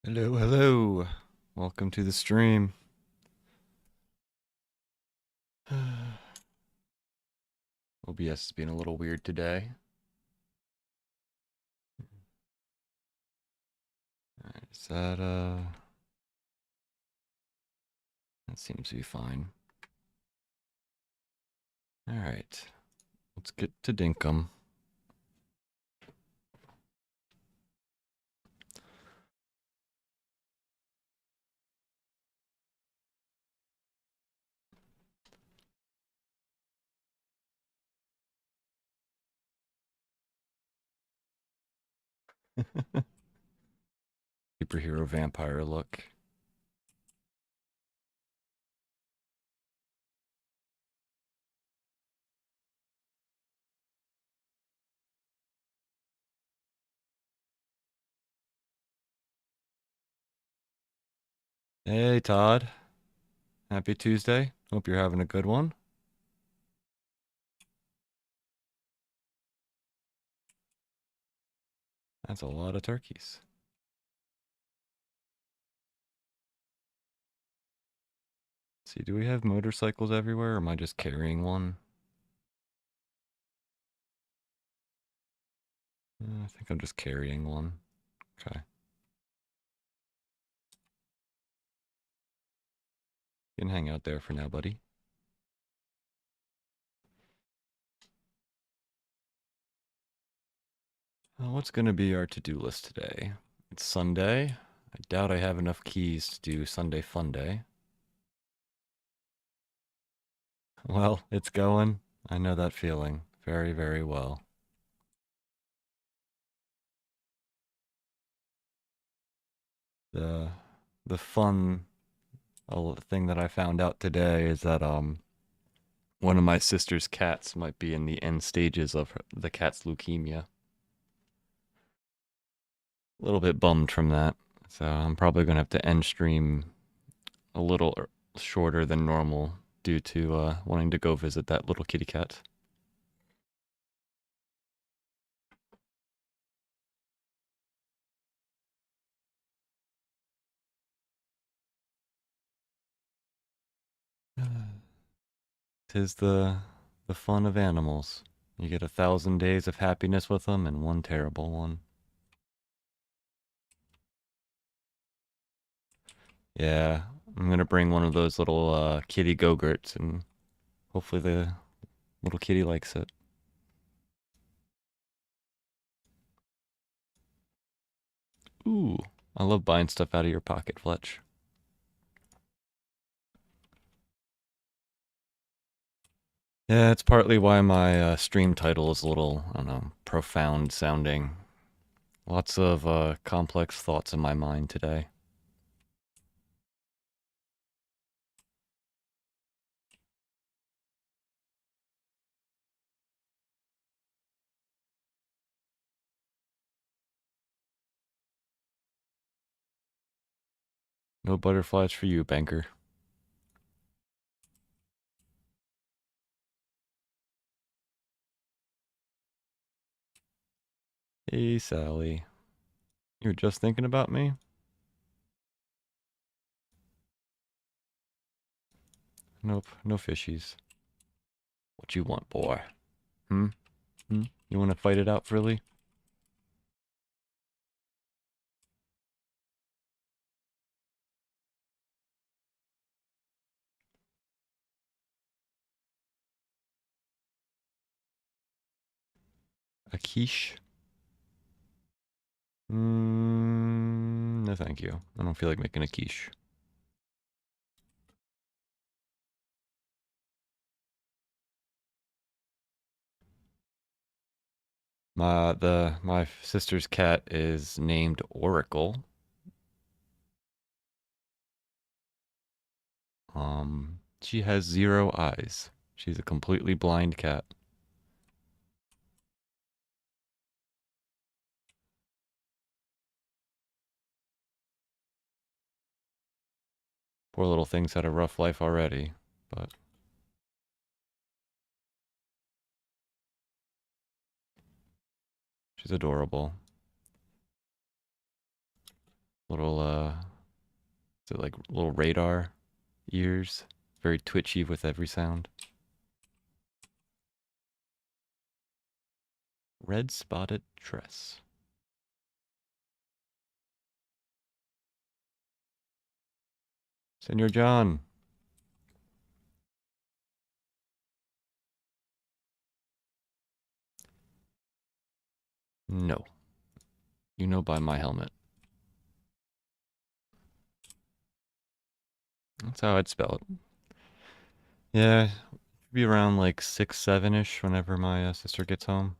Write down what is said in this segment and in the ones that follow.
Hello, hello. Welcome to the stream. OBS is being a little weird today. Alright, is that seems to be fine. Alright. Let's get to Dinkum. Superhero vampire look. Hey, Todd. Happy Tuesday. Hope you're having a good one. That's a lot of turkeys. Let's see, do we have motorcycles everywhere, or am I just carrying one? I think I'm just carrying one. Okay. You can hang out there for now, buddy. What's going to be our to-do list today? It's Sunday. I doubt I have enough keys to do Sunday Fun Day. Well, it's going. I know that feeling very, very well. The the fun thing that I found out today is that one of my sister's cats might be in the end stages of the cat's leukemia. A little bit bummed from that. So I'm probably going to have to end stream a little shorter than normal due to wanting to go visit that little kitty cat. Tis the fun of animals. You get 1,000 days of happiness with them and one terrible one. Yeah, I'm gonna bring one of those little kitty go-gurts and hopefully the little kitty likes it. Ooh, I love buying stuff out of your pocket, Fletch. Yeah, it's partly why my stream title is a little, I don't know, profound sounding. Lots of complex thoughts in my mind today. No butterflies for you, banker. Hey, Sally. You were just thinking about me? Nope, no fishies. What you want, boy? Hmm? Hmm? You want to fight it out, Frilly? A quiche? No thank you. I don't feel like making a quiche. My sister's cat is named Oracle. She has 0 eyes. She's a completely blind cat. Poor little thing's had a rough life already, but she's adorable. Little is it like little radar ears? Very twitchy with every sound. Red spotted tress. Senor John. No. You know by my helmet. That's how I'd spell it. Yeah, be around like 6, 7-ish whenever my sister gets home.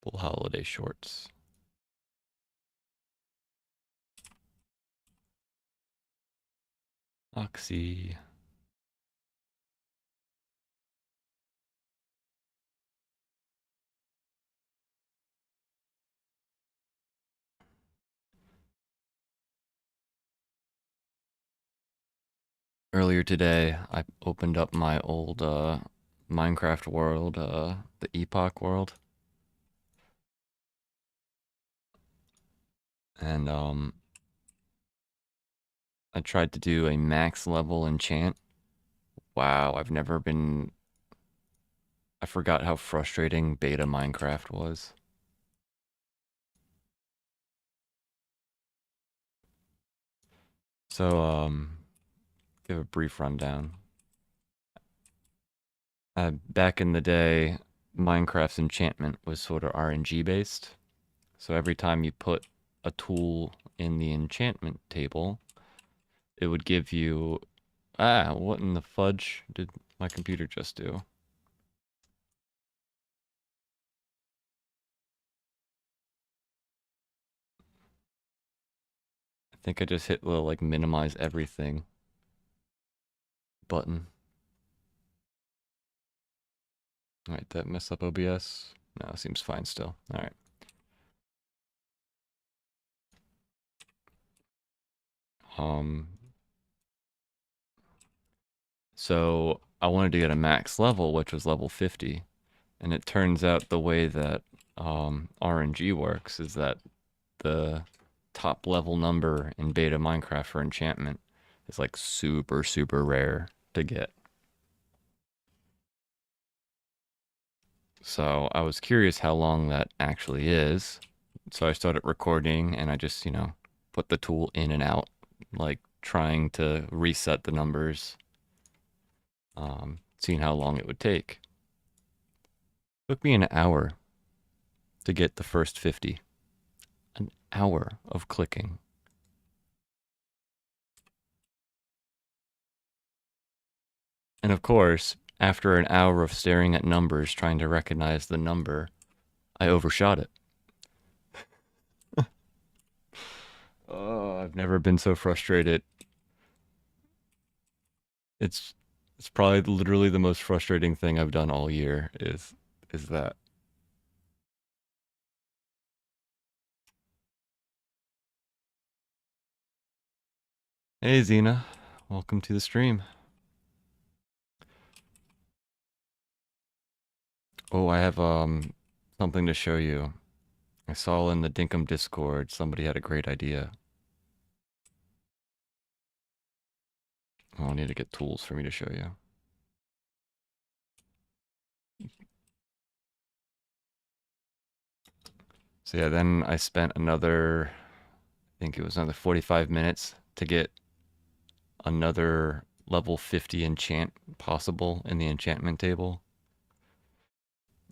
Full holiday shorts. Oxy. Earlier today, I opened up my old Minecraft world, the Epoch world, and I tried to do a max level enchant. Wow, I forgot how frustrating beta Minecraft was. So, give a brief rundown. Back in the day, Minecraft's enchantment was sort of RNG based. So every time you put a tool in the enchantment table, it would give you... Ah, what in the fudge did my computer just do? I think I just hit the like minimize everything button. All right, that mess up OBS. No, it seems fine still. All right. Um, so I wanted to get a max level, which was level 50, and it turns out the way that RNG works is that the top level number in beta Minecraft for enchantment is like super, super rare to get. So I was curious how long that actually is. So I started recording and I just, put the tool in and out, like trying to reset the numbers, seeing how long it would take. It took me an hour to get the first 50. An hour of clicking. And of course, after an hour of staring at numbers trying to recognize the number, I overshot it. Oh, I've never been so frustrated. It's it's probably literally the most frustrating thing I've done all year is that. Hey Xena, welcome to the stream. Oh, I have something to show you. I saw in the Dinkum Discord somebody had a great idea. Oh, I need to get tools for me to show you. So yeah, then I spent another, I think it was another 45 minutes to get another level 50 enchant possible in the enchantment table.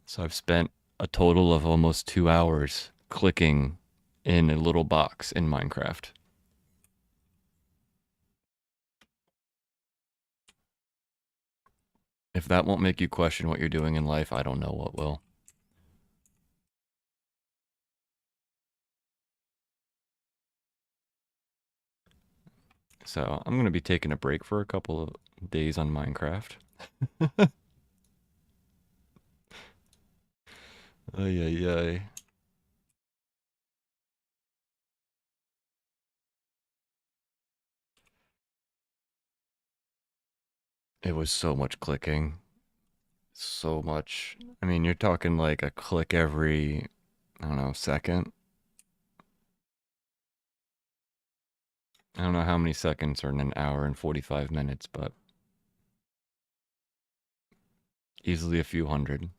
So I've spent a total of almost 2 hours clicking in a little box in Minecraft. If that won't make you question what you're doing in life, I don't know what will. So I'm going to be taking a break for a couple of days on Minecraft. Ay, ay, ay. It was so much clicking. So much. I mean, you're talking like a click every, I don't know, second. I don't know how many seconds are in an hour and 45 minutes, but easily a few hundred.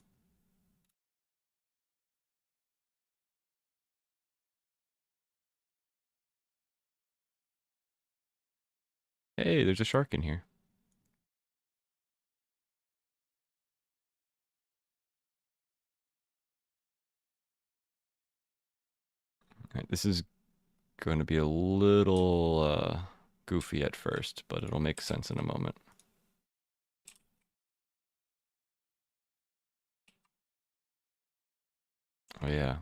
Hey, there's a shark in here. All right, this is going to be a little goofy at first, but it'll make sense in a moment. Oh yeah.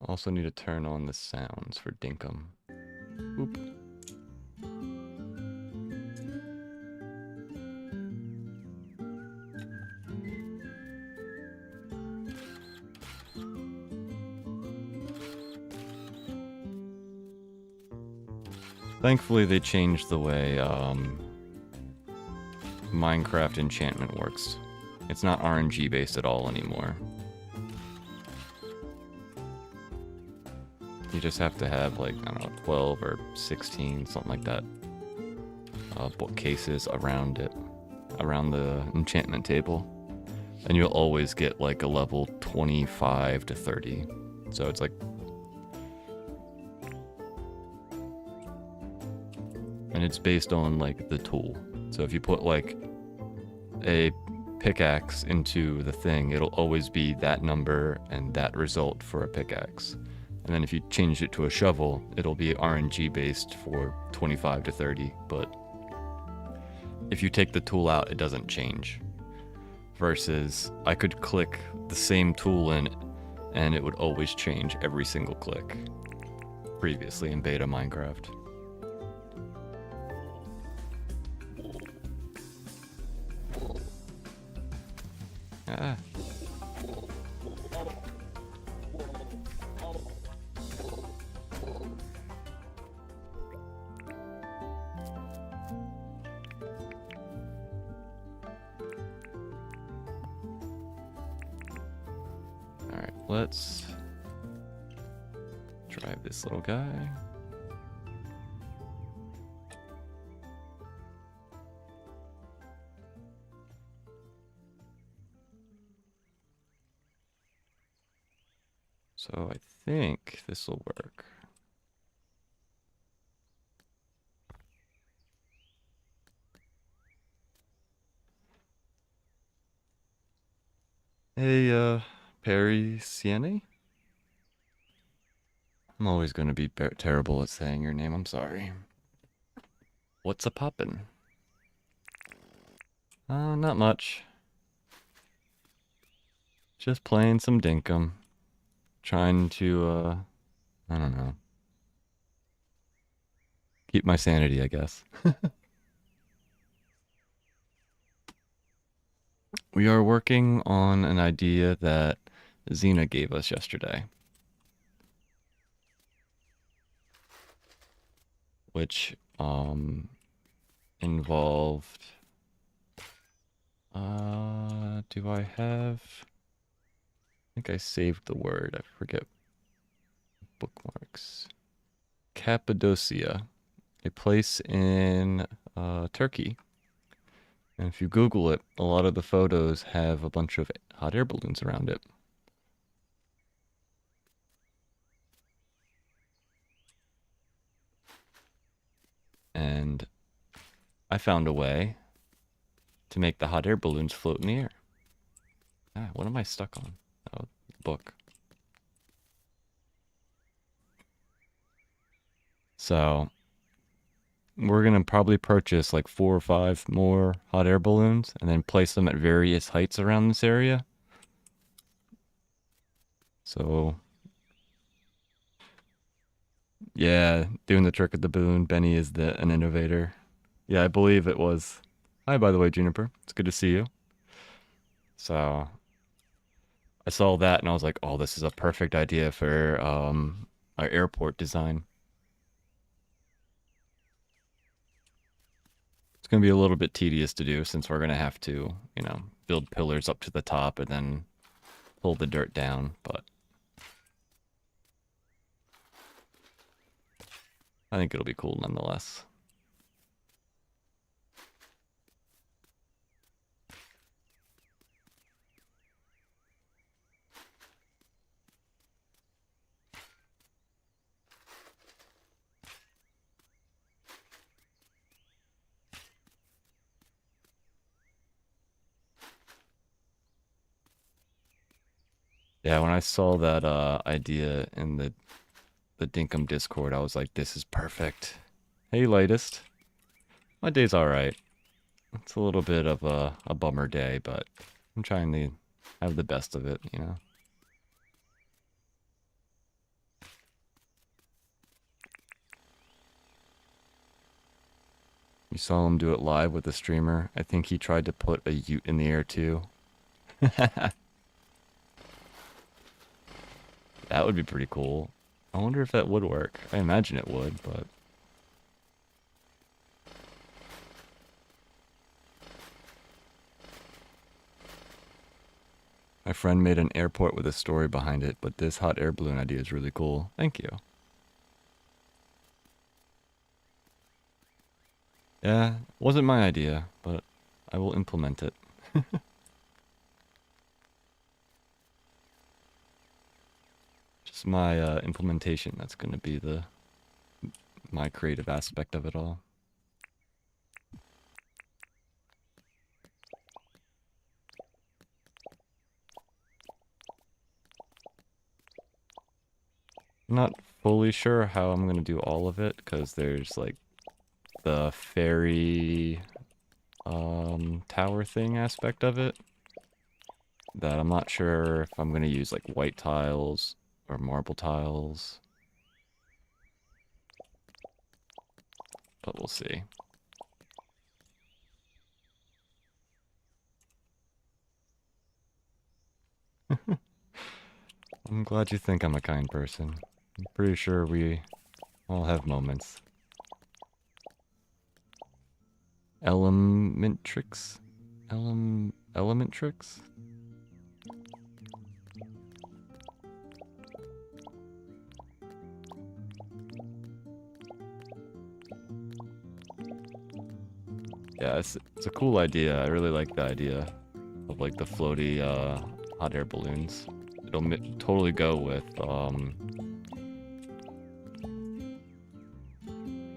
Also need to turn on the sounds for Dinkum. Oop. Thankfully, they changed the way Minecraft enchantment works. It's not RNG based at all anymore. You just have to have like, I don't know, 12 or 16, something like that, bookcases around it, around the enchantment table. And you'll always get like a level 25 to 30. So it's like, and it's based on like the tool. So if you put like a pickaxe into the thing, it'll always be that number and that result for a pickaxe. And then if you change it to a shovel, it'll be RNG based for 25 to 30. But if you take the tool out, it doesn't change. Versus I could click the same tool in and it would always change every single click previously in beta Minecraft. Ah. Alright, let's drive this little guy. So I think this will work. Hey, Perry Siene? I'm always going to be terrible at saying your name, I'm sorry. What's a poppin'? Not much. Just playing some Dinkum. Trying to, I don't know. Keep my sanity, I guess. We are working on an idea that Xena gave us yesterday, which involved do I have, I think I saved the word, I forget. Bookmarks. Cappadocia, a place in Turkey. And if you Google it, a lot of the photos have a bunch of hot air balloons around it. And I found a way to make the hot air balloons float in the air. Ah, what am I stuck on? Oh, book. So we're gonna probably purchase like 4 or 5 more hot air balloons and then place them at various heights around this area. So Yeah, doing the trick with the balloon. Benny is an innovator. Yeah, I believe it was. Hi, by the way, Juniper. It's good to see you. So I saw that and I was like, oh, this is a perfect idea for our airport design. It's gonna be a little bit tedious to do since we're gonna have to, build pillars up to the top and then pull the dirt down, but I think it'll be cool nonetheless. Yeah, when I saw that idea in the Dinkum Discord, I was like, this is perfect. Hey, latest. My day's all right. It's a little bit of a bummer day, but I'm trying to have the best of it. You saw him do it live with the streamer. I think he tried to put a ute in the air too. That would be pretty cool. I wonder if that would work. I imagine it would, but my friend made an airport with a story behind it, but this hot air balloon idea is really cool. Thank you. Yeah, wasn't my idea, but I will implement it. Just my implementation. That's going to be my creative aspect of it all. I'm not fully sure how I'm going to do all of it because there's like the fairy tower thing aspect of it that I'm not sure if I'm going to use like white tiles or marble tiles, but we'll see. I'm glad you think I'm a kind person. I'm pretty sure we all have moments. Element tricks? Element tricks? Yeah, it's a cool idea. I really like the idea of like the floaty hot air balloons. It'll totally go with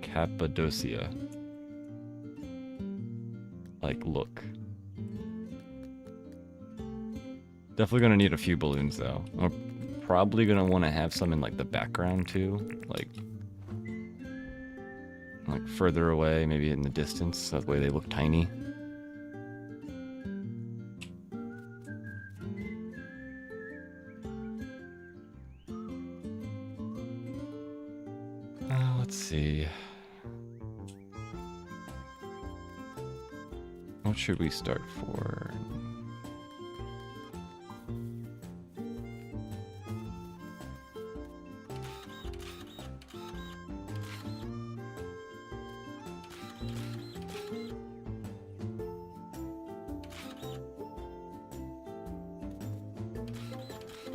Cappadocia. Like, look. Definitely gonna need a few balloons though. I'm probably gonna want to have some in like the background too, like further away, maybe in the distance. That way they look tiny. Let's see. What should we start for?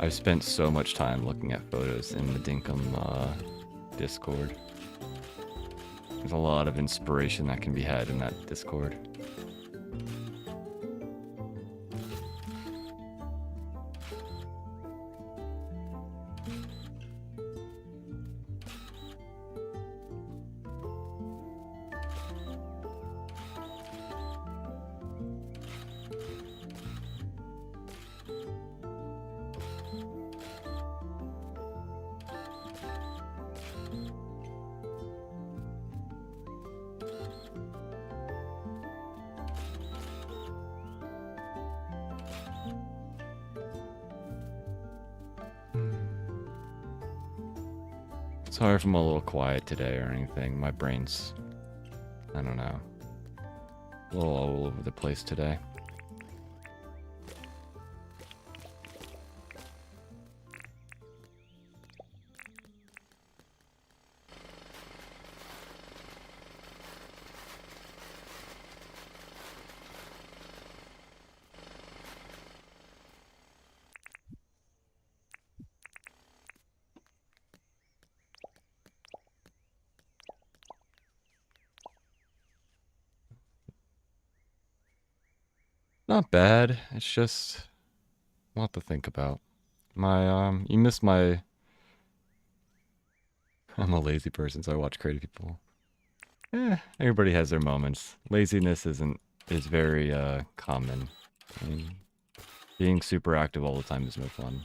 I've spent so much time looking at photos in the Dinkum Discord. There's a lot of inspiration that can be had in that Discord. Sorry if I'm a little quiet today or anything. My brain's, I don't know, a little all over the place today. Not bad. It's just a lot to think about. You missed my. I'm a lazy person, so I watch creative people. Everybody has their moments. Laziness is very common. I mean, being super active all the time is no fun.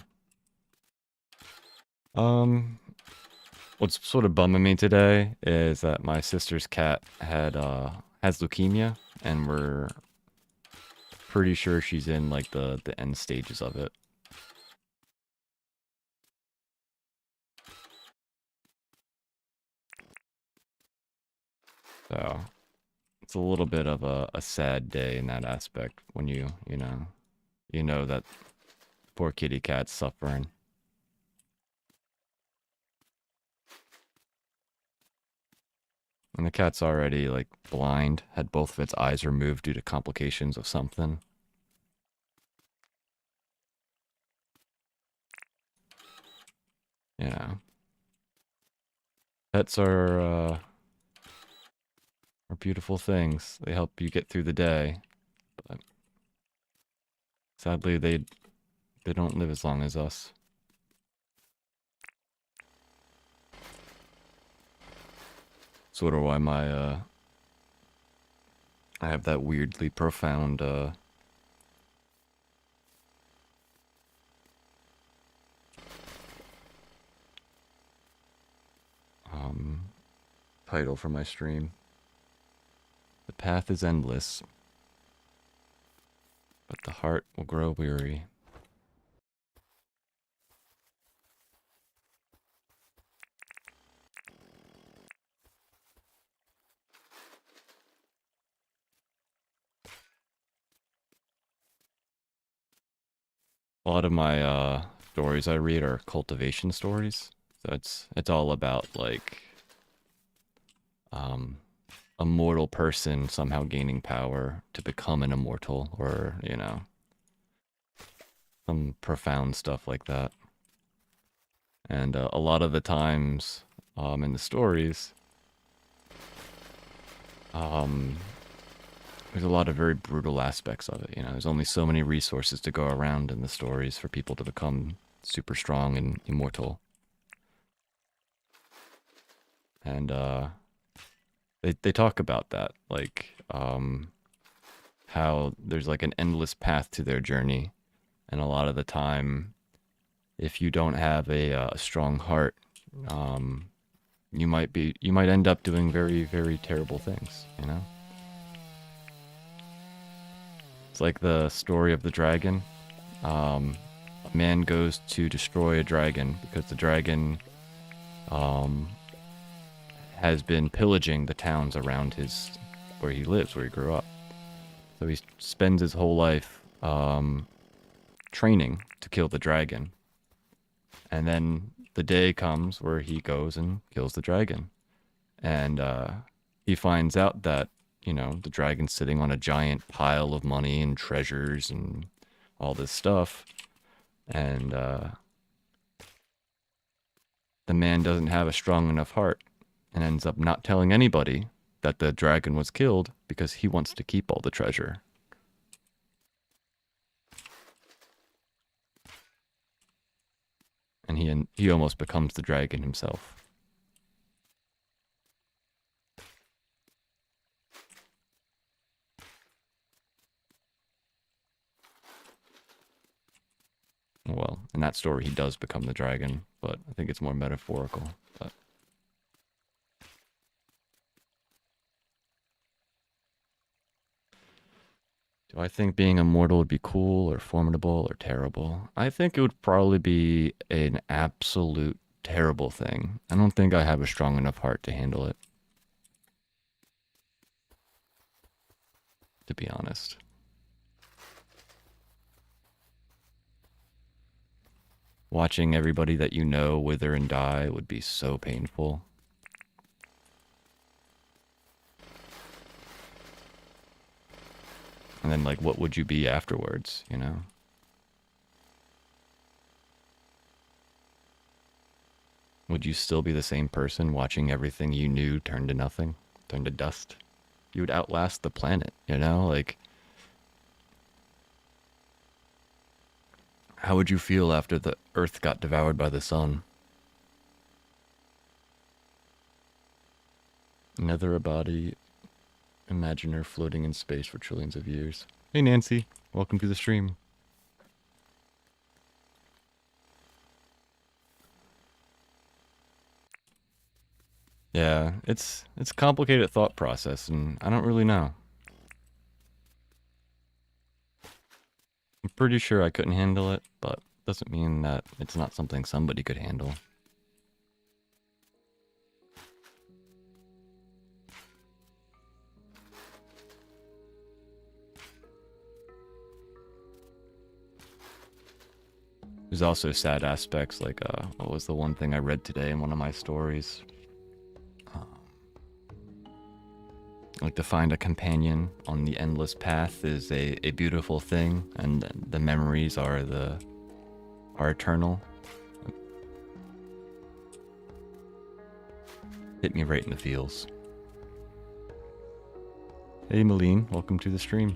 Um, what's sort of bumming me today is that my sister's cat has leukemia, and we're pretty sure she's in like the end stages of it. So it's a little bit of a sad day in that aspect when you know that poor kitty cat's suffering. And the cat's already like blind, had both of its eyes removed due to complications of something. Yeah. Pets are beautiful things. They help you get through the day, but sadly they don't live as long as us. Sort of why my I have that weirdly profound um title for my stream. The path is endless, but the heart will grow weary. A lot of my stories I read are cultivation stories. So it's all about like um a mortal person somehow gaining power to become an immortal, or, some profound stuff like that. And a lot of the times in the stories, um there's a lot of very brutal aspects of it. There's only so many resources to go around in the stories for people to become super strong and immortal. And they talk about that, like how there's like an endless path to their journey, and a lot of the time, if you don't have a strong heart, um, you might end up doing very very terrible things. It's like the story of the dragon. A man goes to destroy a dragon because the dragon um, has been pillaging the towns around where he lives, where he grew up. So he spends his whole life training to kill the dragon. And then the day comes where he goes and kills the dragon. And he finds out that, the dragon's sitting on a giant pile of money and treasures and all this stuff. And the man doesn't have a strong enough heart and ends up not telling anybody that the dragon was killed because he wants to keep all the treasure. And he almost becomes the dragon himself. Well, in that story, he does become the dragon, but I think it's more metaphorical. But do I think being immortal would be cool or formidable or terrible? I think it would probably be an absolute terrible thing. I don't think I have a strong enough heart to handle it, to be honest. Watching everybody that you know wither and die would be so painful. And then, like, what would you be afterwards, you know? Would you still be the same person watching everything you knew turn to nothing, turn to dust? You would outlast the planet, you know? Like, how would you feel after the Earth got devoured by the sun? Neither a body, imagine her floating in space for trillions of years. Hey Nancy, welcome to the stream. Yeah, it's a complicated thought process, and I don't really know. I'm pretty sure I couldn't handle it, but doesn't mean that it's not something somebody could handle. There's also sad aspects, like what was the one thing I read today in one of my stories? Like, to find a companion on the endless path is a beautiful thing, and the memories are eternal. Hit me right in the feels. Hey Malene, welcome to the stream.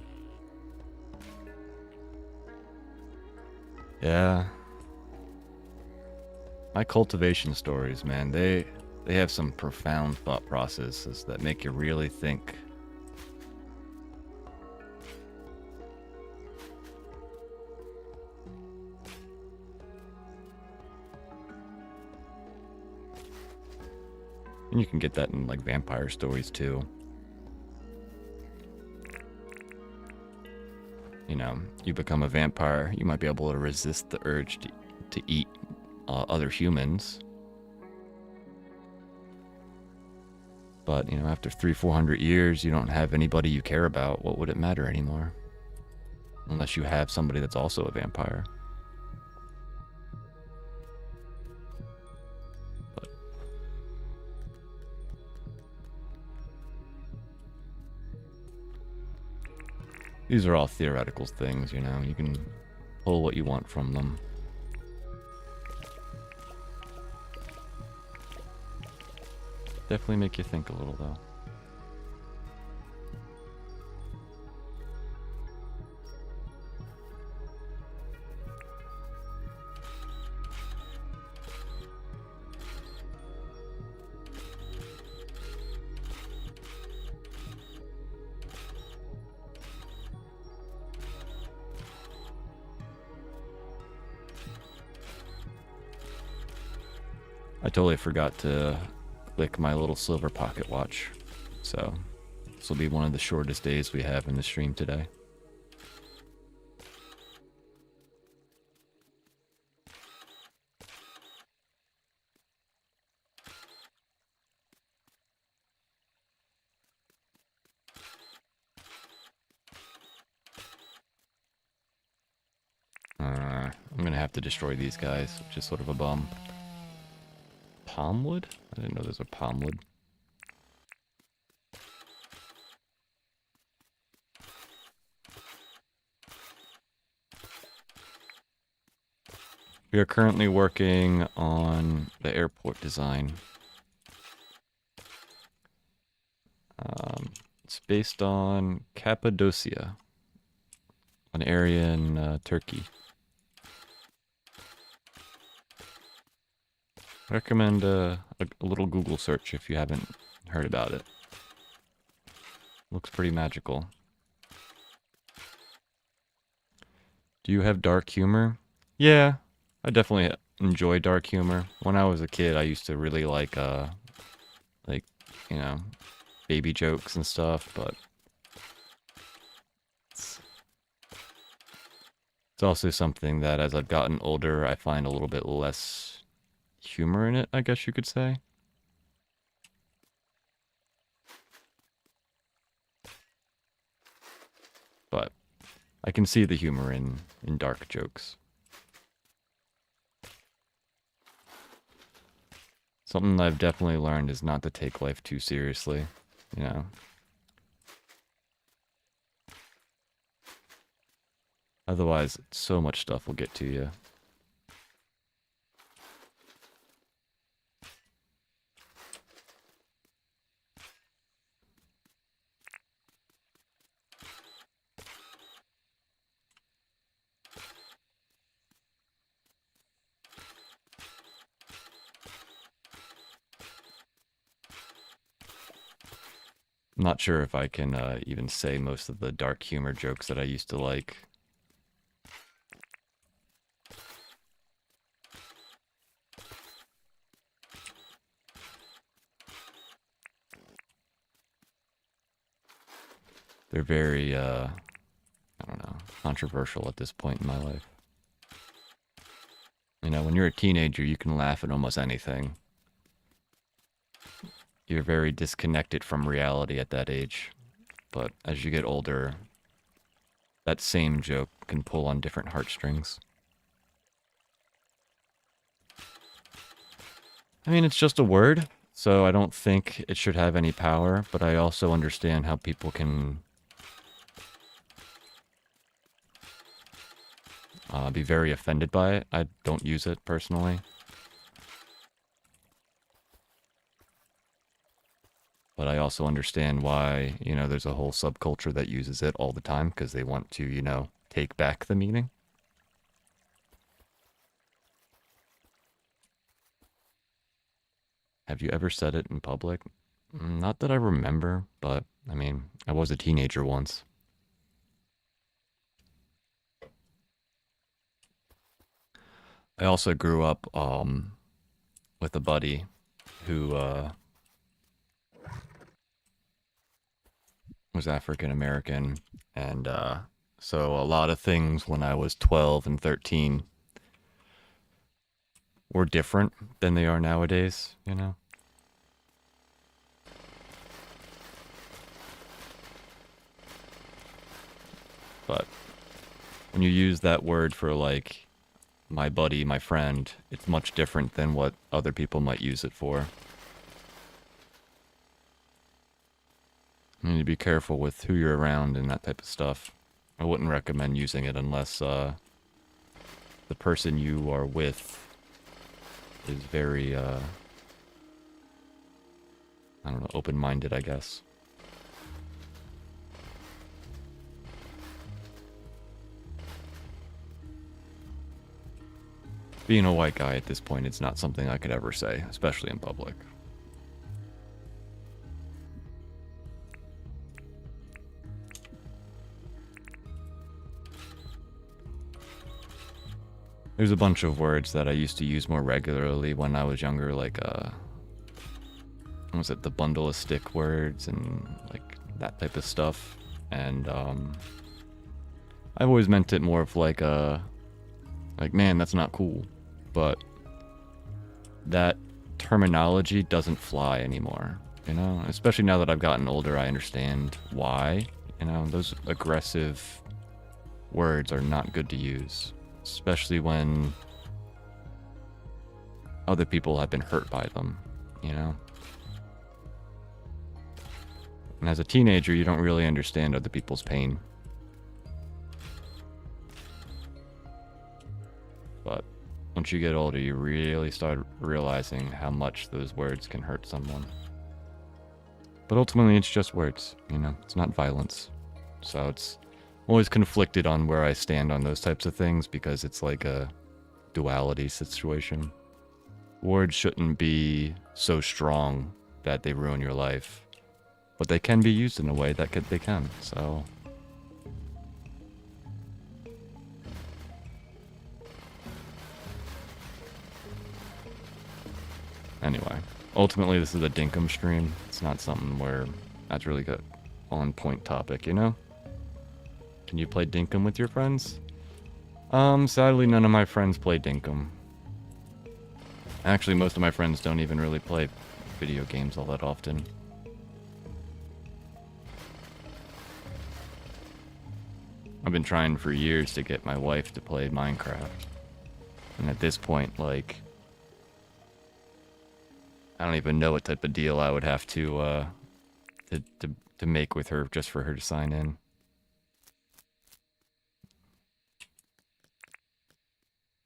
Yeah. My cultivation stories, man, they have some profound thought processes that make you really think. And you can get that in, like, vampire stories too. You know, you become a vampire, you might be able to resist the urge to eat other humans. But, you know, after 300-400 years, you don't have anybody you care about. What would it matter anymore? Unless you have somebody that's also a vampire. But these are all theoretical things, you know. You can pull what you want from them. Definitely make you think a little, though. I totally forgot to click my little silver pocket watch. So this will be one of the shortest days we have in the stream today. I'm gonna have to destroy these guys, which is sort of a bum. Palmwood? I didn't know there's a palmwood. We are currently working on the airport design. It's based on Cappadocia, an area in Turkey. I recommend a little Google search if you haven't heard about it. Looks pretty magical. Do you have dark humor? Yeah, I definitely enjoy dark humor. When I was a kid, I used to really like, you know, baby jokes and stuff, but it's also something that as I've gotten older, I find a little bit less humor in it, I guess you could say. But I can see the humor in dark jokes. Something I've definitely learned is not to take life too seriously, you know. Otherwise, so much stuff will get to you. I'm not sure if I can even say most of the dark humor jokes that I used to like. They're very, I don't know, controversial at this point in my life. You know, when you're a teenager, you can laugh at almost anything. You're very disconnected from reality at that age. But as you get older, that same joke can pull on different heartstrings. I mean, it's just a word, so I don't think it should have any power, but I also understand how people can be very offended by it. I don't use it personally. But I also understand why, you know, there's a whole subculture that uses it all the time because they want to, you know, take back the meaning. Have you ever said it in public? Not that I remember, but I mean, I was a teenager once. I also grew up with a buddy who was African American, and so a lot of things when I was 12 and 13 were different than they are nowadays, you know? But when you use that word for like my buddy, my friend, it's much different than what other people might use it for. You need to be careful with who you're around and that type of stuff. I wouldn't recommend using it unless the person you are with is very, I don't know, open-minded, I guess. Being a white guy at this point, it's not something I could ever say, especially in public. There's a bunch of words that I used to use more regularly when I was younger, like, what was it, the bundle of stick words and, like, that type of stuff. And, I've always meant it more of like, man, that's not cool. But that terminology doesn't fly anymore, you know? Especially now that I've gotten older, I understand why. You know, those aggressive words are not good to use. Especially when other people have been hurt by them, you know? And as a teenager, you don't really understand other people's pain. But once you get older, you really start realizing how much those words can hurt someone. But ultimately, it's just words, you know? It's not violence. So it's always conflicted on where I stand on those types of things because it's like a duality situation. Words shouldn't be so strong that they ruin your life, but they can be used in a way that they can, so... Anyway, ultimately this is a Dinkum stream. It's not something where that's really good on-point topic, you know? Can you play Dinkum with your friends? Sadly none of my friends play Dinkum. Actually, most of my friends don't even really play video games all that often. I've been trying for years to get my wife to play Minecraft. And at this point, like, I don't even know what type of deal I would have to make with her just for her to sign in.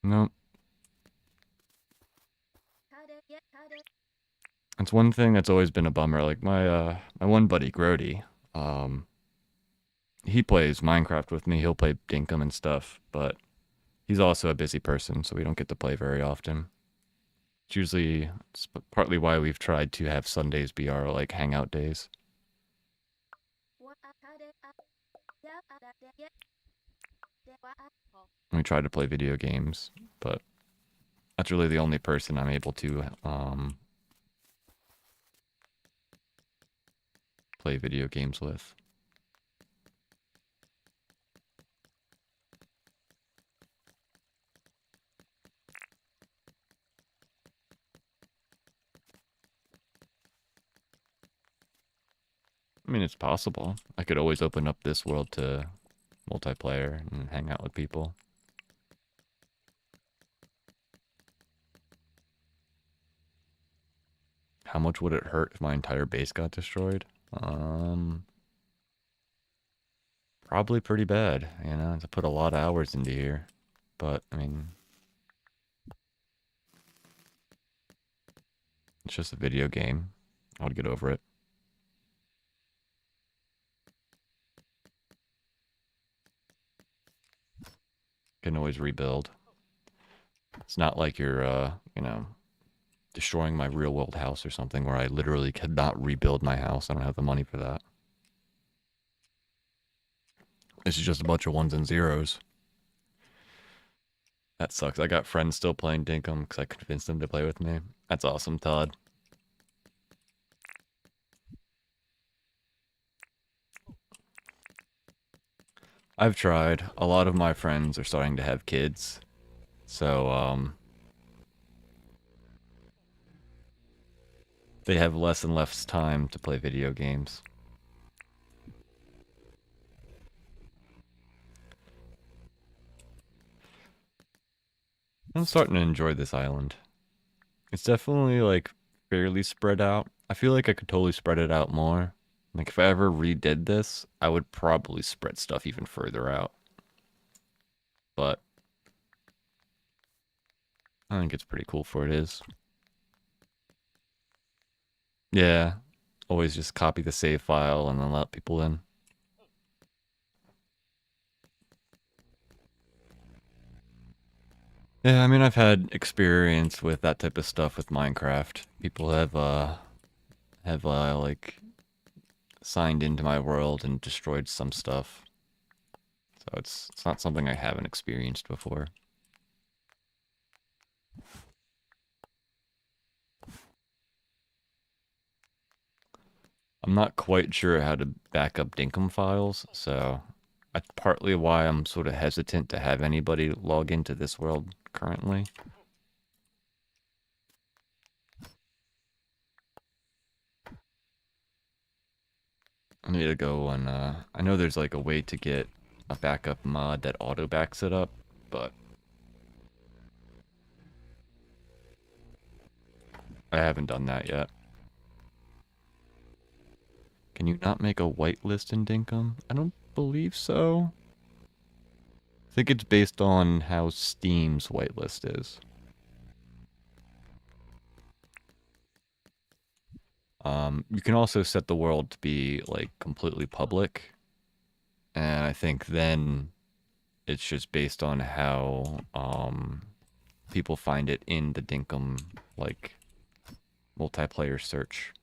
Nope. That's one thing that's always been a bummer. Like my one buddy Grody, um, he plays Minecraft with me. He'll play Dinkum and stuff, but he's also a busy person, so we don't get to play very often. It's partly why we've tried to have Sundays be our like hangout days. We try to play video games, but that's really the only person I'm able to play video games with. I mean, it's possible. I could always open up this world to multiplayer and hang out with people. How much would it hurt if my entire base got destroyed? Probably pretty bad, you know, to put a lot of hours into here. But, I mean, it's just a video game. I would get over it. Can always rebuild. It's not like you're, you know, destroying my real world house or something where I literally could not rebuild my house. I don't have the money for that. This is just a bunch of ones and zeros. That sucks. I got friends still playing Dinkum because I convinced them to play with me. That's awesome, Todd. I've tried. A lot of my friends are starting to have kids. So, they have less and less time to play video games. I'm starting to enjoy this island. It's definitely like fairly spread out. I feel like I could totally spread it out more. Like if I ever redid this, I would probably spread stuff even further out. But I think it's pretty cool for it is. Yeah. Always just copy the save file and then let people in. Yeah, I mean I've had experience with that type of stuff with Minecraft. People have like signed into my world and destroyed some stuff. So it's not something I haven't experienced before. I'm not quite sure how to back up Dinkum files, so that's partly why I'm sort of hesitant to have anybody log into this world currently. I need to go and I know there's like a way to get a backup mod that auto backs it up, but I haven't done that yet. Can you not make a whitelist in Dinkum? I don't believe so. I think it's based on how Steam's whitelist is. You can also set the world to be like completely public, and I think then it's just based on how people find it in the Dinkum like multiplayer search.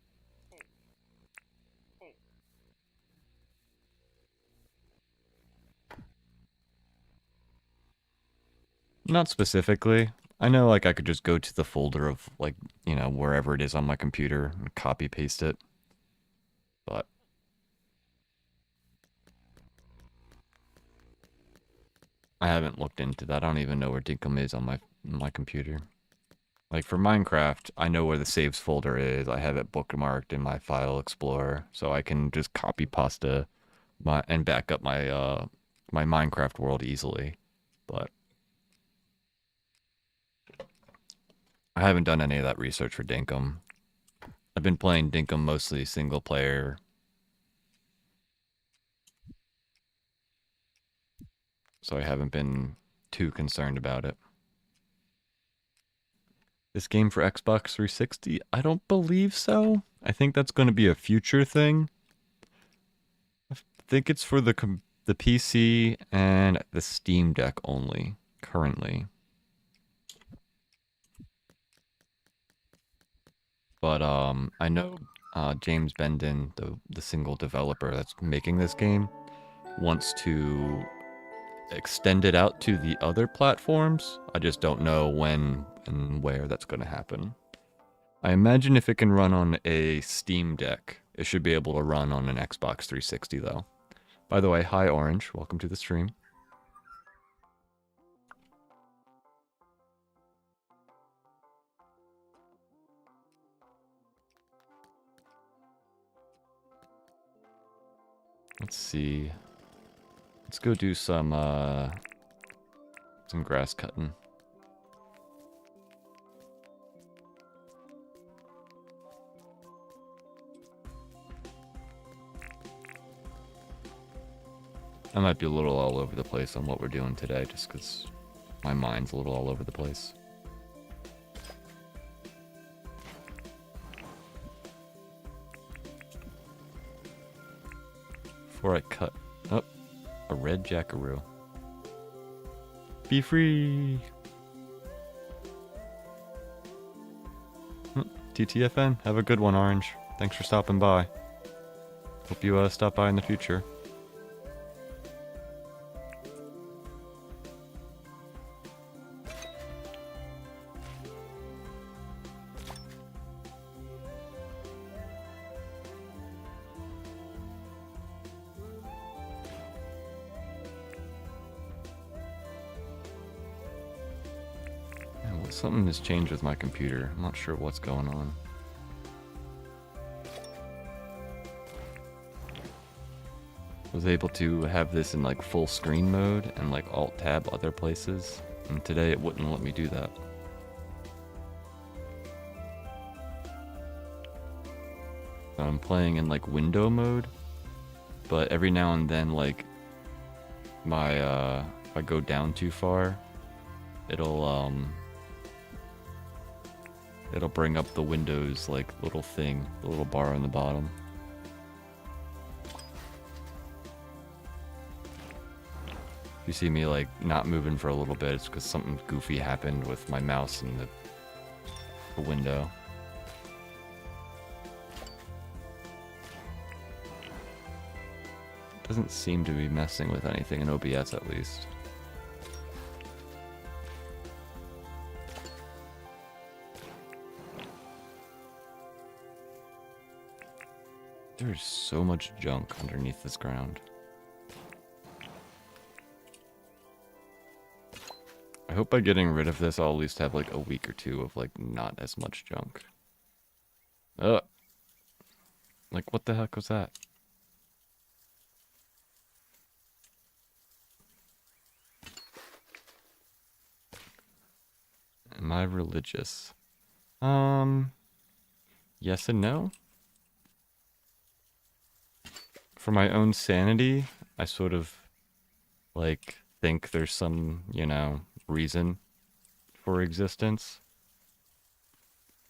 Not specifically. I know like I could just go to the folder of like, you know, wherever it is on my computer and copy paste it. But I haven't looked into that. I don't even know where Dinkum is on my computer. Like for Minecraft, I know where the saves folder is. I have it bookmarked in my file explorer, so I can just copy pasta my and back up my Minecraft world easily. But I haven't done any of that research for Dinkum. I've been playing Dinkum mostly single player, so I haven't been too concerned about it. This game for Xbox 360? I don't believe so. I think that's going to be a future thing. I think it's for the PC and the Steam Deck only currently. But I know James Bendon, the single developer that's making this game, wants to extend it out to the other platforms. I just don't know when and where that's going to happen. I imagine if it can run on a Steam Deck, it should be able to run on an Xbox 360 though. By the way, hi Orange, welcome to the stream. Let's see. Let's go do some grass cutting. I might be a little all over the place on what we're doing today, just because my mind's a little all over the place. Before I cut... Oh, a red jackaroo. Be free! TTFN, have a good one, Orange. Thanks for stopping by. Hope you stop by in the future. Something has changed with my computer. I'm not sure what's going on. I was able to have this in like full screen mode and like alt tab other places, and today it wouldn't let me do that. I'm playing in like window mode, but every now and then like my if I go down too far, it'll bring up the Windows like little thing, the little bar on the bottom. If you see me like not moving for a little bit, it's because something goofy happened with my mouse and the window. It doesn't seem to be messing with anything in OBS at least. There's so much junk underneath this ground. I hope by getting rid of this, I'll at least have like a week or two of like not as much junk. Ugh. Like what the heck was that? Am I religious? Yes and no. For my own sanity, I sort of like think there's some, you know, reason for existence.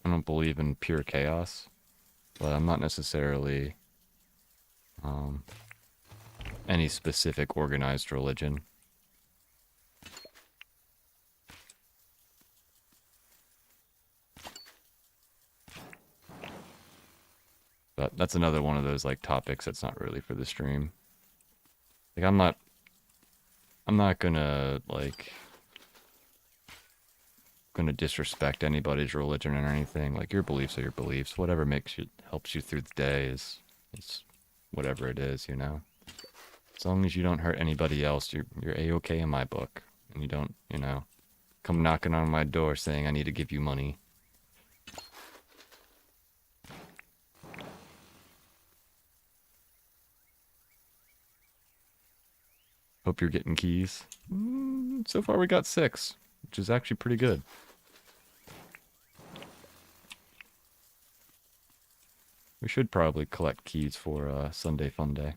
I don't believe in pure chaos, but I'm not necessarily any specific organized religion. But that's another one of those like topics that's not really for the stream. Like I'm not gonna like disrespect anybody's religion or anything. Like your beliefs are your beliefs. Whatever helps you through the day is whatever it is, you know. As long as you don't hurt anybody else, you're A-okay in my book. And you don't, you know, come knocking on my door saying I need to give you money. Hope you're getting keys. So far we got 6, which is actually pretty good. We should probably collect keys for Sunday Fun Day.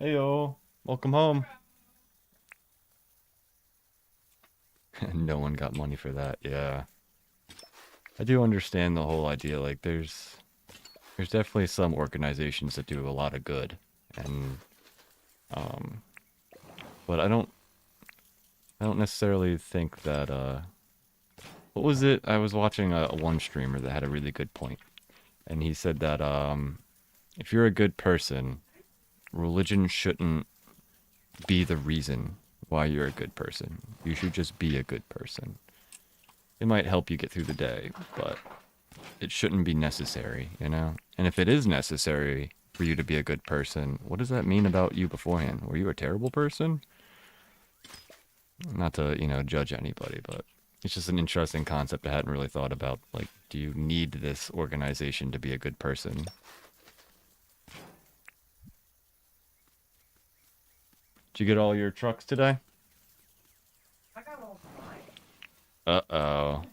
Heyo, welcome home. No one got money for that. Yeah, I do understand the whole idea. Like, there's definitely some organizations that do a lot of good, and um, but I don't necessarily think that what was it? I was watching a one streamer that had a really good point, and he said that if you're a good person, religion shouldn't be the reason why you're a good person. You should just be a good person. It might help you get through the day, but it shouldn't be necessary, you know? And if it is necessary for you to be a good person, what does that mean about you beforehand? Were you a terrible person? Not to, judge anybody, but it's just an interesting concept I hadn't really thought about. Like, do you need this organization to be a good person? Did you get all your trucks today? I got all mine. Uh-oh.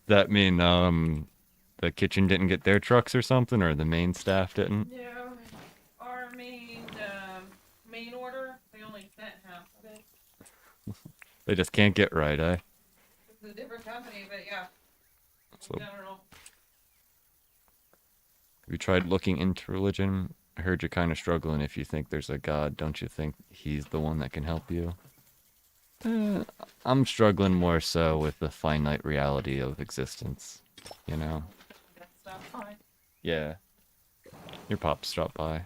That mean, the kitchen didn't get their trucks or something, or the main staff didn't? No, our main order, they only sent half of it. They just can't get right, eh? It's a different company, but yeah, So, in general. have you tried looking into religion? I heard you're kind of struggling. If you think there's a God, don't you think he's the one that can help you? I'm struggling more so with the finite reality of existence, you know? That stuff fine. Yeah. Your pops dropped by.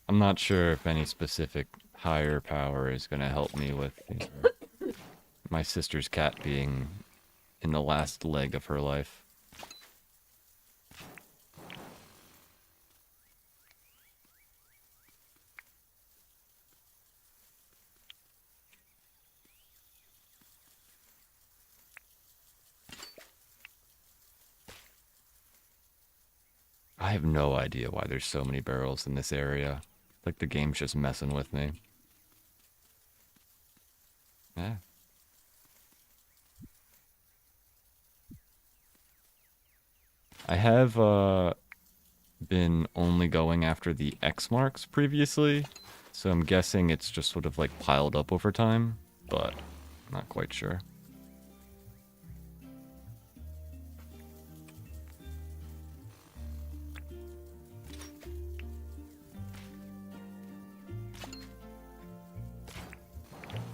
I'm not sure if any specific higher power is going to help me with my sister's cat being in the last leg of her life. I have no idea why there's so many barrels in this area. Like the game's just messing with me. Yeah. I have been only going after the X marks previously, so I'm guessing it's just sort of like piled up over time, but not quite sure.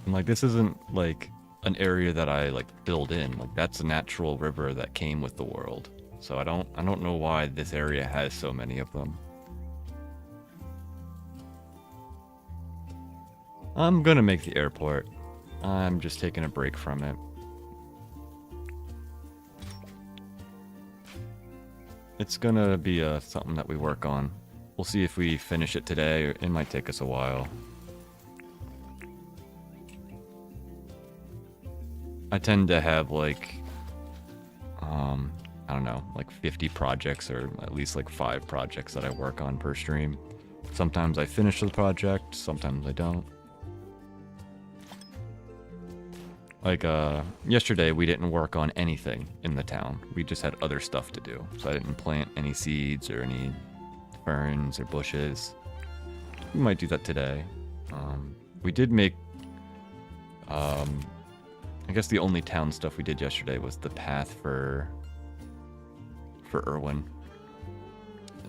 And like this isn't like an area that I like build in. Like that's a natural river that came with the world. So I don't know why this area has so many of them. I'm gonna make the airport. I'm just taking a break from it. It's gonna be something that we work on. We'll see if we finish it today. It might take us a while. I tend to have like, I don't know, like 50 projects or at least like 5 projects that I work on per stream. Sometimes I finish the project, sometimes I don't. Like, yesterday we didn't work on anything in the town. We just had other stuff to do. So I didn't plant any seeds or any ferns or bushes. We might do that today. We did make, I guess the only town stuff we did yesterday was the path for Irwin.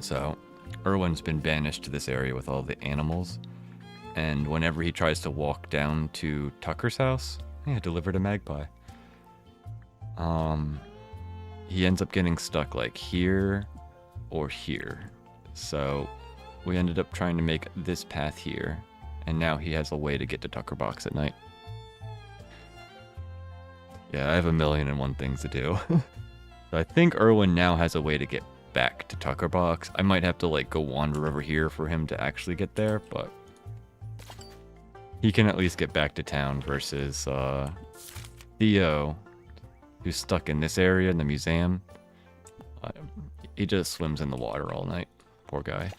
So, Irwin's been banished to this area with all the animals. And whenever he tries to walk down to Tucker's house, yeah, delivered a magpie. He ends up getting stuck like here or here. So we ended up trying to make this path here, and now he has a way to get to Tucker Box at night. Yeah, I have 1,000,001 things to do. So I think Erwin now has a way to get back to Tucker Box. I might have to like go wander over here for him to actually get there, but he can at least get back to town versus Theo, who's stuck in this area in the museum. He just swims in the water all night. Poor guy.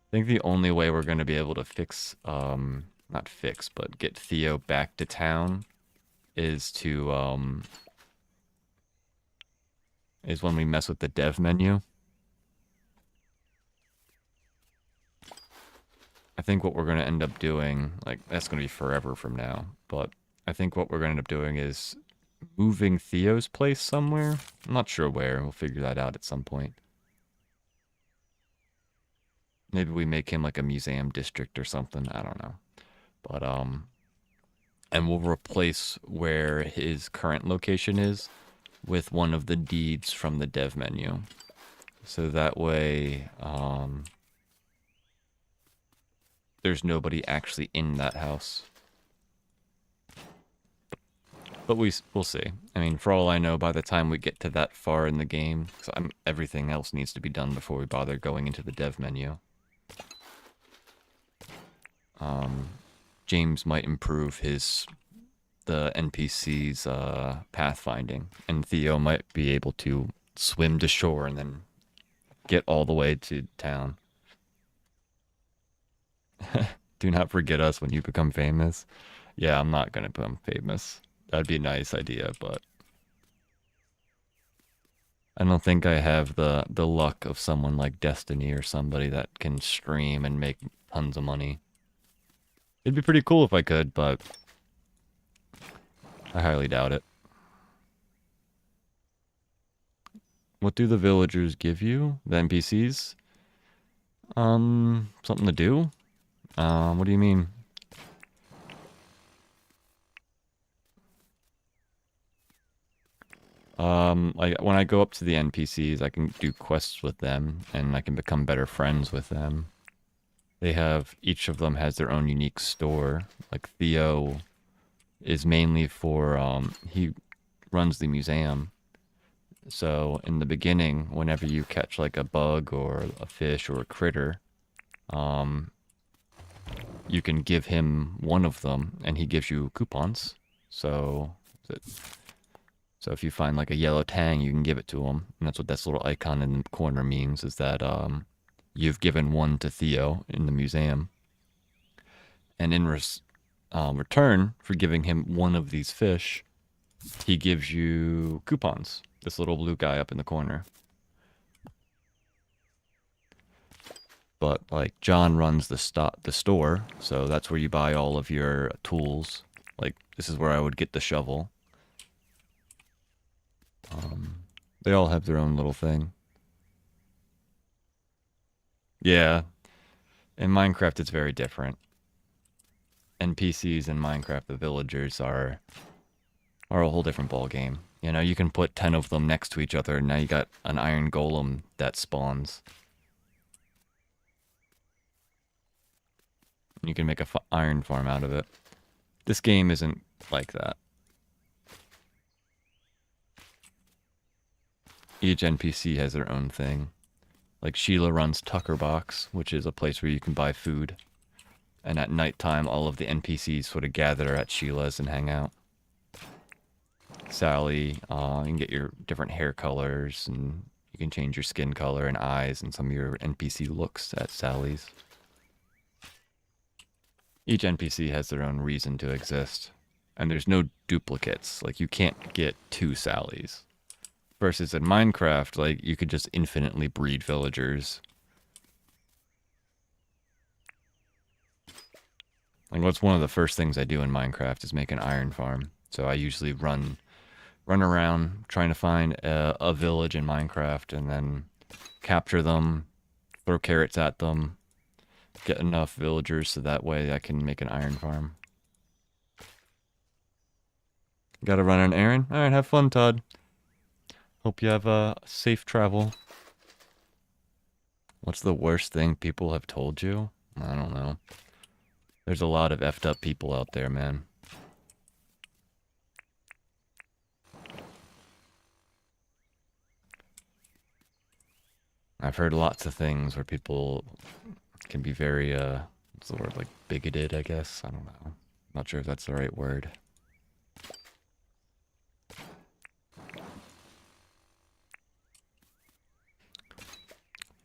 I think the only way we're going to be able to fix, not fix, but get Theo back to town is to, is when we mess with the dev menu. I think what we're going to end up doing, like, that's going to be forever from now, but I think what we're going to end up doing is moving Theo's place somewhere. I'm not sure where. We'll figure that out at some point. Maybe we make him like a museum district or something. I don't know. But, and we'll replace where his current location is with one of the deeds from the dev menu. So that way, there's nobody actually in that house. But we'll see. I mean, for all I know, by the time we get to that far in the game, everything else needs to be done before we bother going into the dev menu. James might improve the NPC's pathfinding, and Theo might be able to swim to shore and then get all the way to town. Do not forget us when you become famous. Yeah, I'm not gonna become famous. That'd be a nice idea, but I don't think I have the luck of someone like Destiny or somebody that can stream and make tons of money. It'd be pretty cool if I could, but I highly doubt it. What do the villagers give you? The NPCs? Something to do? What do you mean? Like when I go up to the NPCs, I can do quests with them, and I can become better friends with them. Each of them has their own unique store. Like Theo is mainly for, he runs the museum. So in the beginning, whenever you catch like a bug or a fish or a critter, you can give him one of them and he gives you coupons. So if you find like a yellow tang, you can give it to him. And that's what this little icon in the corner means, is that you've given one to Theo in the museum. And in return for giving him one of these fish, he gives you coupons. This little blue guy up in the corner. But like John runs the store, so that's where you buy all of your tools. Like this is where I would get the shovel. They all have their own little thing. Yeah, in Minecraft it's very different. NPCs in Minecraft, the villagers are a whole different ball game. You know, you can put 10 of them next to each other, and now you got an iron golem that spawns. You can make a iron farm out of it. This game isn't like that. Each NPC has their own thing. Like Sheila runs Tucker Box, which is a place where you can buy food. And at nighttime, all of the NPCs sort of gather at Sheila's and hang out. Sally, you can get your different hair colors, and you can change your skin color and eyes and some of your NPC looks at Sally's. Each NPC has their own reason to exist. And there's no duplicates. Like, you can't get two Sallys. Versus in Minecraft, like, you could just infinitely breed villagers. Like, what's one of the first things I do in Minecraft is make an iron farm. So I usually run around trying to find a village in Minecraft and then capture them, throw carrots at them, get enough villagers so that way I can make an iron farm. Gotta run an errand? Alright, have fun, Todd. Hope you have a safe travel. What's the worst thing people have told you? I don't know. There's a lot of effed up people out there, man. I've heard lots of things where people can be very, what's the word, like bigoted, I guess? I don't know. Not sure if that's the right word.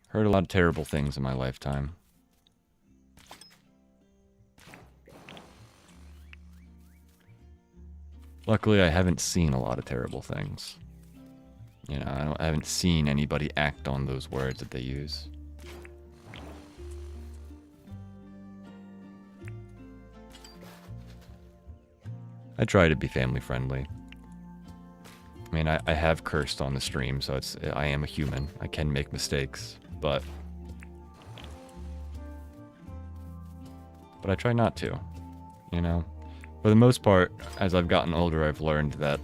Heard a lot of terrible things in my lifetime. Luckily, I haven't seen a lot of terrible things. You know, I haven't seen anybody act on those words that they use. I try to be family friendly. I mean, I have cursed on the stream, so I am a human. I can make mistakes, but I try not to, you know? For the most part, as I've gotten older, I've learned that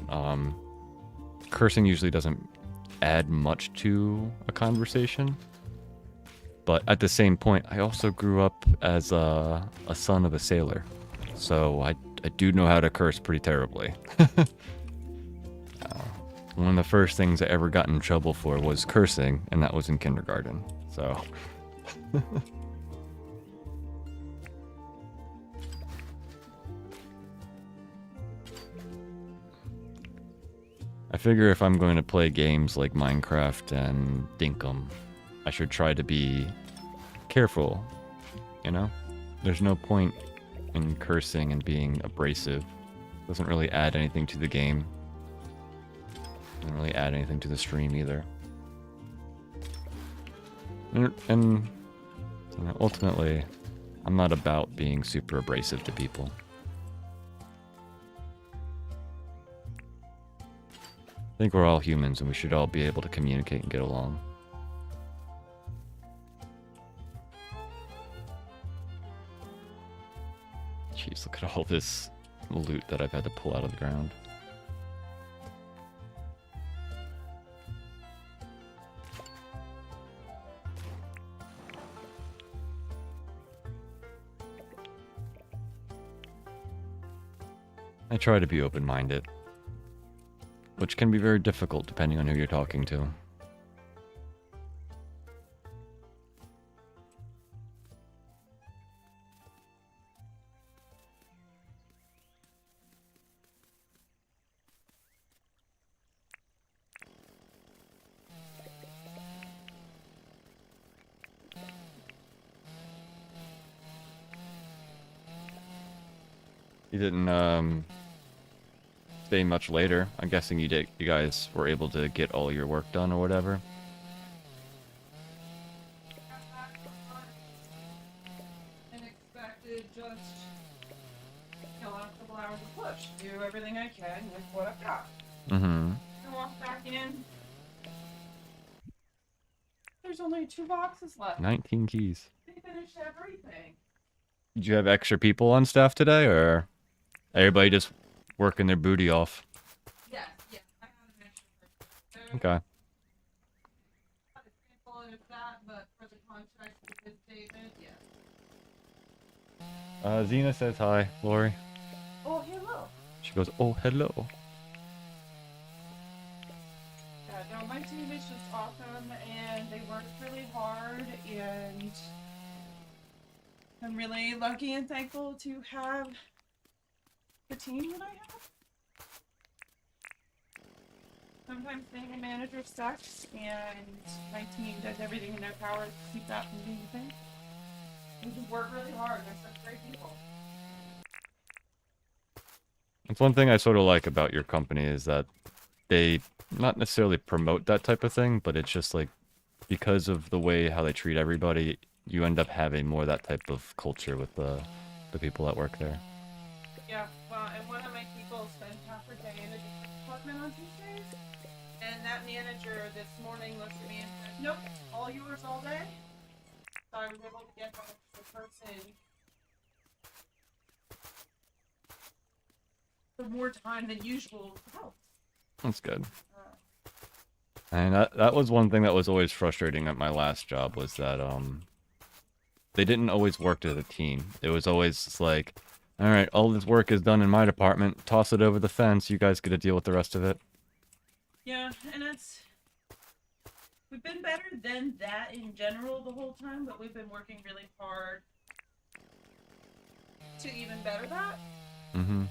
cursing usually doesn't add much to a conversation. But at the same point, I also grew up as a son of a sailor. So I do know how to curse pretty terribly. One of the first things I ever got in trouble for was cursing, and that was in kindergarten. So... I figure if I'm going to play games like Minecraft and Dinkum, I should try to be careful, you know? There's no point in cursing and being abrasive. Doesn't really add anything to the game. Doesn't really add anything to the stream either. And you know, ultimately, I'm not about being super abrasive to people. I think we're all humans and we should all be able to communicate and get along. Jeez, look at all this loot that I've had to pull out of the ground. I try to be open-minded, which can be very difficult depending on who you're talking to. You didn't stay much later. I'm guessing you guys were able to get all your work done or whatever. And expected just kill out a couple hours of push, do everything I can with what I've got. Mm-hmm. And walk back in. There's only 2 boxes left. 19 keys. They finished everything. Did you have extra people on staff today, or everybody just working their booty off? Yes, yes. I had an extra person. Okay. Not as simple as that, but for the contract with David, yes. Xena says hi, Lori. Oh, hello. She goes, oh, hello. Yeah, no, my team is just awesome, and they work really hard, and I'm really lucky and thankful to have the team that I have. Sometimes being a manager sucks, and my team does everything in their power to keep that from being a thing. They just work really hard. They're such great people. It's one thing I sort of like about your company is that they not necessarily promote that type of thing, but it's just like because of the way how they treat everybody, you end up having more that type of culture with the people that work there. Yeah, well, and one of my people spends half her day in a different department on Tuesdays, and that manager this morning looked at me and said, nope, all yours all day. So I was able to get that extra person for more time than usual to help. That's good. And that was one thing that was always frustrating at my last job was that they didn't always work as a team. It was always just like, all right, all this work is done in my department. Toss it over the fence. You guys get to deal with the rest of it. Yeah, and we've been better than that in general the whole time, but we've been working really hard to even better that. Mm-hmm.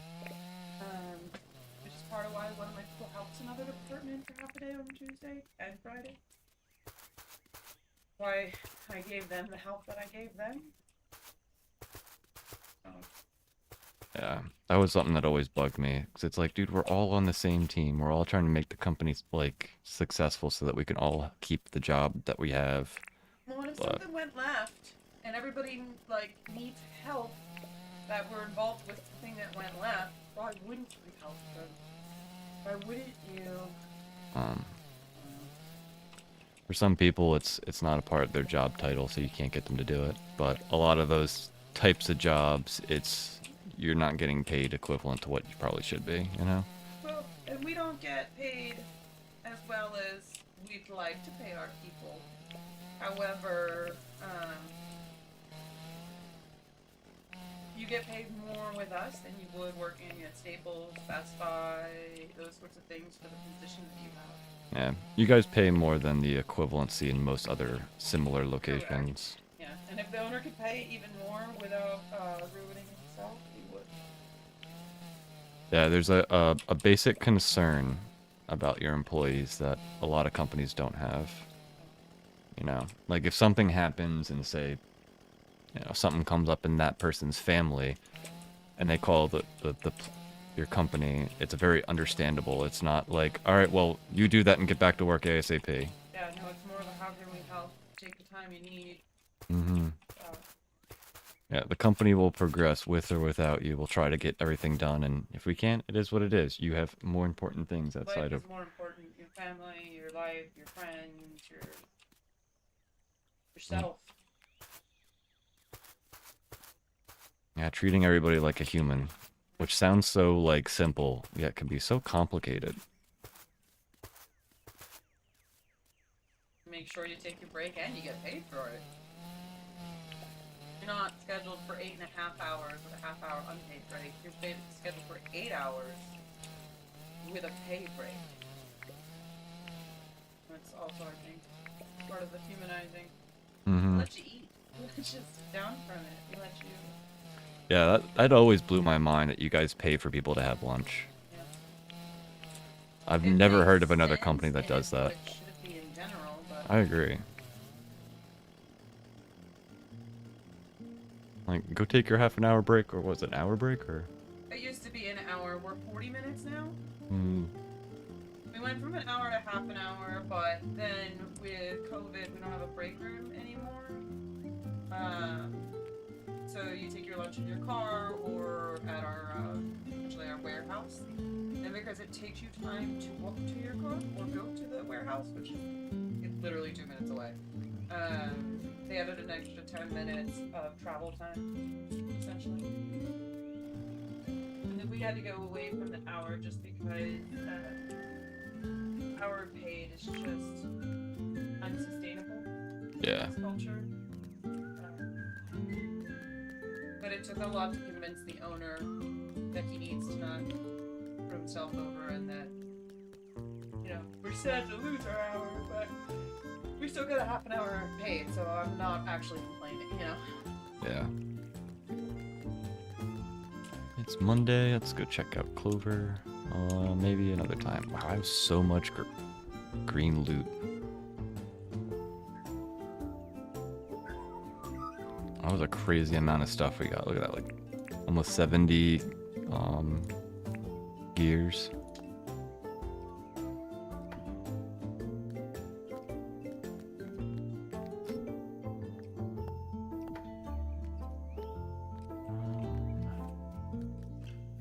Which is part of why one of my people helps another department for half a day on Tuesday and Friday. Why I gave them the help that I gave them. Yeah, that was something that always bugged me. Because it's like, dude, we're all on the same team. We're all trying to make the company, like, successful so that we can all keep the job that we have. Well, and if But, something went left and everybody, like, needs help that were involved with the thing that went left, why wouldn't we help them? Why wouldn't you? um, for some people, it's not a part of their job title, so you can't get them to do it. But a lot of those types of jobs, you're not getting paid equivalent to what you probably should be, you know? Well, and we don't get paid as well as we'd like to pay our people. However, you get paid more with us than you would working at Staples, Best Buy, those sorts of things for the position that you have. Yeah, you guys pay more than the equivalency in most other similar locations. Correct. Yeah, and if the owner could pay even more without ruining himself, he would. Yeah, there's a basic concern about your employees that a lot of companies don't have. You know, like if something happens and say, something comes up in that person's family, and they call your company, it's very understandable. It's not like, all right, well, you do that and get back to work ASAP. Yeah, no, it's more of a how can we help? Take the time you need. Mm-hmm. Yeah, the company will progress with or without you. We'll try to get everything done, and if we can't, it is what it is. You have more important things outside Life of. is more important. Your family, your life, your friends, yourself. Yeah, treating everybody like a human, which sounds so like simple, yet can be so complicated. Make sure you take your break and you get paid for it. You're not scheduled for 8.5 hours with a half-hour unpaid break. You're scheduled for 8 hours with a paid break. That's also, I think, part of the humanizing. Mm-hmm. Let you eat. Let you sit down from it. Let you. Yeah, that always blew my mind that you guys pay for people to have lunch. Yeah. I've It never makes heard of another sense, company that and does it's what that. it should be in general, but I agree. Like, go take your half an hour break, or was it an hour break, or? it used to be an hour. We're 40 minutes now. Hmm. We went from an hour to half an hour, but then with COVID, we don't have a break room anymore. So you take your lunch in your car or at actually our warehouse. And because it takes you time to walk to your car or go to the warehouse, which is literally 2 minutes away, they added an extra 10 minutes of travel time, essentially. And then we had to go away from the hour just because hour paid is just unsustainable Yeah. in this culture. But it took a lot to convince the owner that he needs to not screw himself over and that, we're sad to lose our hour, but we still get a half an hour paid, so I'm not actually complaining, Yeah. It's Monday. Let's go check out Clover. Maybe another time. Wow, I have so much green loot. That was a crazy amount of stuff we got. Look at that, like almost 70 gears.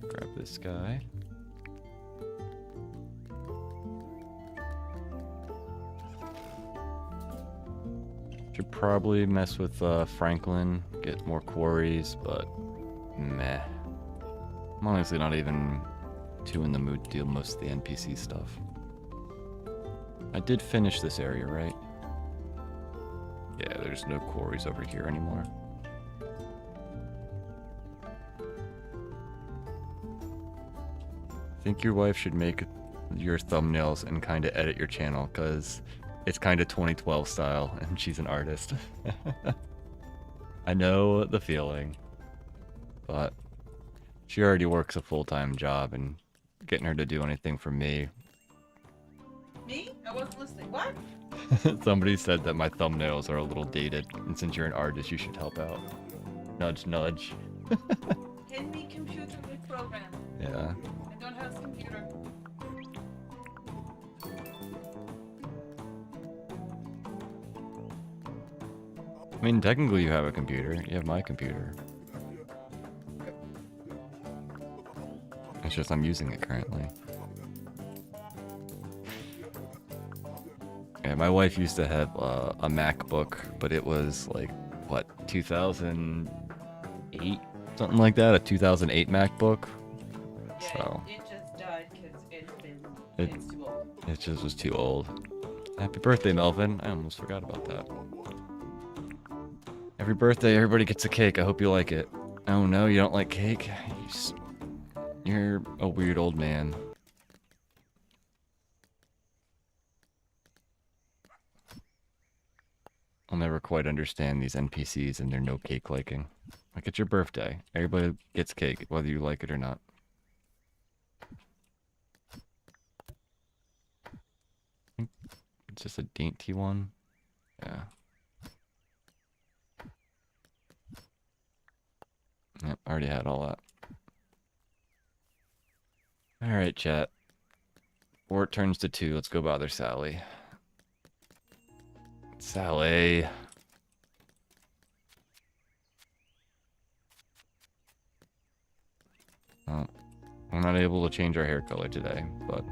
Grab this guy. Should probably mess with Franklin, get more quarries, but meh. I'm honestly not even too in the mood to deal most of the NPC stuff. I did finish this area, right? Yeah, there's no quarries over here anymore. I think your wife should make your thumbnails and kind of edit your channel, because it's kind of 2012 style, and she's an artist. I know the feeling, but she already works a full-time job, and getting her to do anything for me. Me? I wasn't listening. What? Somebody said that my thumbnails are a little dated, and since you're an artist, you should help out. Nudge, nudge. Can me computer with program. Yeah. I don't have a computer. I mean, technically you have a computer. You have my computer. It's just I'm using it currently. Yeah, my wife used to have a MacBook, but it was like, what, 2008? Something like that, a 2008 MacBook. Yeah, So it just died because It- it's too old. it just was too old. Happy birthday, Melvin. I almost forgot about that. Every birthday, everybody gets a cake. I hope you like it. Oh no, you don't like cake? You're a weird old man. I'll never quite understand these NPCs and their no cake liking. Like, it's your birthday. Everybody gets cake, whether you like it or not. It's just a dainty one. Yeah. Yep, already had all that. Alright, chat. 4 turns to 2. Let's go bother Sally. Sally. Oh, we're not able to change our hair color today, but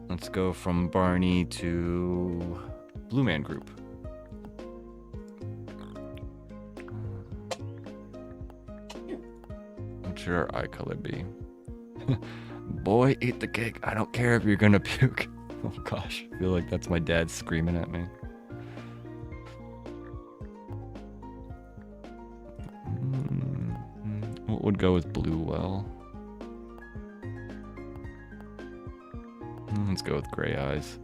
let's go from Barney to Blue Man Group. What should our eye color be? Boy, eat the cake. I don't care if you're gonna puke. Oh gosh, I feel like that's my dad screaming at me. What would go with blue well? Let's go with gray eyes.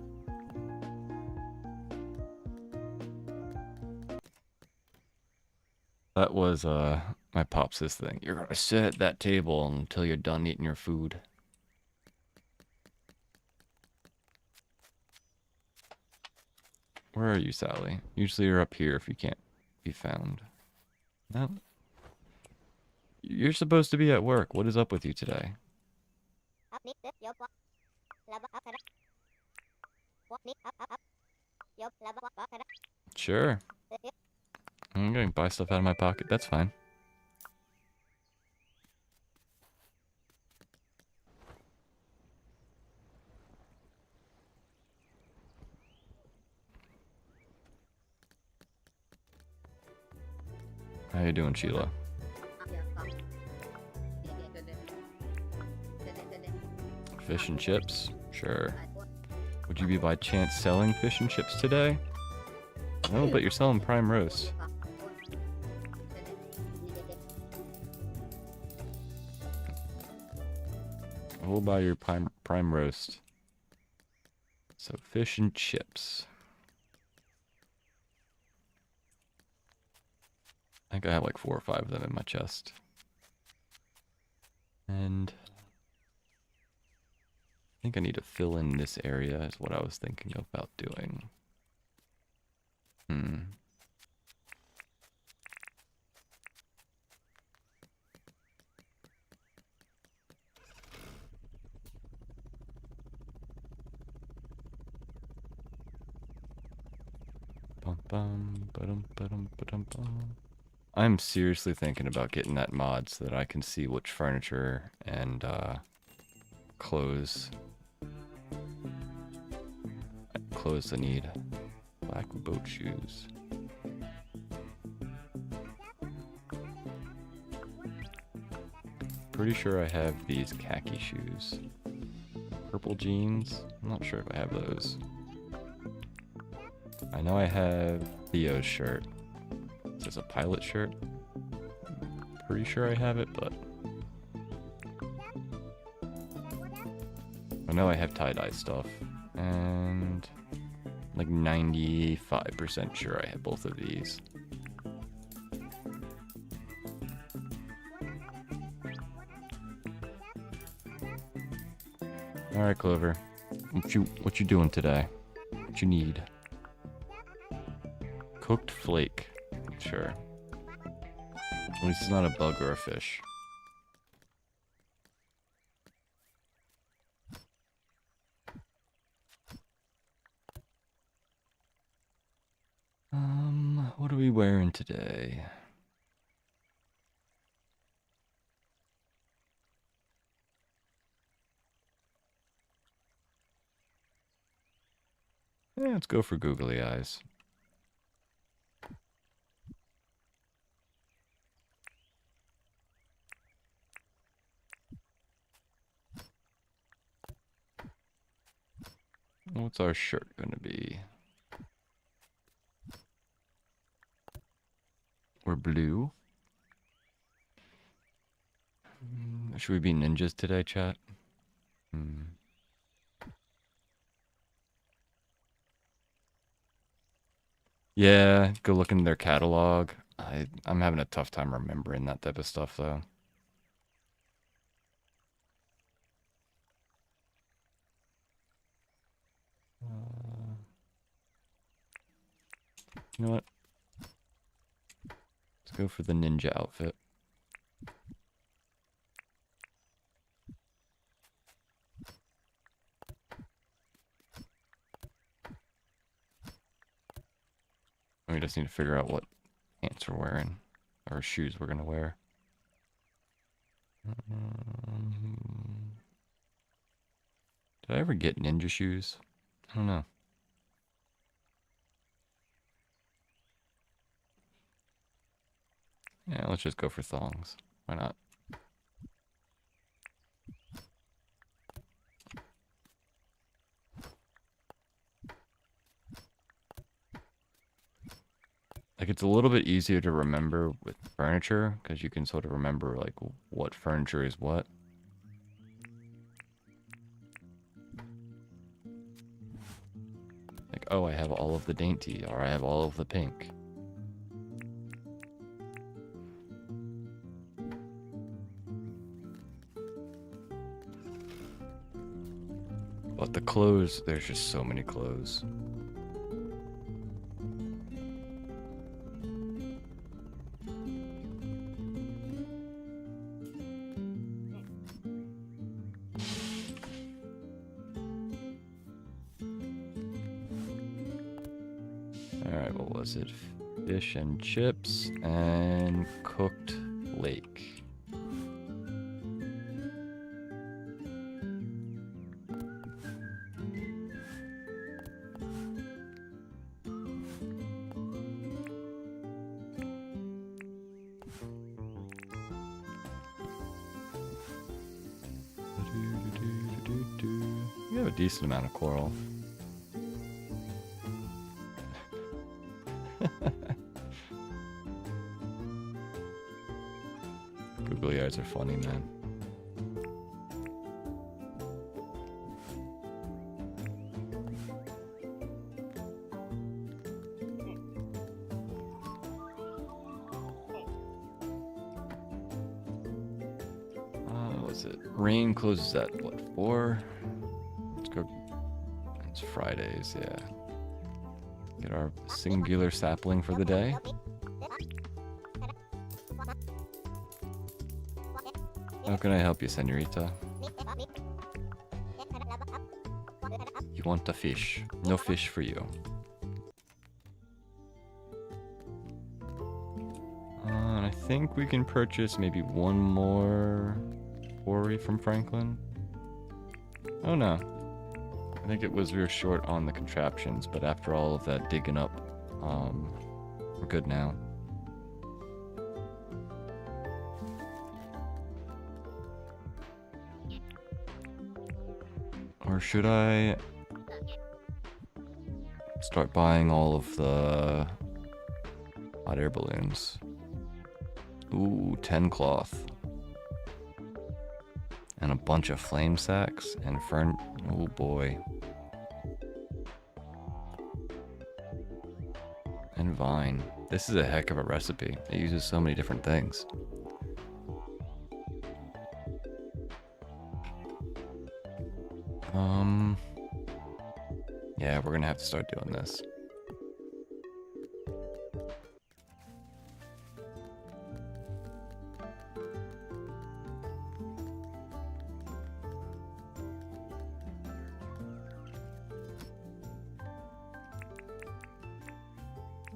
That was my pops' thing. You're gonna sit at that table until you're done eating your food. Where are you, Sally? Usually you're up here if you can't be found. No. You're supposed to be at work. What is up with you today? Sure. I'm going to buy stuff out of my pocket. That's fine. How you doing, Sheila? Fish and chips? Sure. Would you be by chance selling fish and chips today? No, but you're selling prime roast. We'll buy your prime roast. So fish and chips. I think I have like 4 or 5 of them in my chest. And I think I need to fill in this area is what I was thinking about doing. I'm seriously thinking about getting that mod so that I can see which furniture and clothes I need. Black boat shoes. Pretty sure I have these khaki shoes. purple jeans. I'm not sure if I have those. I know I have Theo's shirt. Is this a pilot shirt? Pretty sure I have it, but I know I have tie-dye stuff, and like 95% sure I have both of these. All right, Clover. What you doing today? What you need? Cooked flake. Sure. At least it's not a bug or a fish. What are we wearing today? Yeah, let's go for googly eyes. What's our shirt gonna be? We're blue. Should we be ninjas today, chat? Yeah, go look in their catalog. I'm having a tough time remembering that type of stuff, though. You know what? Let's go for the ninja outfit. We just need to figure out what pants we're wearing, or shoes we're gonna wear. Did I ever get ninja shoes? I don't know. Yeah, let's just go for thongs. Why not? Like, it's a little bit easier to remember with furniture, because you can sort of remember, like, what furniture is what. Like, oh, I have all of the dainty, or I have all of the pink. But the clothes, there's just so many clothes. Alright, what was it? Fish and chips and cooked lake. You have a decent amount of coral. Googly eyes are funny, man. What was it? Rain closes at what, 4? Let's go. It's Fridays, yeah. Get our singular sapling for the day. How can I help you, senorita? You want a fish. No fish for you. And I think we can purchase maybe one more quarry from Franklin. Oh no. I think it was we were short on the contraptions, but after all of that digging up, we're good now. Or should I start buying all of the hot air balloons? Ooh, 10 cloth. And a bunch of flame sacks and fern. Oh boy. And vine. This is a heck of a recipe. It uses so many different things. Yeah, we're gonna have to start doing this.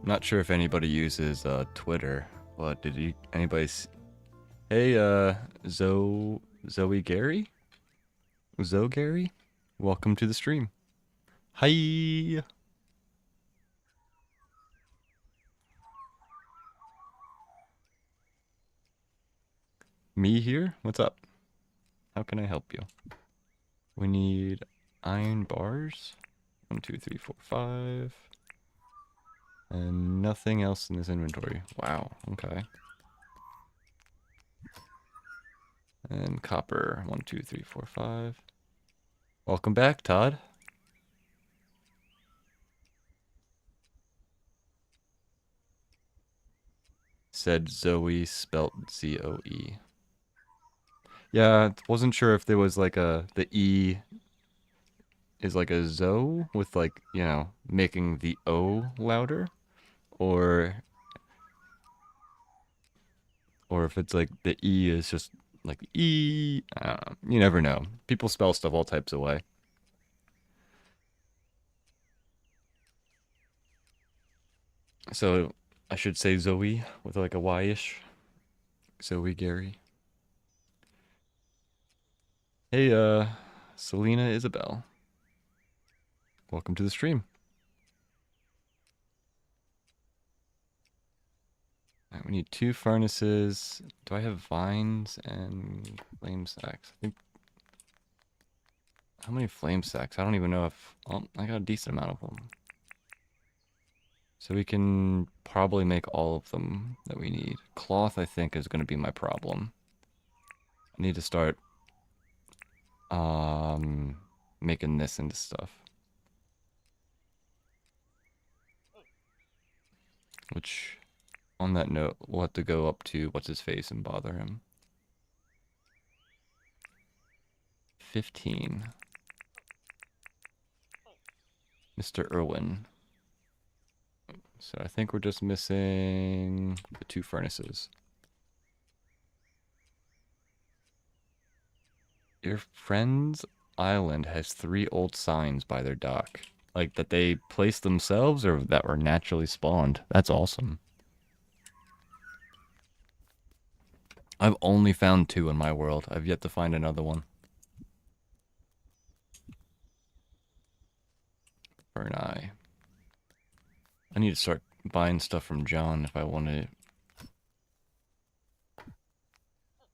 Not sure if anybody uses Twitter, but did anybody? Hey, Zoe Gary, Zoe Gary, welcome to the stream. Hi. Me here? What's up? How can I help you? We need iron bars. 1, 2, 3, 4, 5. And nothing else in this inventory. Wow, okay. And copper. 1, 2, 3, 4, 5. Welcome back, Todd. Said Zoe, spelt Z-O-E. Yeah, wasn't sure if there was like the E is like a Zoe with like, you know, making the O louder, or if it's like the E is just like E. You never know. People spell stuff all types of way. So I should say Zoe with like a Y-ish. Zoe Gary. Hey, Selena Isabel. Welcome to the stream. Right, we need 2 furnaces. Do I have vines and flame sacks? I think. How many flame sacks? I don't even know if. Oh, I got a decent amount of them. So we can probably make all of them that we need. Cloth, I think, is going to be my problem. I need to start making this into stuff. Which, on that note, we'll have to go up to what's-his-face and bother him. 15. Mr. Irwin. So I think we're just missing the 2 furnaces. Your friend's island has 3 old signs by their dock. Like that they placed themselves or that were naturally spawned. That's awesome. I've only found 2 in my world. I've yet to find another one. For an eye. I need to start buying stuff from John if I want to.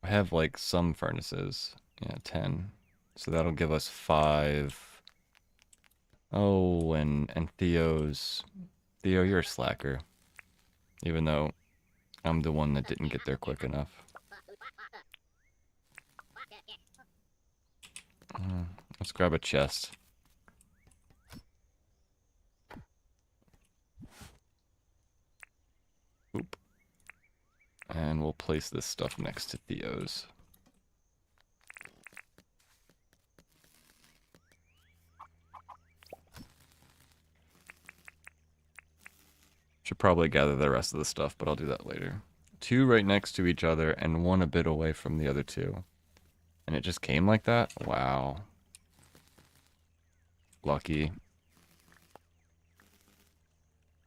I have like some furnaces. Yeah, 10. So that'll give us 5. Oh, and Theo's. Theo, you're a slacker. Even though I'm the one that didn't get there quick enough. Let's grab a chest. Oop. And we'll place this stuff next to Theo's. Should probably gather the rest of the stuff, but I'll do that later. 2 right next to each other and 1 a bit away from the other 2. And it just came like that? Wow. Lucky.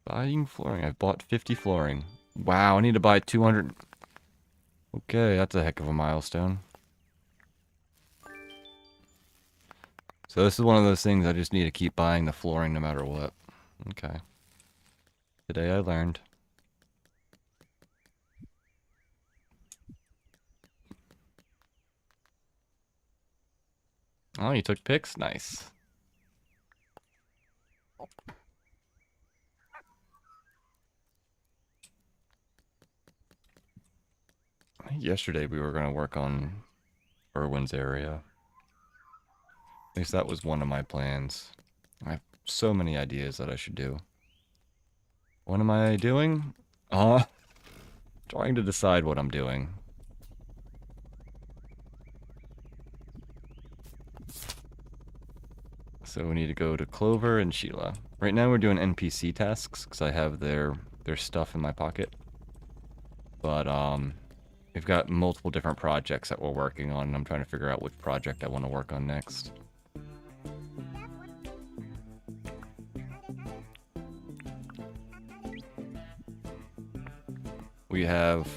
Buying flooring. I've bought 50 flooring. Wow, I need to buy 200. Okay, that's a heck of a milestone. So this is one of those things I just need to keep buying the flooring no matter what. Okay. Today I learned. Oh, you took pics? Nice. Yesterday we were going to work on Irwin's area. At least that was one of my plans. I have so many ideas that I should do. What am I doing? Trying to decide what I'm doing. So we need to go to Clover and Sheila. Right now we're doing NPC tasks because I have their stuff in my pocket. But we've got multiple different projects that we're working on, and I'm trying to figure out which project I want to work on next. We have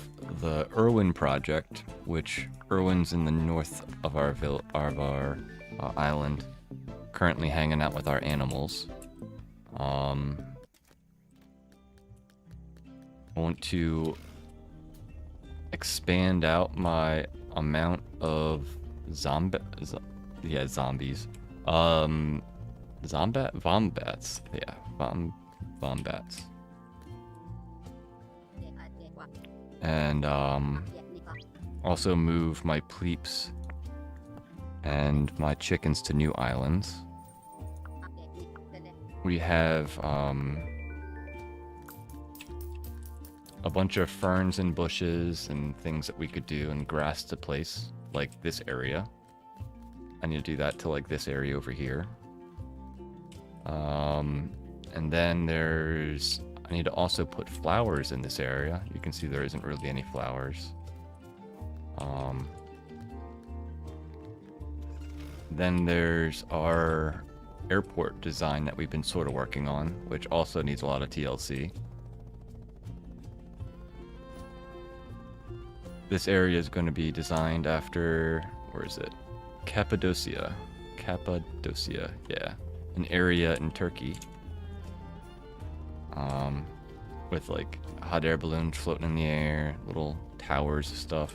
the Irwin project, which Irwin's in the north of our island, currently hanging out with our animals. I want to expand out my amount of zombies. Vombats. Yeah, vombats. And also move my pleeps and my chickens to new islands. We have a bunch of ferns and bushes and things that we could do and grass to place, like this area. I need to do that to like this area over here. And then I need to also put flowers in this area. You can see there isn't really any flowers. Then there's our airport design that we've been sort of working on, which also needs a lot of TLC. This area is going to be designed after, where is it? Cappadocia, yeah. An area in Turkey. With like hot air balloons floating in the air, little towers and stuff.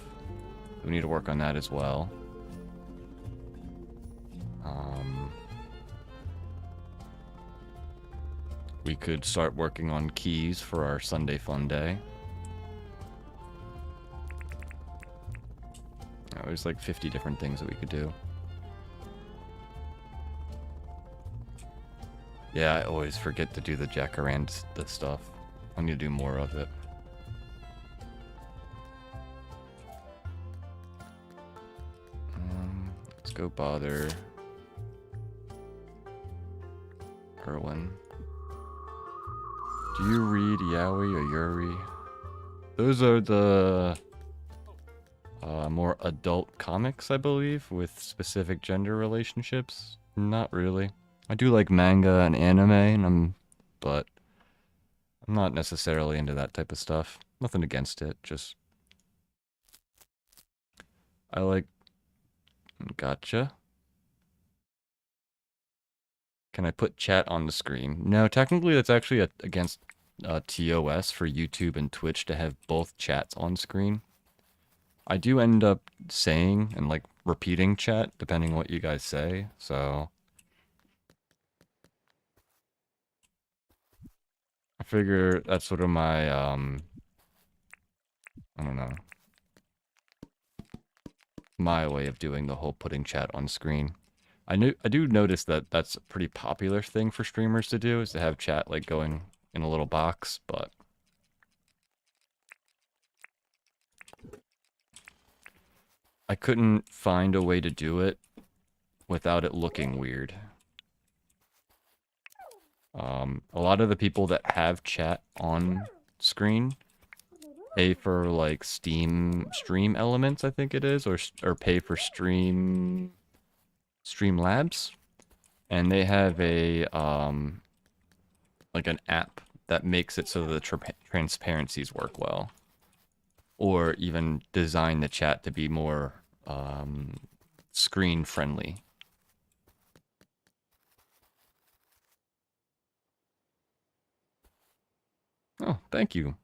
We need to work on that as well. We could start working on keys for our Sunday fun day. There's like 50 different things that we could do. Yeah, I always forget to do the jacaranda stuff. I need to do more of it. Let's go bother Irwin. Do you read Yaoi or Yuri? Those are the more adult comics, I believe, with specific gender relationships. Not really. I do like manga and anime, but I'm not necessarily into that type of stuff. Nothing against it, just I like. Gotcha. Can I put chat on the screen? No, technically that's actually against TOS for YouTube and Twitch to have both chats on screen. I do end up saying and like repeating chat depending on what you guys say, so I figure that's sort of my I don't know, my way of doing the whole putting chat on screen. I do notice that that's a pretty popular thing for streamers to do, is to have chat like going in a little box, but I couldn't find a way to do it without it looking weird. A lot of the people that have chat on screen pay for like stream elements, I think it is, or pay for Streamlabs, and they have a like an app that makes it so the transparencies work well, or even design the chat to be more screen friendly. Oh, thank you.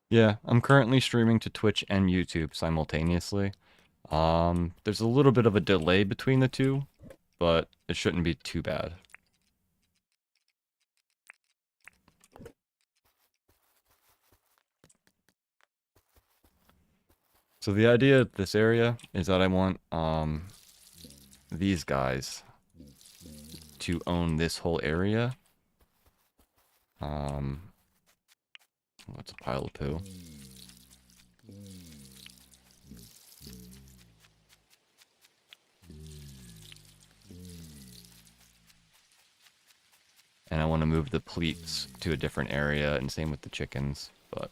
Yeah, I'm currently streaming to Twitch and YouTube simultaneously, There's a little bit of a delay between the two, but it shouldn't be too bad. So the idea of this area is that I want these guys to own this whole area. What's a pile of poo? And I want to move the pleats to a different area, and same with the chickens, but...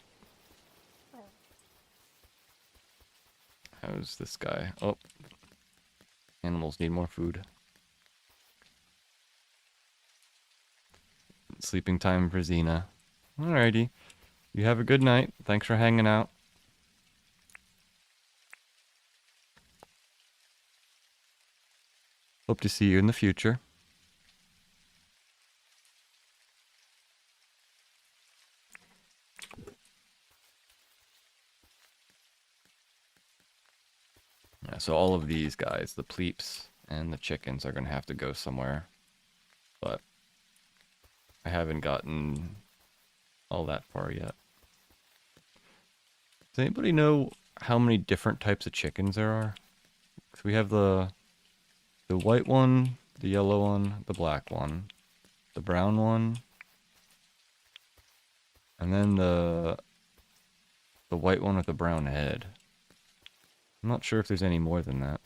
How's this guy? Oh. Animals need more food. Sleeping time for Xena. Alrighty. You have a good night. Thanks for hanging out. Hope to see you in the future. Yeah, so all of these guys, the pleeps and the chickens, are going to have to go somewhere. But I haven't gotten all that far yet. Does anybody know how many different types of chickens there are? So we have the white one, the yellow one, the black one, the brown one, and then the white one with the brown head. I'm not sure if there's any more than that.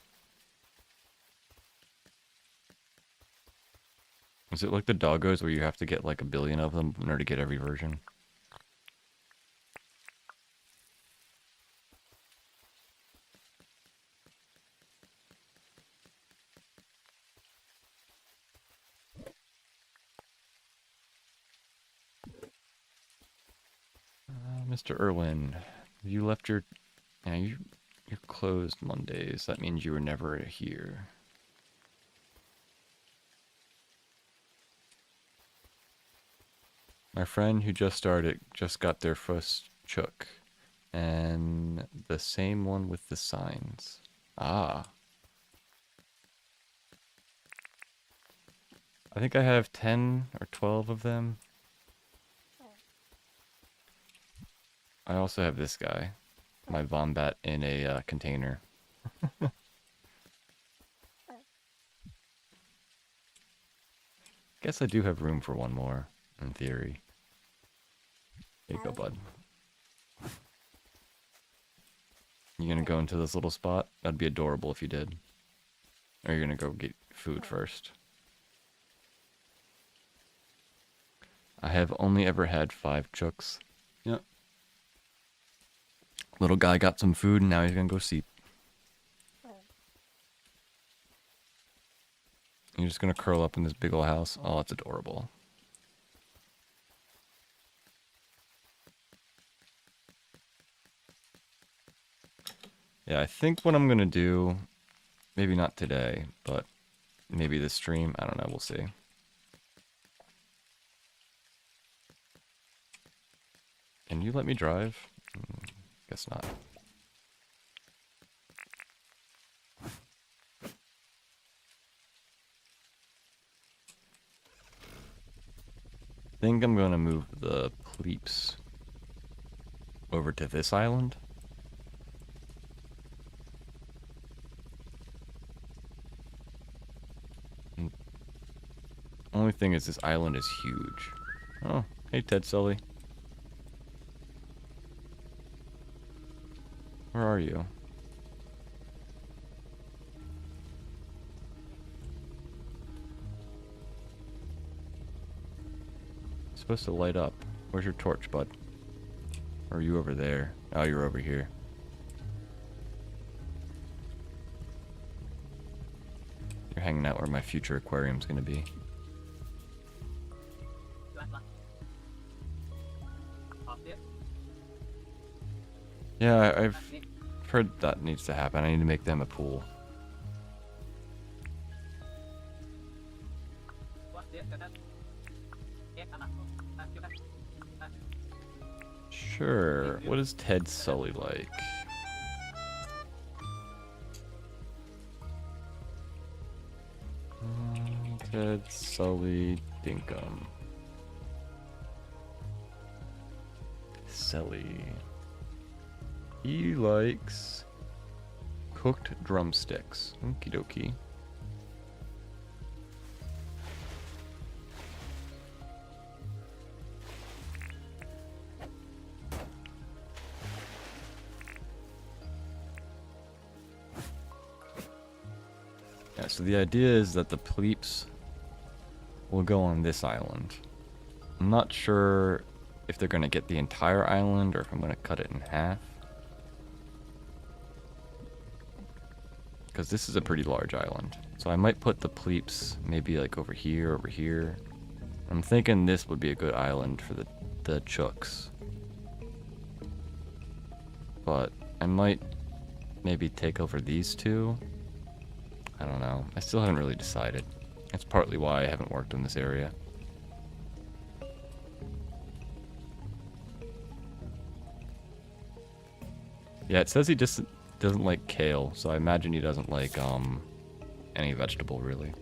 Is it like the doggos where you have to get like 1 billion of them in order to get every version? Mr. Irwin, you left your... Yeah, you're closed Mondays. That means you were never here. My friend who just started just got their first chook. And the same one with the signs. Ah. I think I have 10 or 12 of them. I also have this guy. My Vombat in a container. Guess I do have room for one more, in theory. Here you go, bud. You gonna go into this little spot? That'd be adorable if you did. Or you're gonna go get food first. I have only ever had 5 chooks. Yep. Little guy got some food and now he's gonna go sleep. You're just gonna curl up in this big old house? Oh, that's adorable. Yeah, I think what I'm gonna do, maybe not today, but maybe this stream, I don't know, we'll see. Can you let me drive? Guess not. I think I'm gonna move the pleeps over to this island. Only thing is this island is huge. Oh, hey Ted Sully. Where are you? It's supposed to light up. Where's your torch, bud? Or are you over there? Oh, you're over here. You're hanging out where my future aquarium's gonna be. Yeah, I've heard that needs to happen. I need to make them a pool. Sure. What is Ted Sully like? Ted, Sully, Dinkum. Sully. He likes cooked drumsticks. Okie dokie. Yeah, so the idea is that the Pleeps will go on this island. I'm not sure if they're going to get the entire island or if I'm going to cut it in half. Because this is a pretty large island. So I might put the Pleeps maybe like over here, over here. I'm thinking this would be a good island for the Chooks. But I might maybe take over these two. I don't know. I still haven't really decided. That's partly why I haven't worked in this area. Yeah, it says he just doesn't like kale, so I imagine he doesn't like any vegetable really.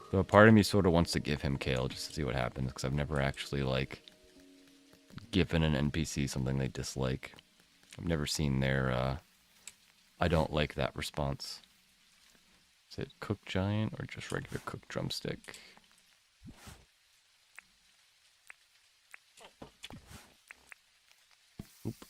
So a part of me sort of wants to give him kale just to see what happens, because I've never actually like given an NPC something they dislike. I've never seen their I don't like that response. Is it cooked giant or just regular cooked drumstick? Oop.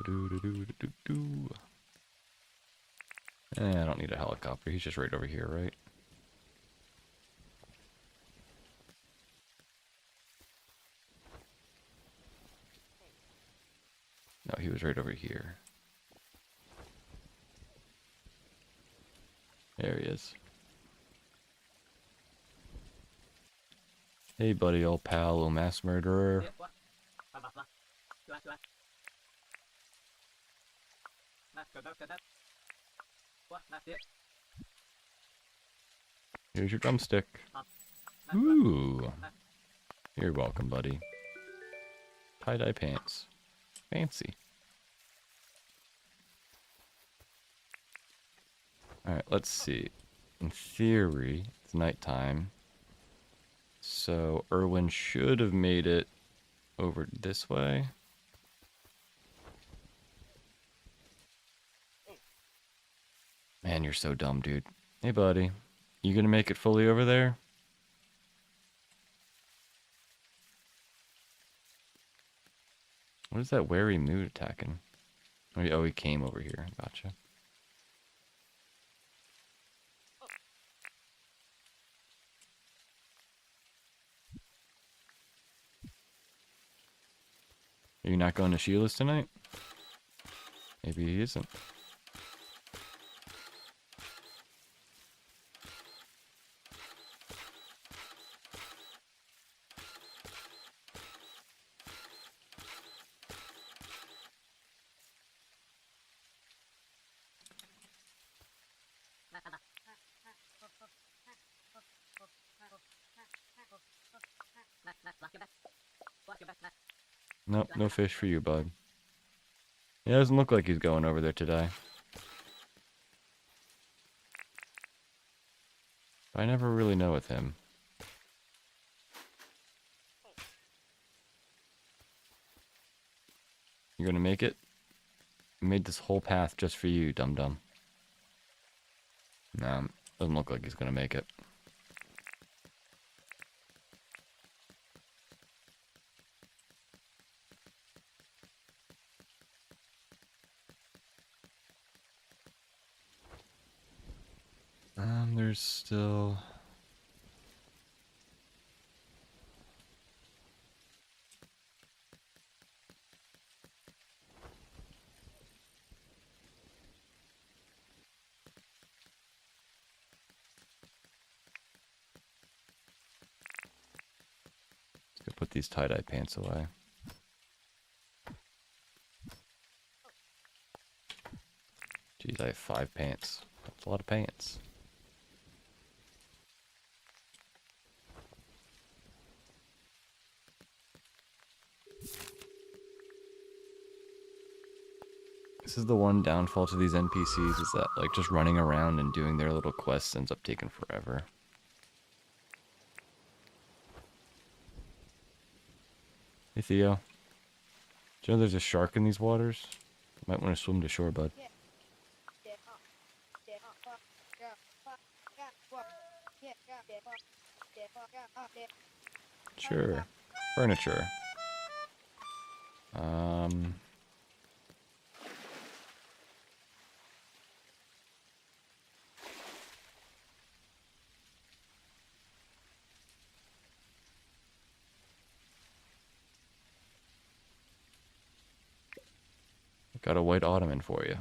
Do-do-do-do-do-do. I don't need a helicopter. He's just right over here, right? No, he was right over here. There he is. Hey, buddy, old pal, old mass murderer. Here's your drumstick. Ooh. You're welcome, buddy. Tie-dye pants. Fancy. Alright, let's see. In theory, it's nighttime. So, Erwin should have made it over this way. Man, you're so dumb, dude. Hey, buddy. You gonna make it fully over there? What is that wary mood attacking? Oh, he came over here. Gotcha. Are you not going to Sheila's tonight? Maybe he isn't. Nope, no fish for you, bud. It doesn't look like he's going over there today. I never really know with him. You gonna make it? I made this whole path just for you, dum-dum. No, doesn't look like he's gonna make it. There's still... Let's go put these tie-dye pants away. I have 5 pants. That's a lot of pants. This is the one downfall to these NPCs, is that like just running around and doing their little quests ends up taking forever. Hey Theo, do you know there's a shark in these waters? Might want to swim to shore, bud. Sure. Furniture. Um... Got a white ottoman for you.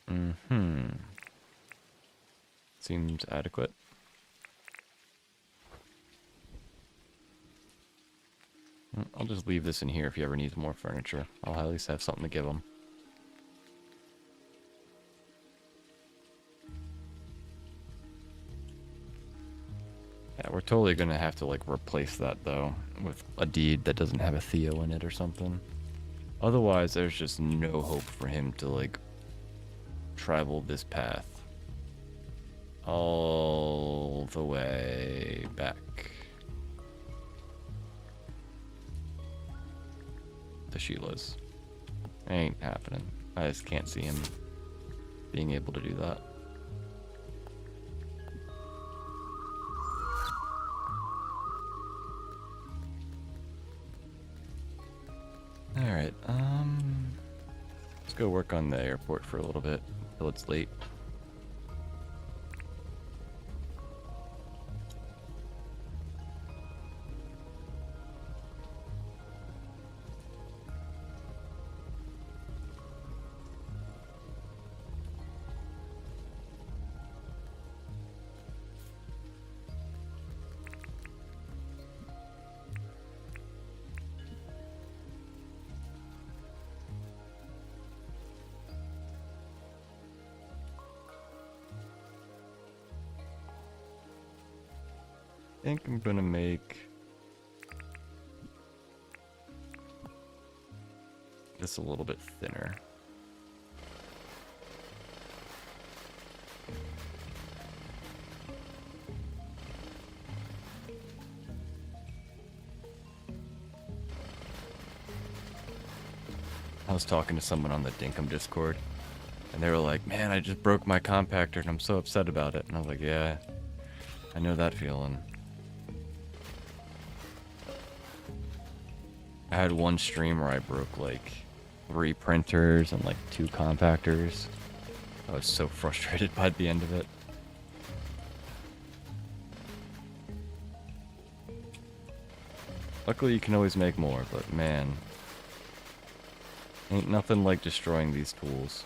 Mm-hmm. Seems adequate. I'll just leave this in here if he ever needs more furniture. I'll at least have something to give him. Yeah, we're totally gonna have to like replace that though with a deed that doesn't have a Theo in it or something. Otherwise, there's just no hope for him to like travel this path all the way back to Sheila's. Ain't happening. I just can't see him being able to do that. Alright, let's go work on the airport for a little bit until it's late. I think I'm gonna make this a little bit thinner. I was talking to someone on the Dinkum Discord, and they were like, man, I just broke my compactor and I'm so upset about it. And I was like, yeah, I know that feeling. I had one stream where I broke like 3 printers and like 2 compactors. I was so frustrated by the end of it. Luckily you can always make more, but man, ain't nothing like destroying these tools.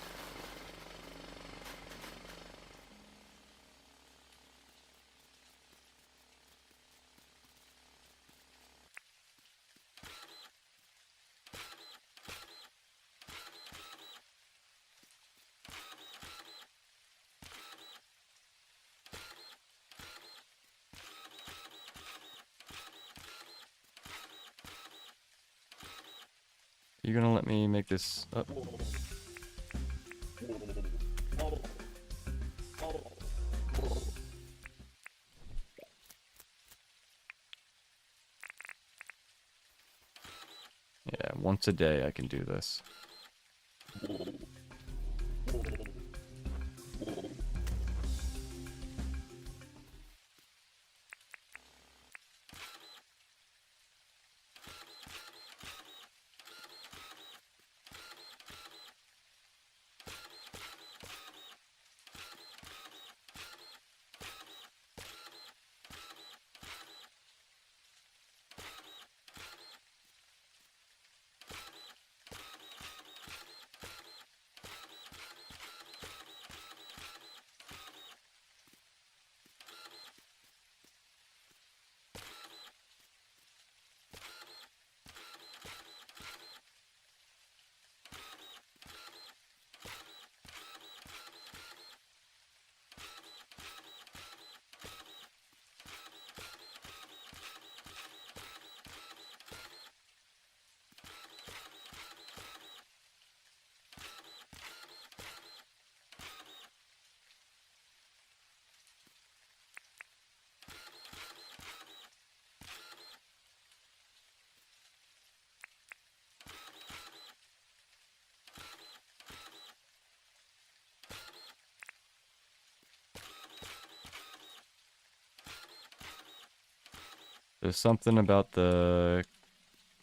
You gonna let me make this up? Yeah, once a day I can do this. There's something about the,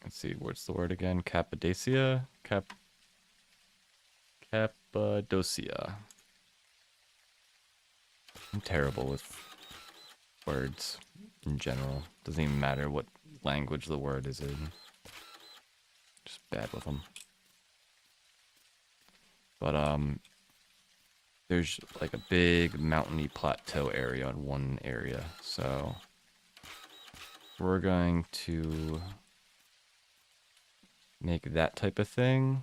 let's see, what's the word again? Cappadocia? Cappadocia. I'm terrible with words in general. Doesn't even matter what language the word is in. Just bad with them. But there's like a big mountainy plateau area in one area, so we're going to make that type of thing.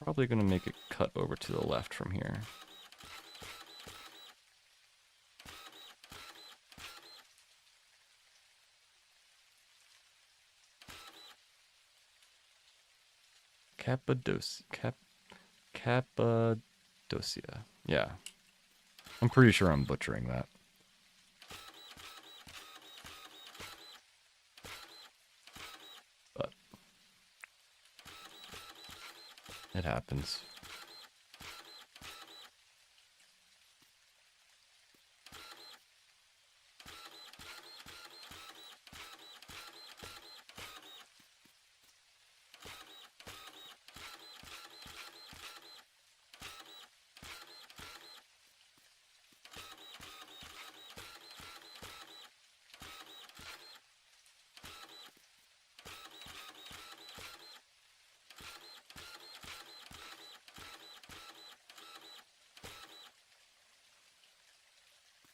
Probably gonna make it cut over to the left from here. Cappadocia. Yeah. I'm pretty sure I'm butchering that. But it happens.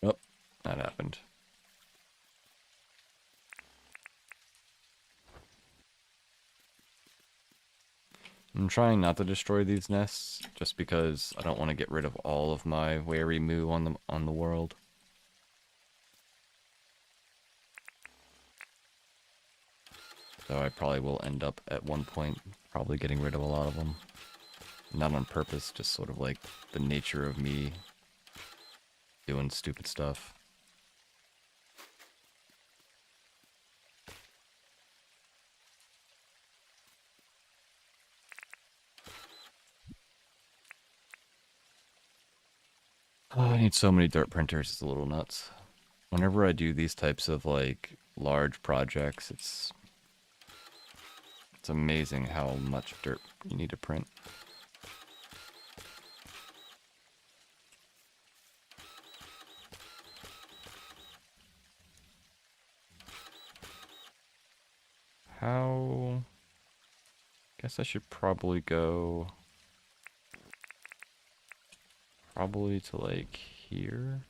Oh, that happened. I'm trying not to destroy these nests just because I don't want to get rid of all of my wary moo on the world. So I probably will end up at one point probably getting rid of a lot of them. Not on purpose, just sort of like the nature of me doing stupid stuff. Oh, I need so many dirt printers, it's a little nuts. Whenever I do these types of like large projects, it's amazing how much dirt you need to print. How? Guess I should probably go to like here.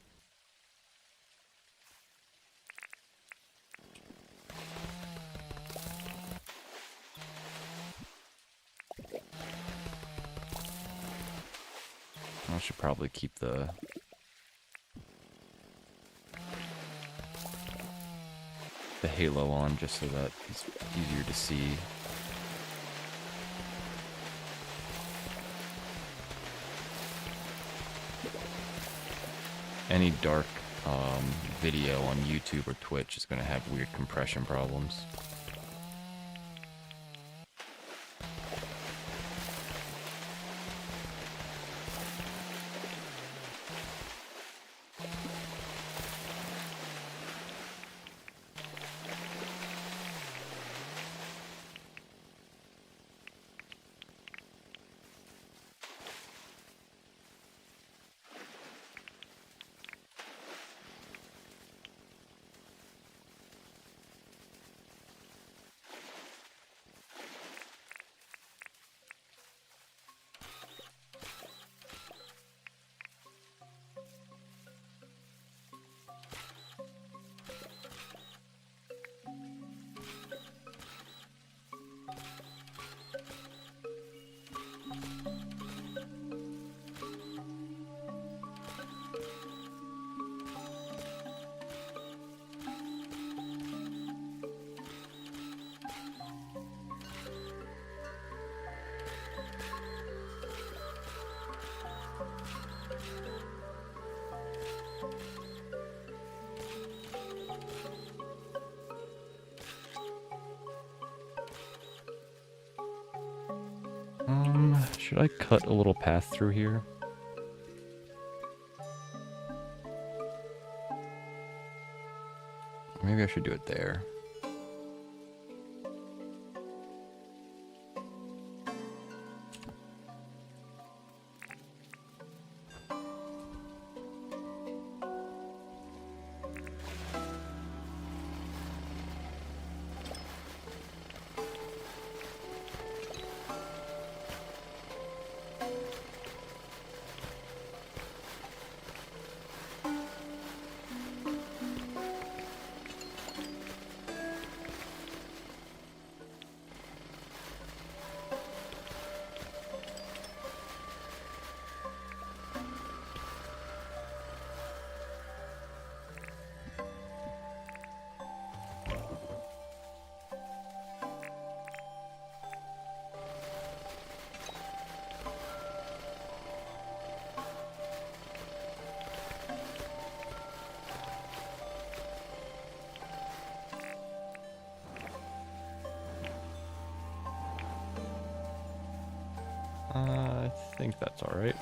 I should probably keep the halo on just so that it's easier to see. Any dark video on YouTube or Twitch is going to have weird compression problems. Should I cut a little path through here? Maybe I should do it there. I think that's all right.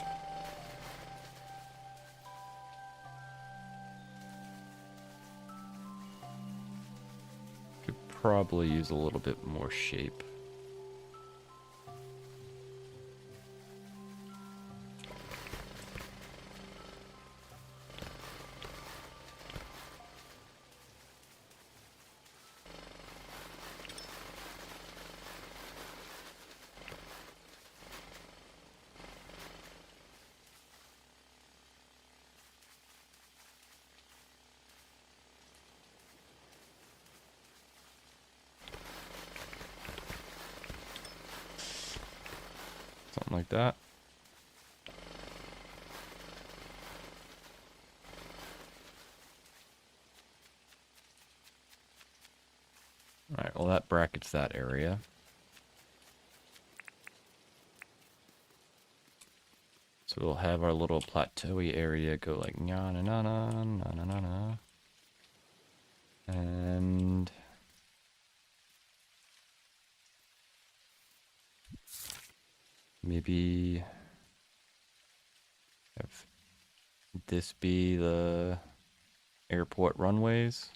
Could probably use a little bit more shape. Something like that. Alright, well that brackets that area. So we'll have our little plateauy area go like na na na na na na na na. And maybe have this be the airport runways.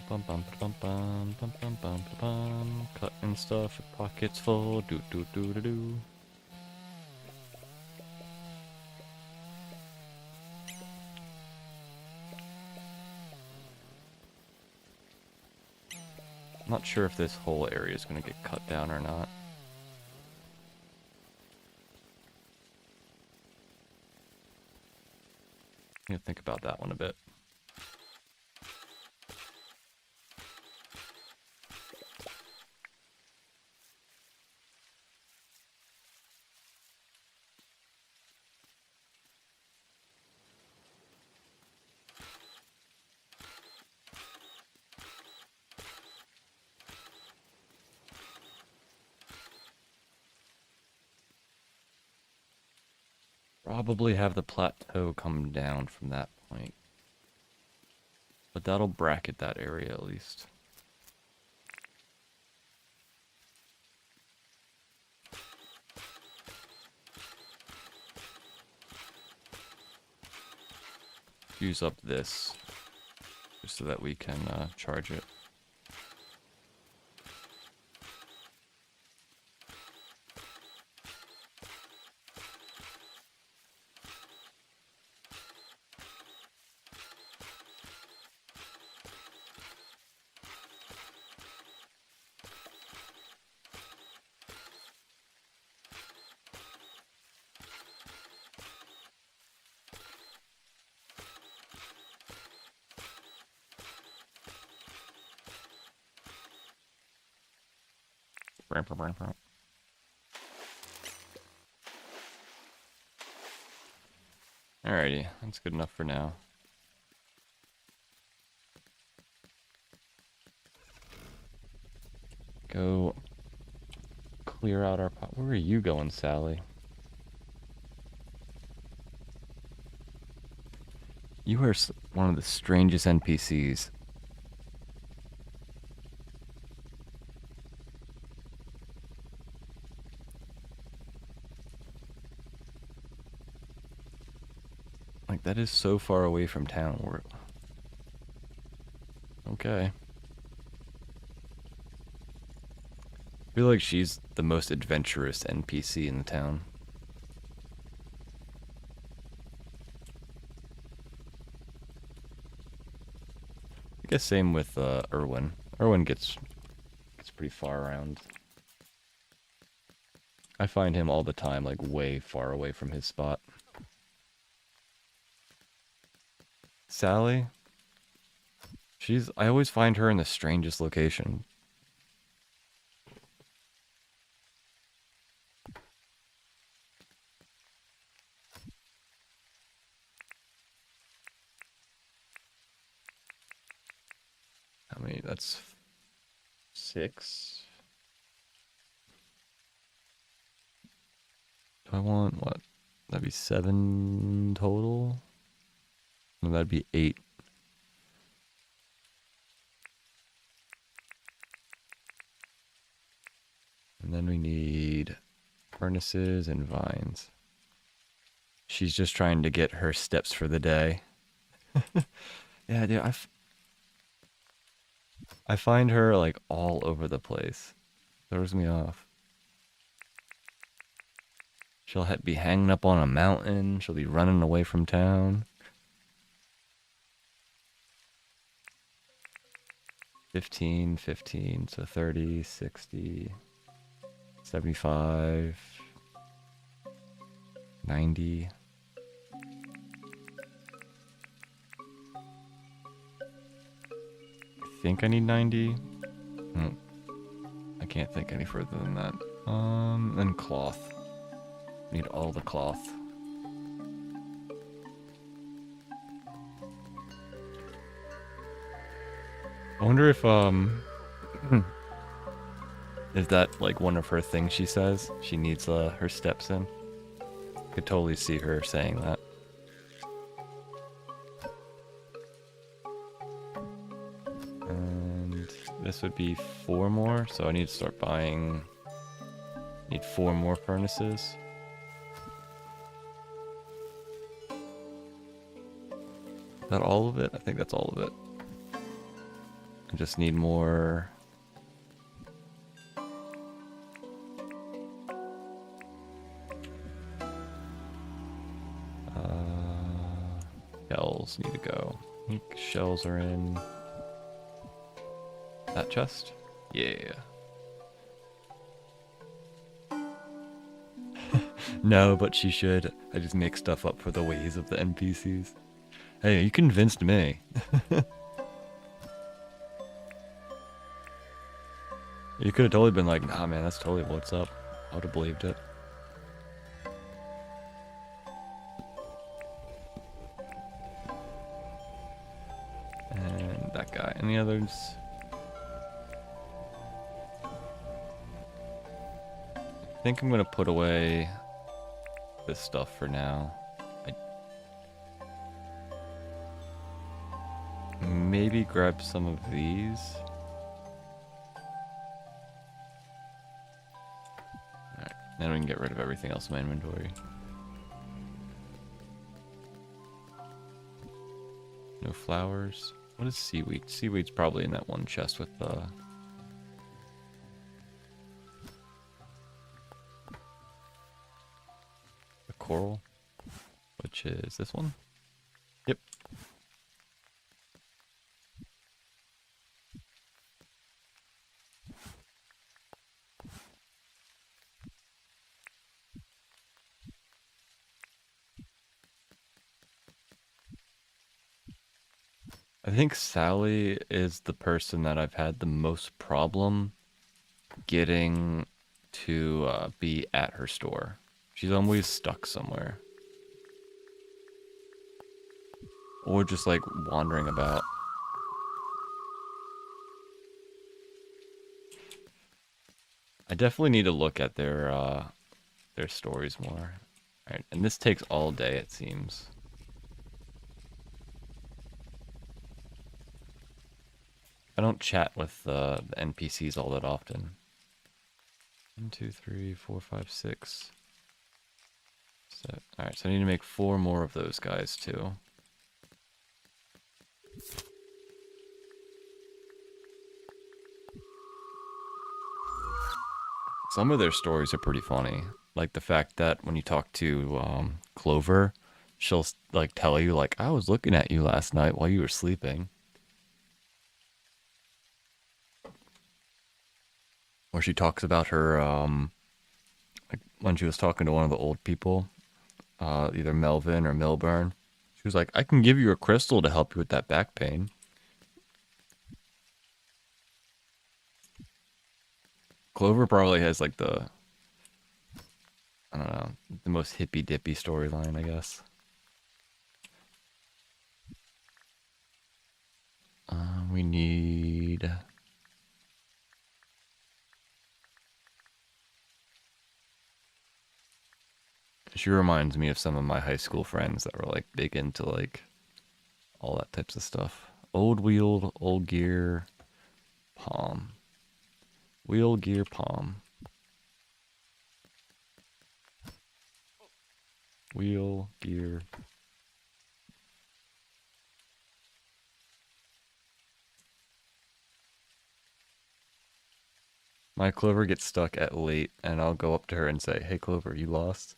Bum bum bum bum bum bum bum bum. Cutting stuff, pockets full. Do do do do do. I'm not sure if this whole area is going to get cut down or not. I'm going to think about that one a bit. Probably have the plateau come down from that point. But that'll bracket that area at least. Use up this just so that we can charge it. Alrighty, that's good enough for now. Go clear out our pot. Where are you going, Sally? You are one of the strangest NPCs that is so far away from town. Okay. I feel like she's the most adventurous NPC in the town. I guess same with Erwin. Erwin gets pretty far around. I find him all the time, like way far away from his spot. Sally? I always find her in the strangest location. How many? That's 6. Do I want what? That'd be 7 total? No, that'd be 8. And then we need furnaces and vines. She's just trying to get her steps for the day. Yeah, dude, I find her like all over the place. Throws me off. She'll be hanging up on a mountain. She'll be running away from town. 15, 15, so 30, 60, 75, 90. I think I need 90. I can't think any further than that. Then cloth. Need all the cloth. I wonder if is that like one of her things she says? She needs her steps in. Could totally see her saying that. And this would be 4 more, so I need to start buying. Need 4 more furnaces. Is that all of it? I think that's all of it. I just need more. Shells need to go. I think shells are in that chest. Yeah. No, but she should. I just make stuff up for the ways of the NPCs. Hey, you convinced me. You could have totally been like, nah, man, that's totally what's up. I would have believed it. And that guy. Any others? I think I'm gonna put away this stuff for now. Maybe grab some of these. Alright, then we can get rid of everything else in my inventory. No flowers. What is seaweed? Seaweed's probably in that one chest with the coral, which is this one. Yep. I think Sally is the person that I've had the most problem getting to be at her store. She's always stuck somewhere. Or just like wandering about. I definitely need to look at their stories more. Alright, and this takes all day, it seems. I don't chat with the NPCs all that often. 1, 2, 3, 4, 5, 6. Alright, so I need to make 4 more of those guys too. Some of their stories are pretty funny. Like the fact that when you talk to Clover, she'll like tell you like I was looking at you last night while you were sleeping. Or she talks about her like when she was talking to one of the old people, either Melvin or Milburn. She was like, "I can give you a crystal to help you with that back pain." Clover probably has like the I don't know the most hippy dippy storyline, I guess. We need. She reminds me of some of my high school friends that were like big into like all that types of stuff. Old wheel, old gear, palm. Wheel, gear, palm. Wheel, gear. My Clover gets stuck at late, and I'll go up to her and say, "Hey, Clover, you lost?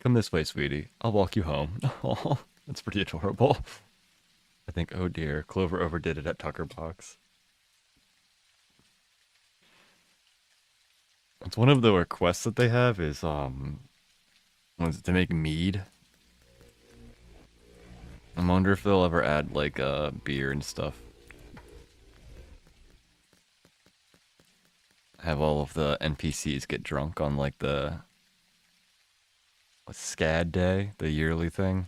Come this way, sweetie. I'll walk you home." Oh, that's pretty adorable. I think, oh dear, Clover overdid it at Tucker Box. It's one of the requests that they have is was it to make mead. I wonder if they'll ever add like beer and stuff. Have all of the NPCs get drunk on like the SCAD day, the yearly thing.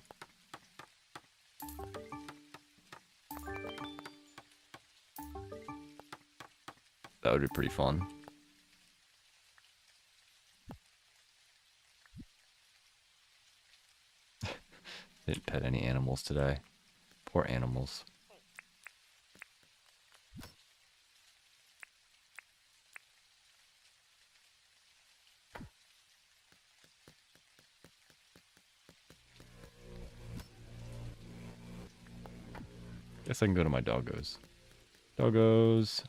That would be pretty fun. Didn't pet any animals today. Poor animals. Guess I can go to my doggos. Doggos.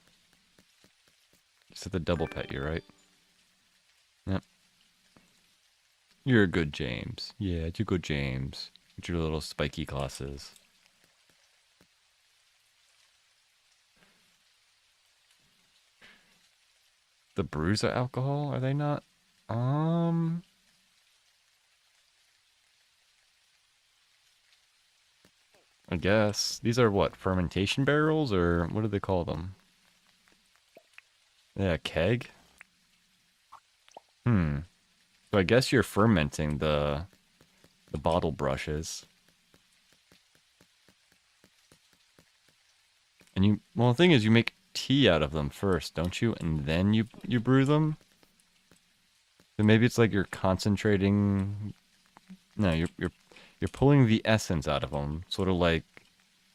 Just have to double pet you, right? Yep. You're a good James. Yeah, you're good James. With your little spiky glasses. The brews are alcohol, are they not? Um, I guess. These are what, fermentation barrels or what do they call them? Yeah, keg? Hmm. So I guess you're fermenting the bottle brushes. And you well the thing is you make tea out of them first, don't you? And then you brew them? So maybe it's like you're concentrating no, you're pulling the essence out of them, sort of like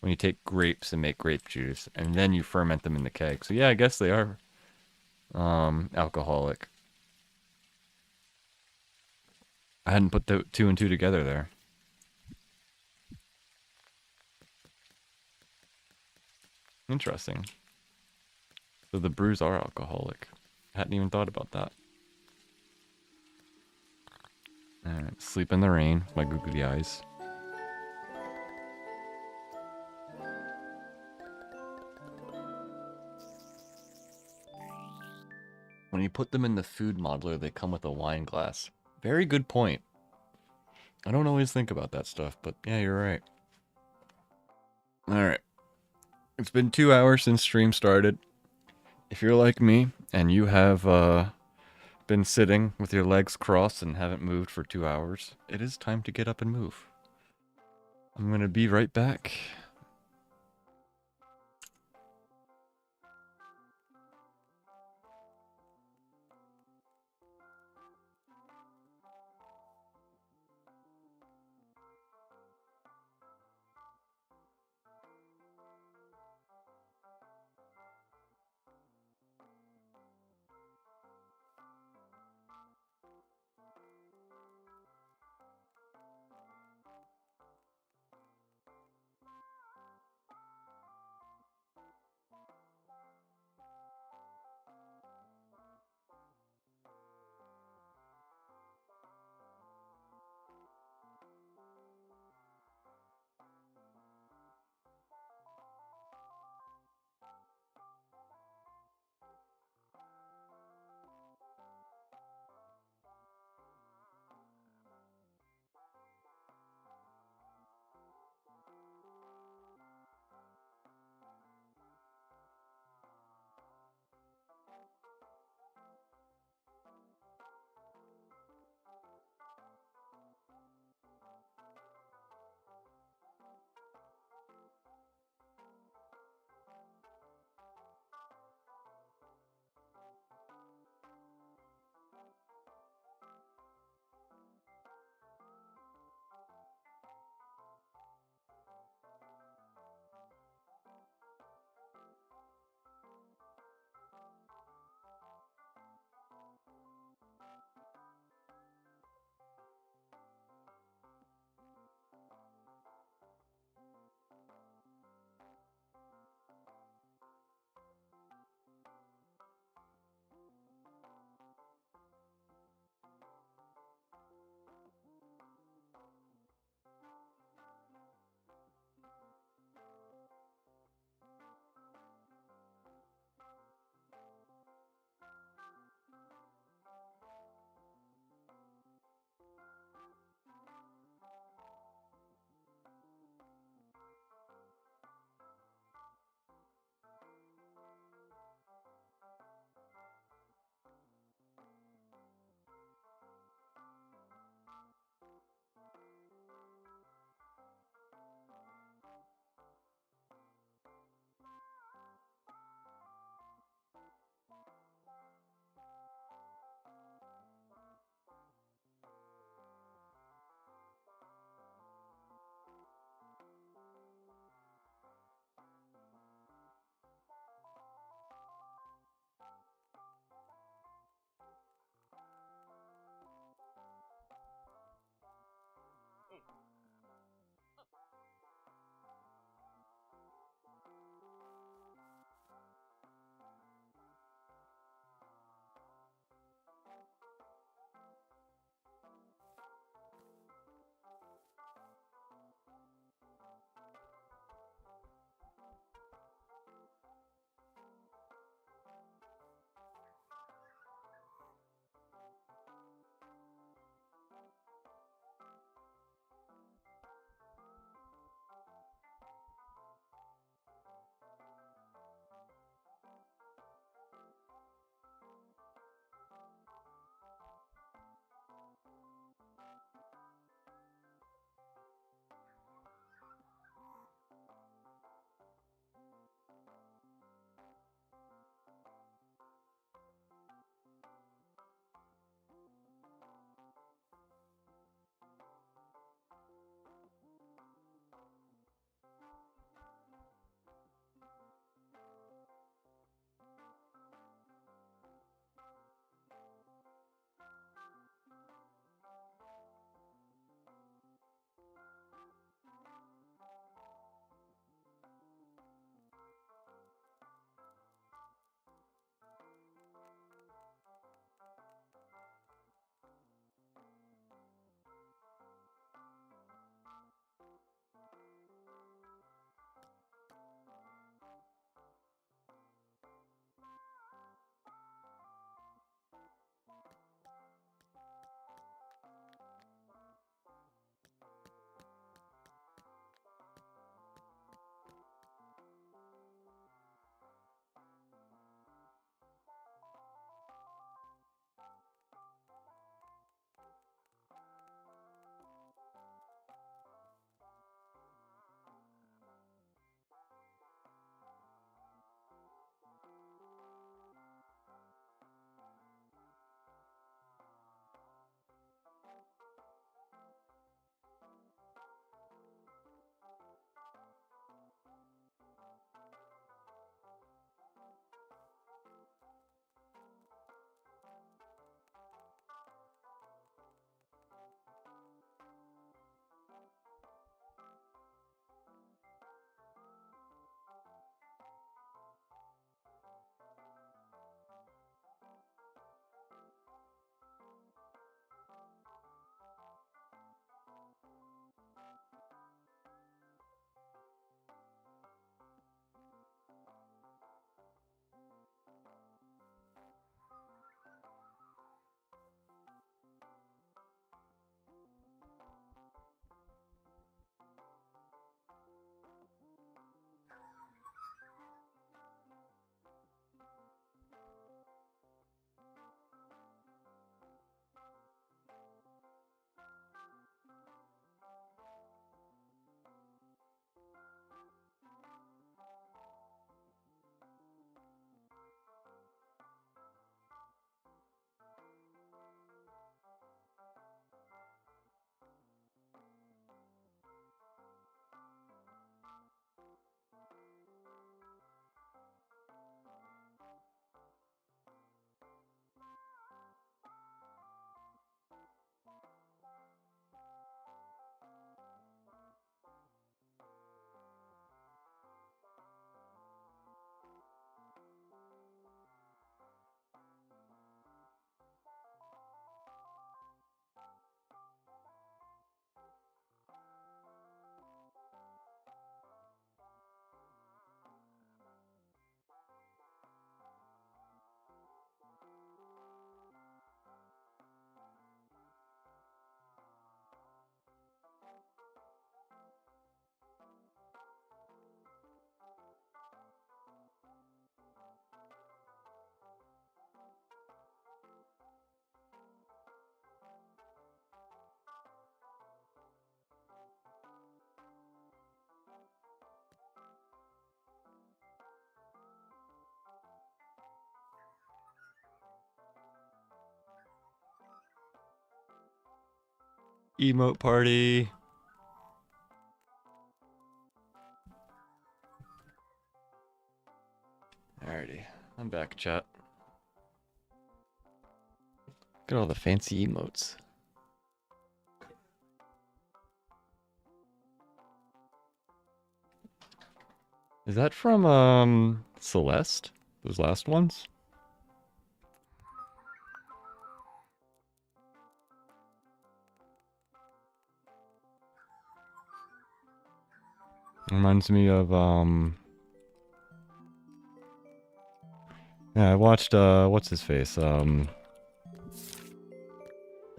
when you take grapes and make grape juice and then you ferment them in the keg. So yeah, I guess they are alcoholic. I hadn't put the two and two together there. Interesting. So the brews are alcoholic. Hadn't even thought about that. Alright, sleep in the rain, my googly eyes. When you put them in the food modeler, they come with a wine glass. Very good point. I don't always think about that stuff, but yeah, you're right. Alright. It's been 2 hours since stream started. If you're like me and you have been sitting with your legs crossed and haven't moved for 2 hours, it is time to get up and move. I'm gonna be right back. Emote party. Alrighty, I'm back, chat. Look at all the fancy emotes. Is that from Celeste? Those last ones? Reminds me of yeah, I watched what's his face?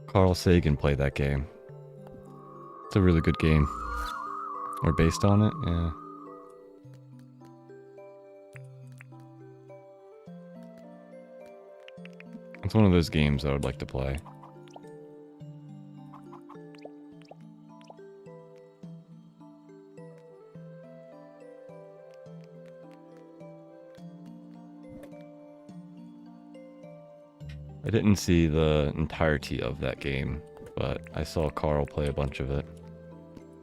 Carl Sagan play that game. It's a really good game. Or based on it, yeah. It's one of those games I would like to play. I didn't see the entirety of that game, but I saw Carl play a bunch of it.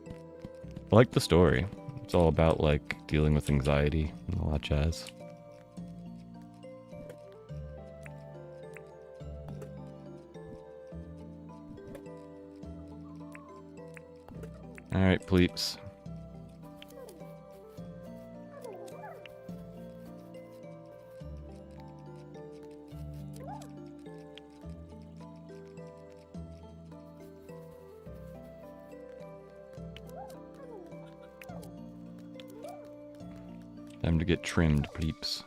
I like the story. It's all about, like, dealing with anxiety and all that jazz. Alright, pleeps. Time to get trimmed, peeps.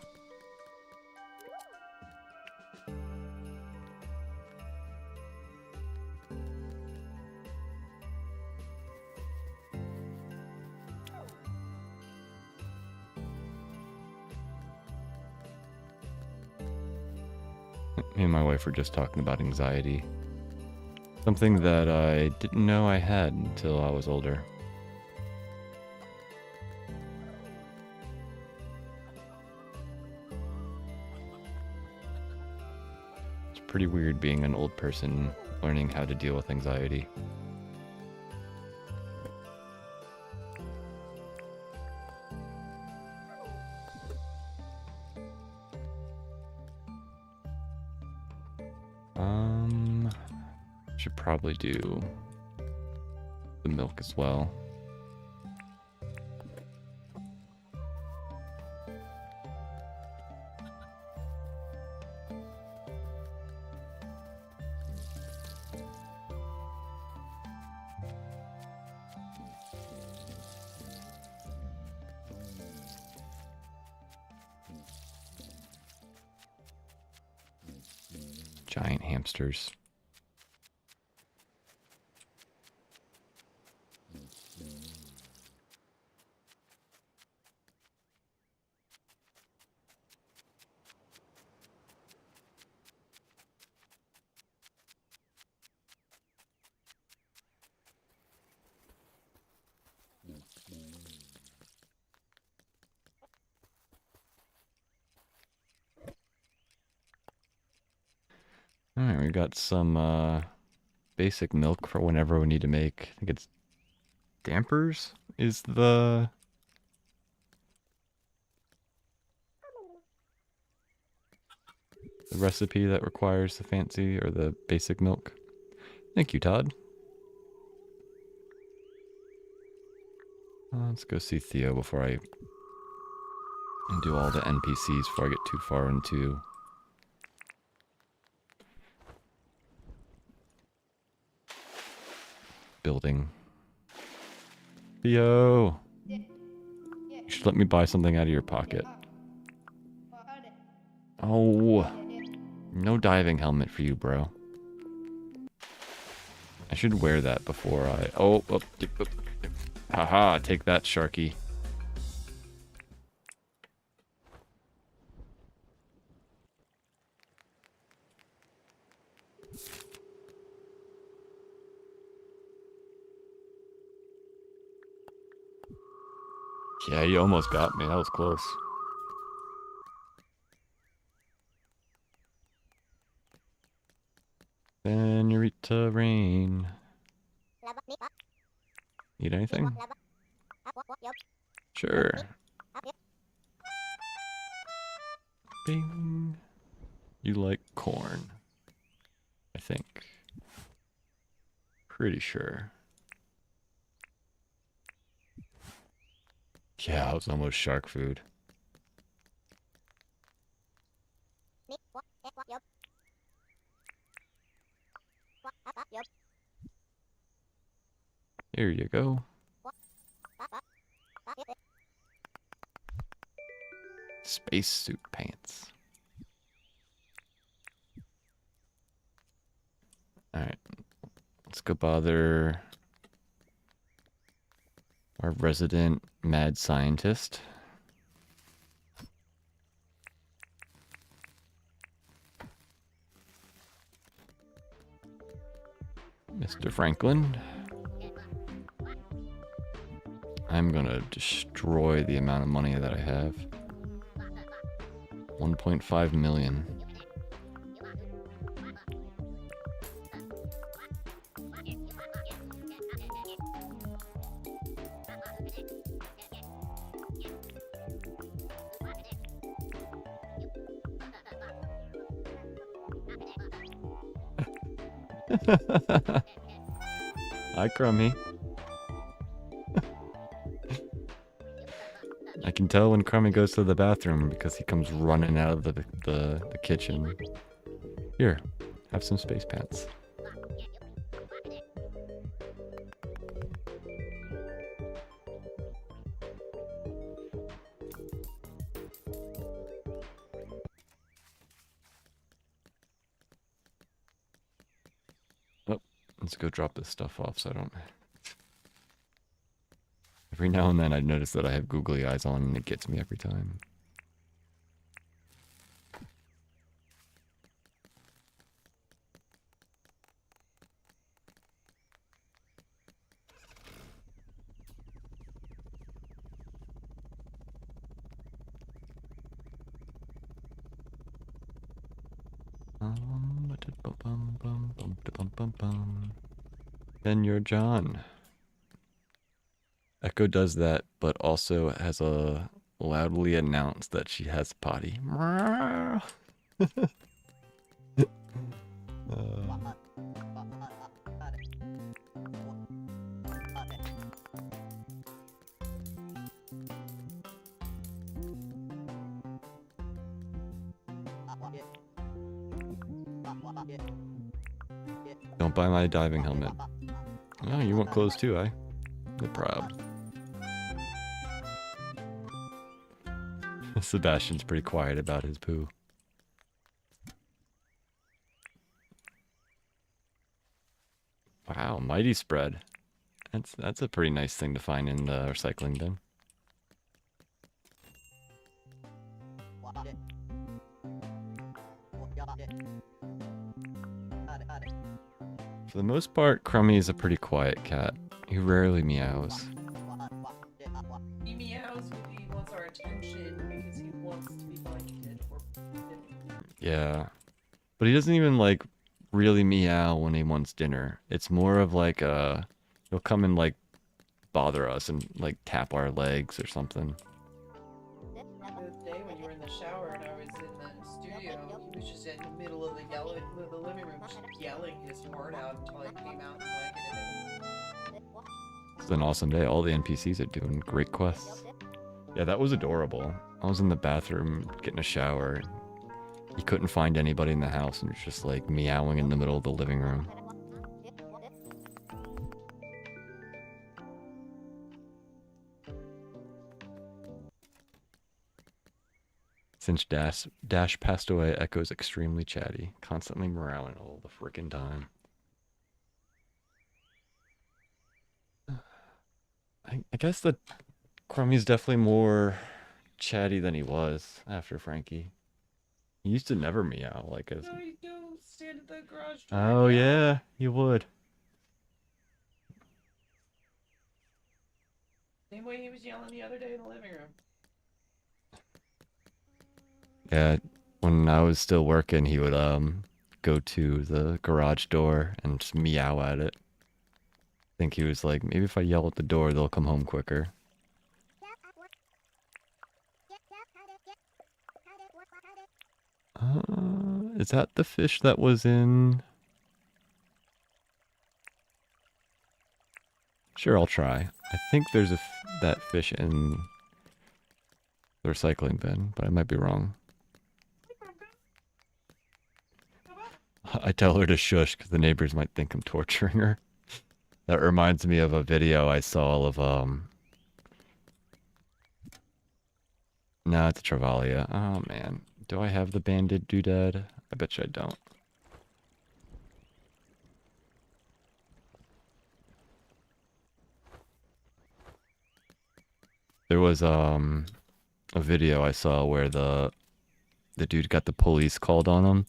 Me and my wife were just talking about anxiety. Something that I didn't know I had until I was older. It's pretty weird being an old person learning how to deal with anxiety. Should probably do the milk as well. Giant hamsters. Alright, we got some basic milk for whenever we need to make. I think it's dampers is the recipe that requires the fancy or the basic milk. Thank you, Todd. Let's go see Theo before I do all the NPCs before I get too far into building. Theo! You should let me buy something out of your pocket. Oh, no diving helmet for you, bro. I should wear that before I... Oh, haha, take that, Sharky. Yeah, you almost got me. That was close. Senorita Rain. Eat anything? Sure. Bing. You like corn. I think. Pretty sure. Yeah, it was almost shark food. Here you go. Spacesuit pants. Alright. Let's go bother our resident mad scientist. Mr. Franklin. I'm gonna destroy the amount of money that I have. 1.5 million. Hi, Crummy. I can tell when Crummy goes to the bathroom because he comes running out of the kitchen. Here, have some space pants. Oh, let's go drop this stuff off so I don't... Every now and then I notice that I have googly eyes on and it gets me every time. Then you're John. Echo does that, but also has a loudly announced that she has potty. Don't buy my diving helmet. Oh, you want clothes too, eh? No problem. Sebastian's pretty quiet about his poo. Wow, mighty spread. That's a pretty nice thing to find in the recycling bin. For the most part, Crummy is a pretty quiet cat. He rarely meows. He meows when he wants our attention because he wants to be liked or Yeah. But he doesn't even like really meow when he wants dinner. It's more of like he'll come and like bother us and like tap our legs or something. The other day when you were in the shower and I was in the studio, he was just in the middle of the living room, just yelling his heart out until I came out and blanketed him. It's an awesome day. All the NPCs are doing great quests. Yeah, that was adorable. I was in the bathroom getting a shower. He couldn't find anybody in the house and was just like meowing in the middle of the living room. Since Dash passed away, Echo's extremely chatty, constantly meowing all the frickin' time. I guess that Crummy's definitely more chatty than he was after Frankie. He used to never meow like a... No, you do stand at the garage door. Oh yeah, you would. Same way he was yelling the other day in the living room. Yeah, when I was still working, he would go to the garage door and just meow at it. think he was like, maybe if I yell at the door, they'll come home quicker. Is that the fish that was in? Sure, I'll try. I think there's that fish in the recycling bin, but I might be wrong. I tell her to shush because the neighbors might think I'm torturing her. That reminds me of a video I saw of No, it's a Travalia. Oh man. Do I have the banded doodad? I bet you I don't. There was a video I saw where the dude got the police called on him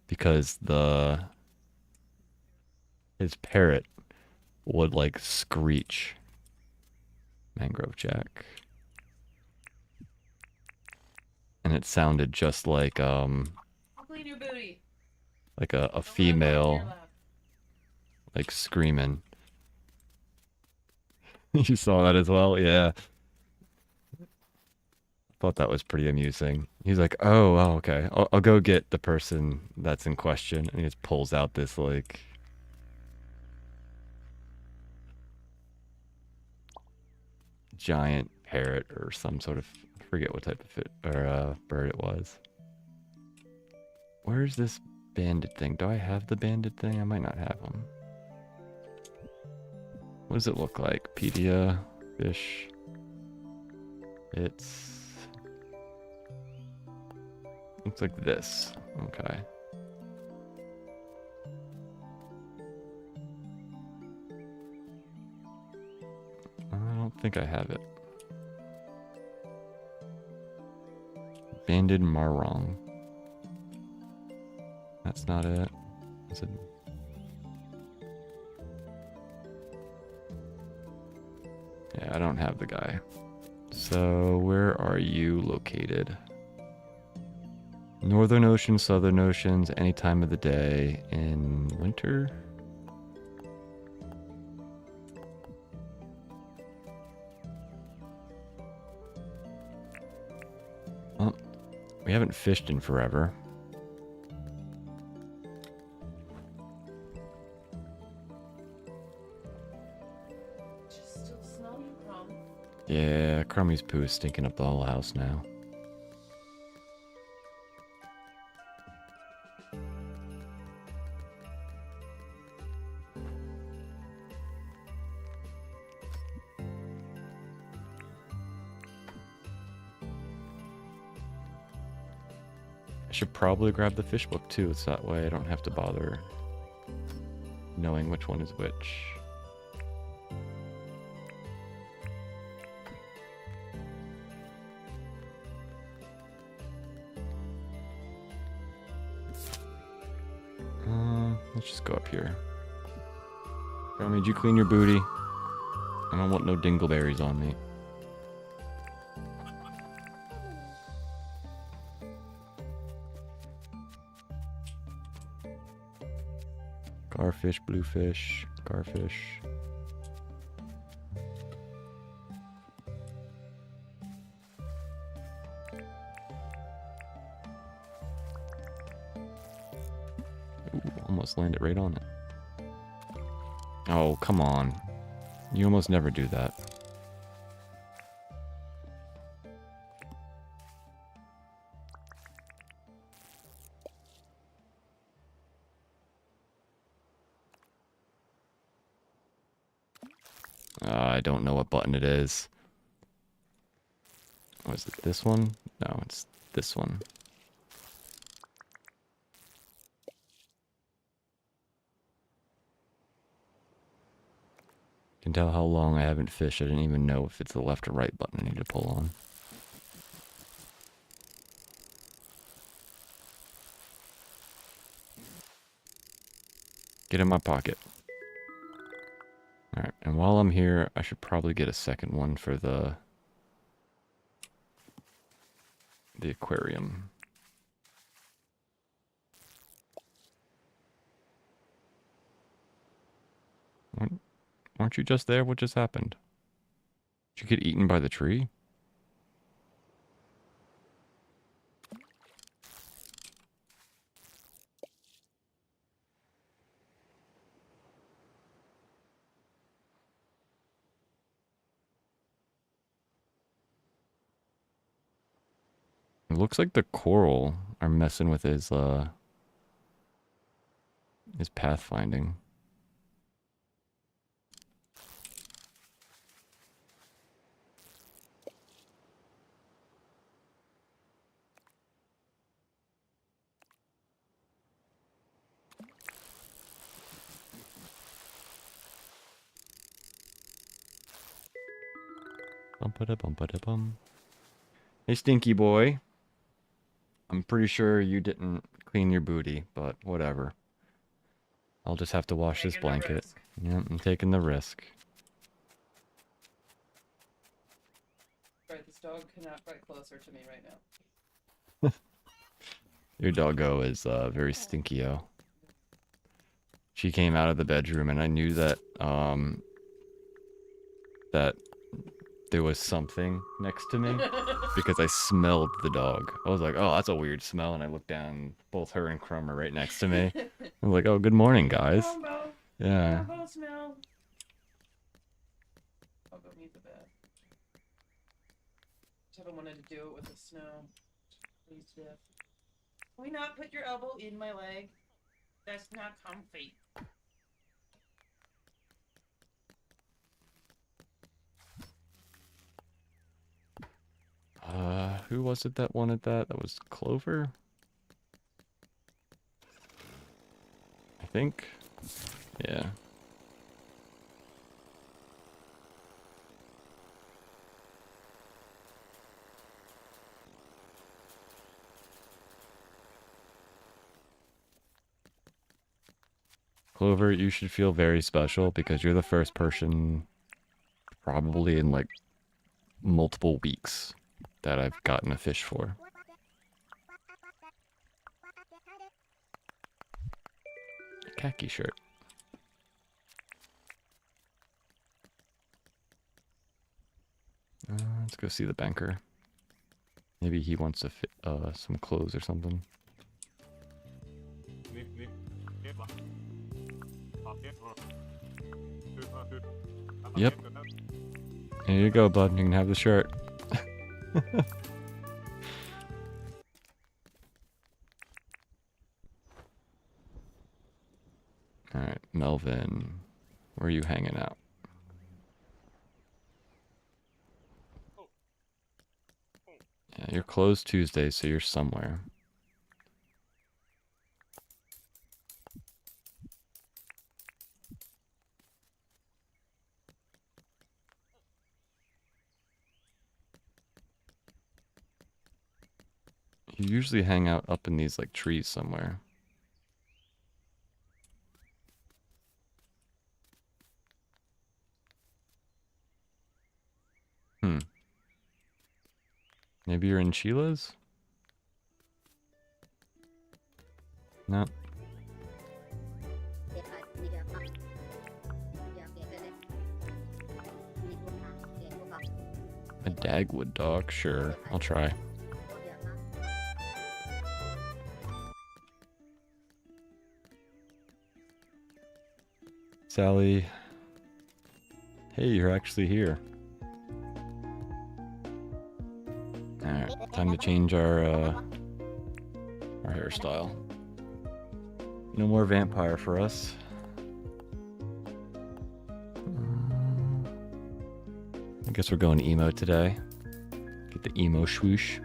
because the his parrot would like screech. Mangrove Jack. And it sounded just like I'll clean your booty. like a Don't let 'em walk in female your lap. like screaming. You saw that as well? Yeah. Thought that was pretty amusing. He's like, oh, okay. I'll go get the person that's in question. And he just pulls out this like giant parrot or some sort of, I forget what type of bird it was. Where's this banded thing? Do I have the banded thing? I might not have them. What does it look like? Pedia fish. It's looks like this. Okay. I don't think I have it. Banded marong. That's not it. Is it? Yeah, I don't have the guy. So where are you located? Northern Ocean, Southern Oceans, any time of the day in winter? Well, we haven't fished in forever. Just still smell you, Crumb. Yeah, Crummy's poo is stinking up the whole house now. I should probably grab the fish book too, so that way I don't have to bother knowing which one is which. Let's just go up here. Crummy, did you clean your booty? I don't want no dingleberries on me. Garfish, bluefish, garfish. Ooh, almost landed right on it. Oh, come on. You almost never do that. I don't know what button it is. Was it this one? No, it's this one. Can tell how long I haven't fished. I didn't even know if it's the left or right button I need to pull on. Get in my pocket. Alright, and while I'm here, I should probably get a second one for the aquarium. Weren't Aren't you just there? What just happened? Did you get eaten by the tree? It looks like the coral are messing with his pathfinding. Bum. Hey, stinky boy. I'm pretty sure you didn't clean your booty, but whatever. I'll just have to wash this blanket. Yep, I'm taking the risk. Right, this dog cannot get closer to me right now. Your doggo is very stinky-o. She came out of the bedroom and I knew that that there was something next to me because I smelled the dog. I was like, oh, that's a weird smell. And I looked down, both her and Crumb are right next to me. I'm like, oh, good morning, guys. Combo. Yeah. Combo smell. I'll go meet the bed. Tevin wanted to do it with the snow. Please, Jeff. Can we not put your elbow in my leg? That's not comfy. Who was it that wanted that? That was Clover? I think. Yeah. Clover, you should feel very special because you're the first person probably in like multiple weeks that I've gotten a fish for. Khaki shirt. Let's go see the banker. Maybe he wants to fit some clothes or something. Yep. Here you go, bud. You can have the shirt. Alright, Melvin. Where are you hanging out? Yeah, you're closed Tuesday, so you're somewhere. You usually hang out up in these like trees somewhere. Maybe you're in Sheila's? No. A Dagwood dog? Sure, I'll try. Sally. Hey, you're actually here. Alright, time to change our hairstyle. No more vampire for us. I guess we're going emo today. Get the emo swoosh.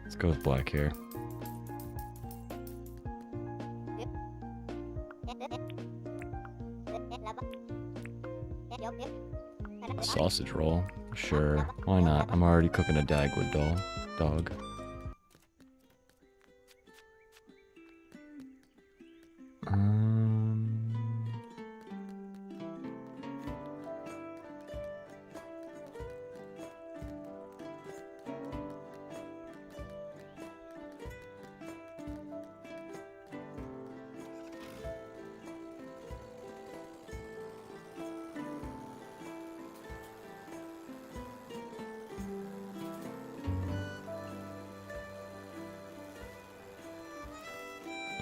Let's go with black hair. A sausage roll? Sure. Why not? I'm already cooking a Dagwood dog.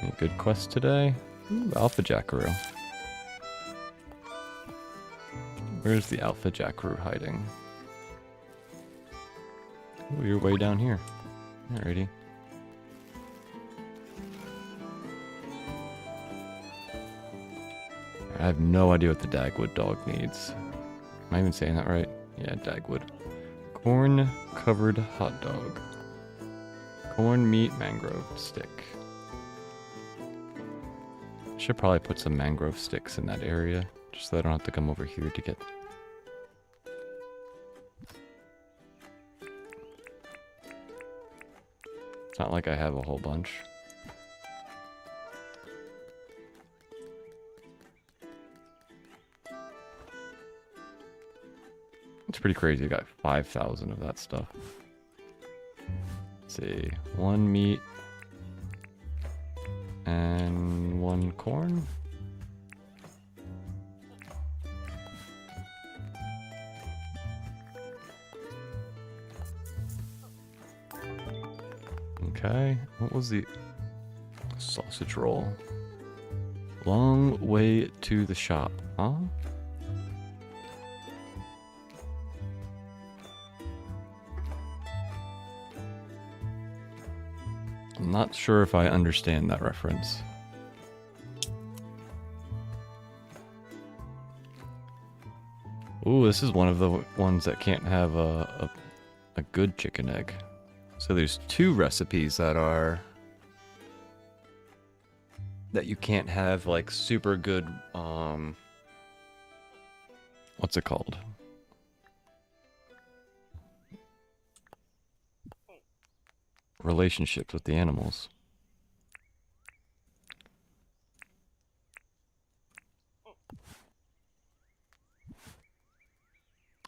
Any good quests today? Ooh, Alpha Jackaroo. Where's the Alpha Jackaroo hiding? Oh, you're way down here. Alrighty. I have no idea what the Dagwood dog needs. Am I even saying that right? Yeah, Dagwood. Corn covered hot dog. Corn meat mangrove stick. Should probably put some mangrove sticks in that area, just so I don't have to come over here to get. It's not like I have a whole bunch. It's pretty crazy. I got 5,000 of that stuff. Let's see. 1 meat and 1 corn. Okay. What was the sausage roll? Long way to the shop, huh? I'm not sure if I understand that reference. Ooh, this is one of the ones that can't have a good chicken egg. So there's 2 recipes that you can't have like super good what's it called? Relationships with the animals.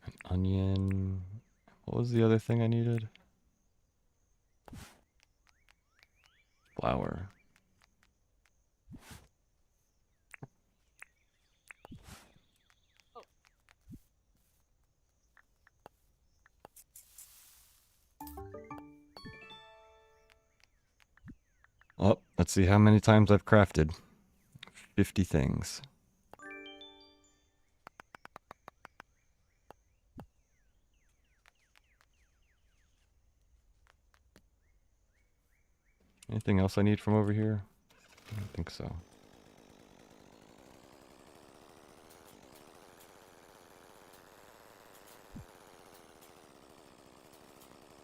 An onion. What was the other thing I needed? Flour. Oh, let's see how many times I've crafted. 50 things. Anything else I need from over here? I don't think so.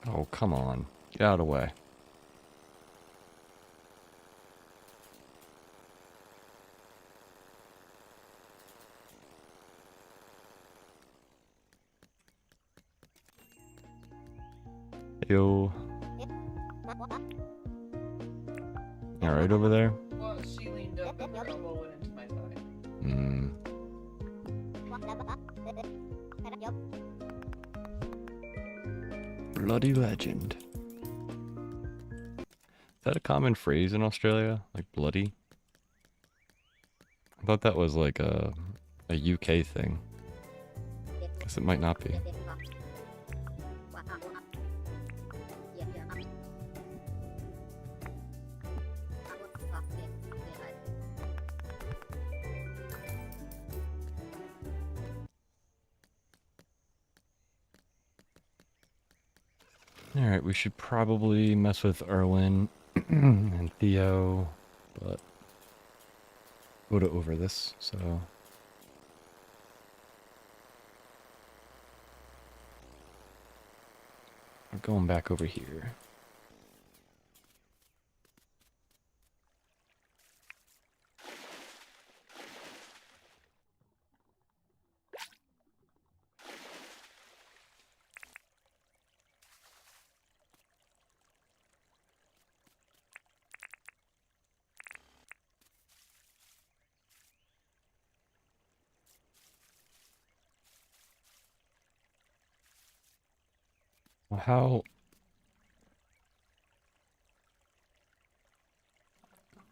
Oh, come on. Get out of the way. Yo. Alright over there? Well, she leaned up and her elbow went into my thigh. Hmm. Bloody legend. Is that a common phrase in Australia? Like bloody? I thought that was like a UK thing. Guess it might not be. Alright, we should probably mess with Erwin and Theo, but go to over this, so. We're going back over here. Well, how...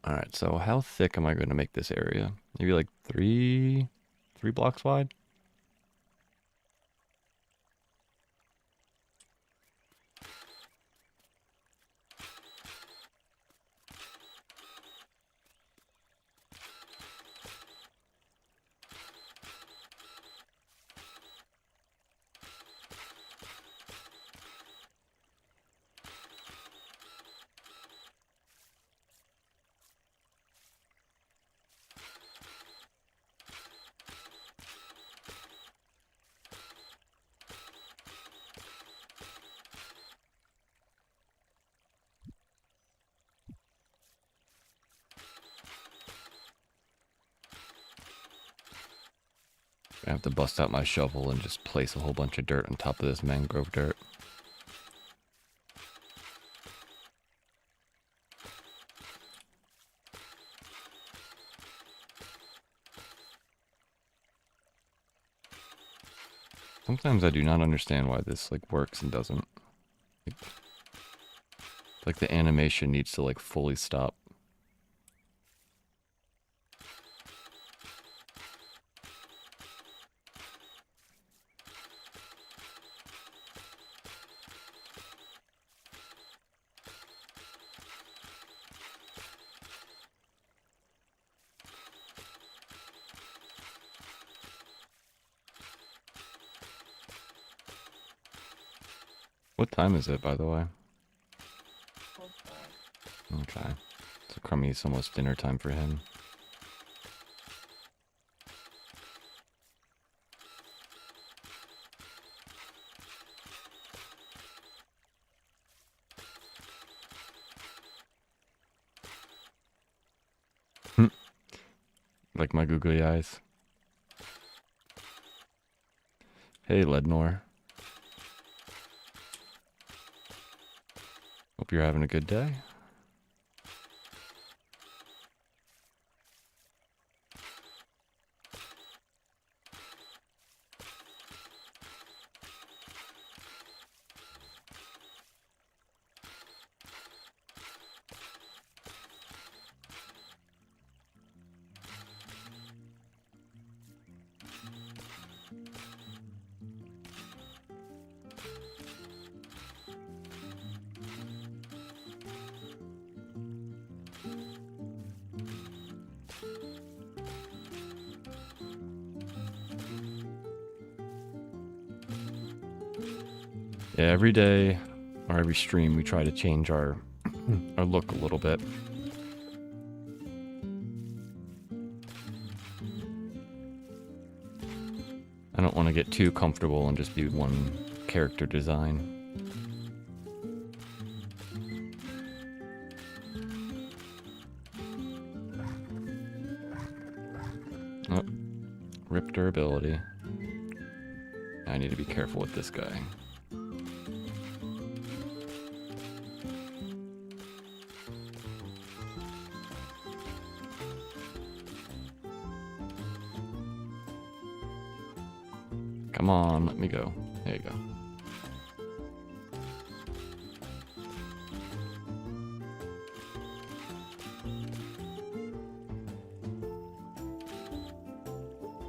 Alright, so how thick am I going to make this area? Maybe like three blocks wide? I have to bust out my shovel and just place a whole bunch of dirt on top of this mangrove dirt. Sometimes I do not understand why this like works and doesn't. Like the animation needs to like fully stop. What time is it, by the way? Okay. So Crummy's almost dinner time for him. Like my googly eyes. Hey, Lednor. Hope you're having a good day. Yeah, every day or every stream we try to change our look a little bit. I don't want to get too comfortable and just be one character design. Oh, rip durability. I need to be careful with this guy. Come on, let me go. There you go.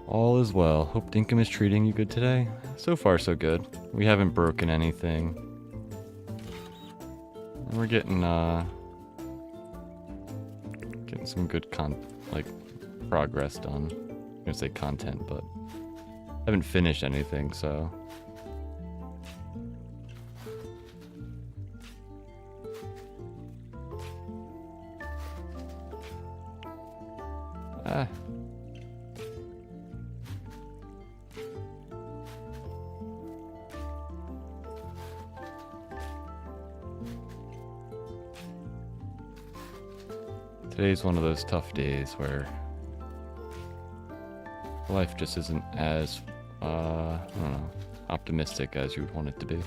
All is well. Hope Dinkum is treating you good today. So far, so good. We haven't broken anything. And we're getting some good progress done. I'm gonna say content, but I haven't finished anything, so. Ah. Today's one of those tough days where life just isn't as, I don't know, optimistic as you would want it to be.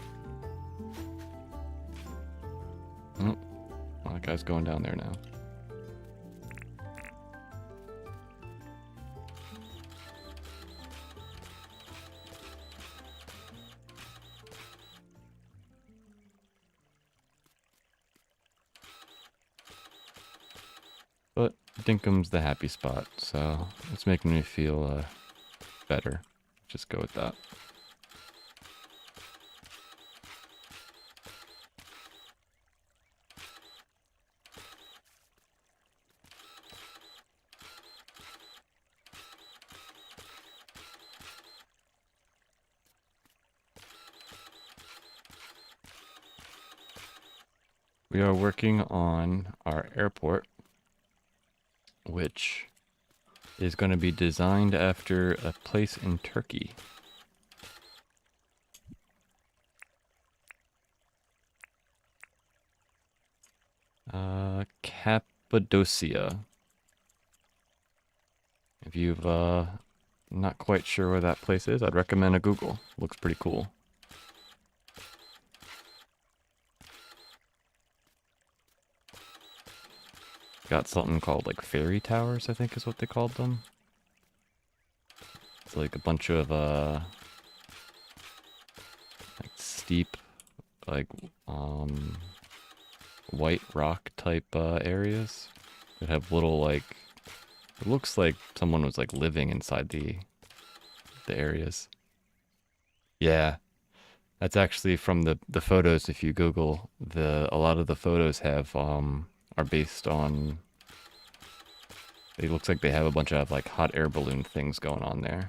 Oh, well, that guy's going down there now. But Dinkum's the happy spot, so it's making me feel better. Just go with that. We are working on our airport, which is going to be designed after a place in Turkey. Cappadocia. If you've Not quite sure where that place is. I'd recommend a Google. Looks pretty cool. Got something called like fairy towers, I think is what they called them. It's like a bunch of like steep, like white rock type areas that have little like, it looks like someone was like living inside the areas. Yeah, that's actually from the photos. If you Google, a lot of the photos have are based on, it looks like they have a bunch of like hot air balloon things going on there.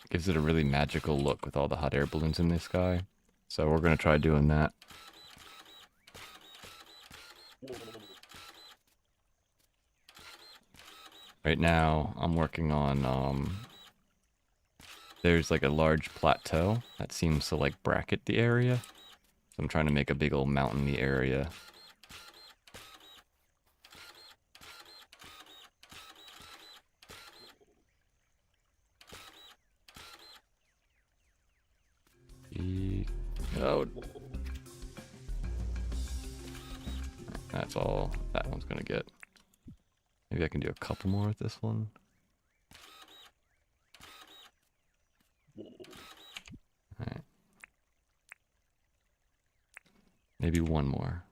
Gives it a really magical look with all the hot air balloons in the sky. So we're gonna try doing that. Right now, I'm working on, there's like a large plateau that seems to like bracket the area. So I'm trying to make a big old mountainy area. Oh, that's all that one's gonna get. Maybe I can do a couple more with this one. Alright. Maybe one more.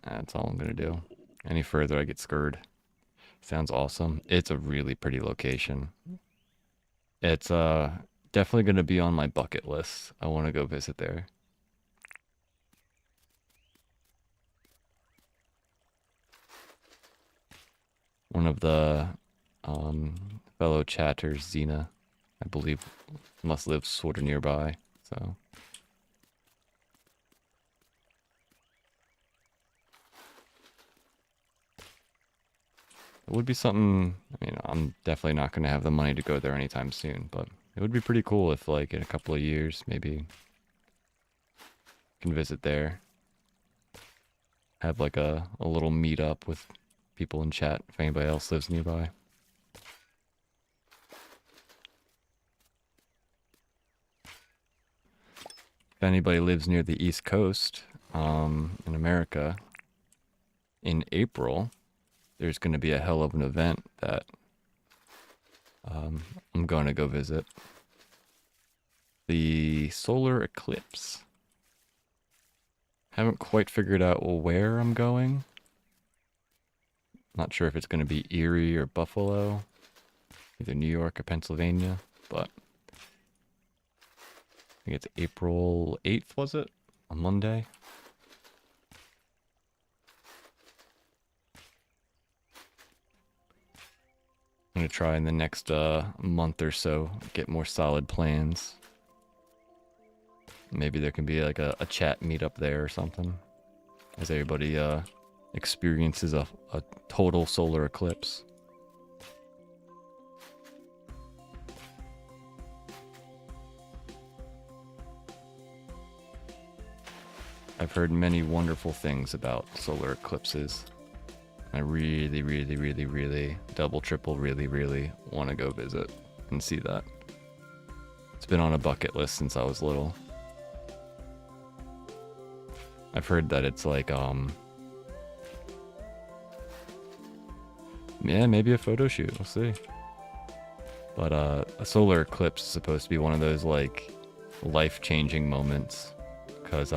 That's all I'm gonna do. Any further, I get scurred. Sounds awesome. It's a really pretty location. It's definitely gonna be on my bucket list. I want to go visit there. One of the fellow chatters, Xena, I believe, must live sort of nearby. So it would be something. I mean, I'm definitely not going to have the money to go there anytime soon, but it would be pretty cool if, like, in a couple of years, maybe can visit there. Have like a little meetup with people in chat if anybody else lives nearby. If anybody lives near the East Coast, in America, in April, there's going to be a hell of an event that I'm going to go visit. The solar eclipse. Haven't quite figured out where I'm going. Not sure if it's going to be Erie or Buffalo, either New York or Pennsylvania, but I think it's April 8th, was it? A Monday? I'm going to try in the next month or so get more solid plans. Maybe there can be like a chat meetup there or something, as everybody experiences a total solar eclipse. I've heard many wonderful things about solar eclipses. I really, really, really, really, double, triple, really, really want to go visit and see that. It's been on a bucket list since I was little. I've heard that it's like, yeah, maybe a photo shoot, we'll see. But a solar eclipse is supposed to be one of those like life-changing moments, because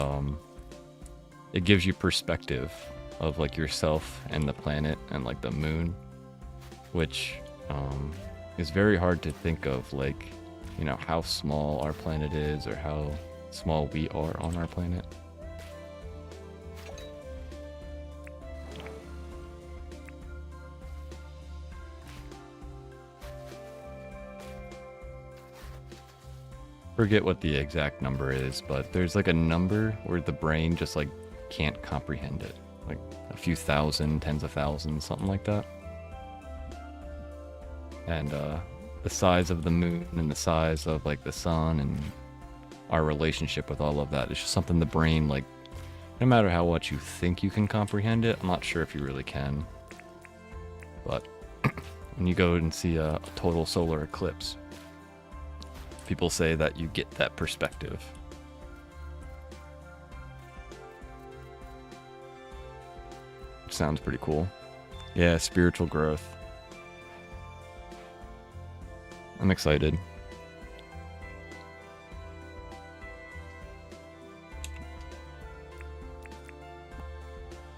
it gives you perspective of like yourself and the planet and like the moon, which is very hard to think of, like, you know, how small our planet is or how small we are on our planet. Forget what the exact number is, but there's like a number where the brain just like can't comprehend it. Like a few thousand, tens of thousands, something like that. And the size of the moon and the size of like the sun and our relationship with all of that is just something the brain like No matter how much you think you can comprehend it, I'm not sure if you really can. But when you go and see a total solar eclipse, people say that you get that perspective. Sounds pretty cool. Yeah, spiritual growth. I'm excited.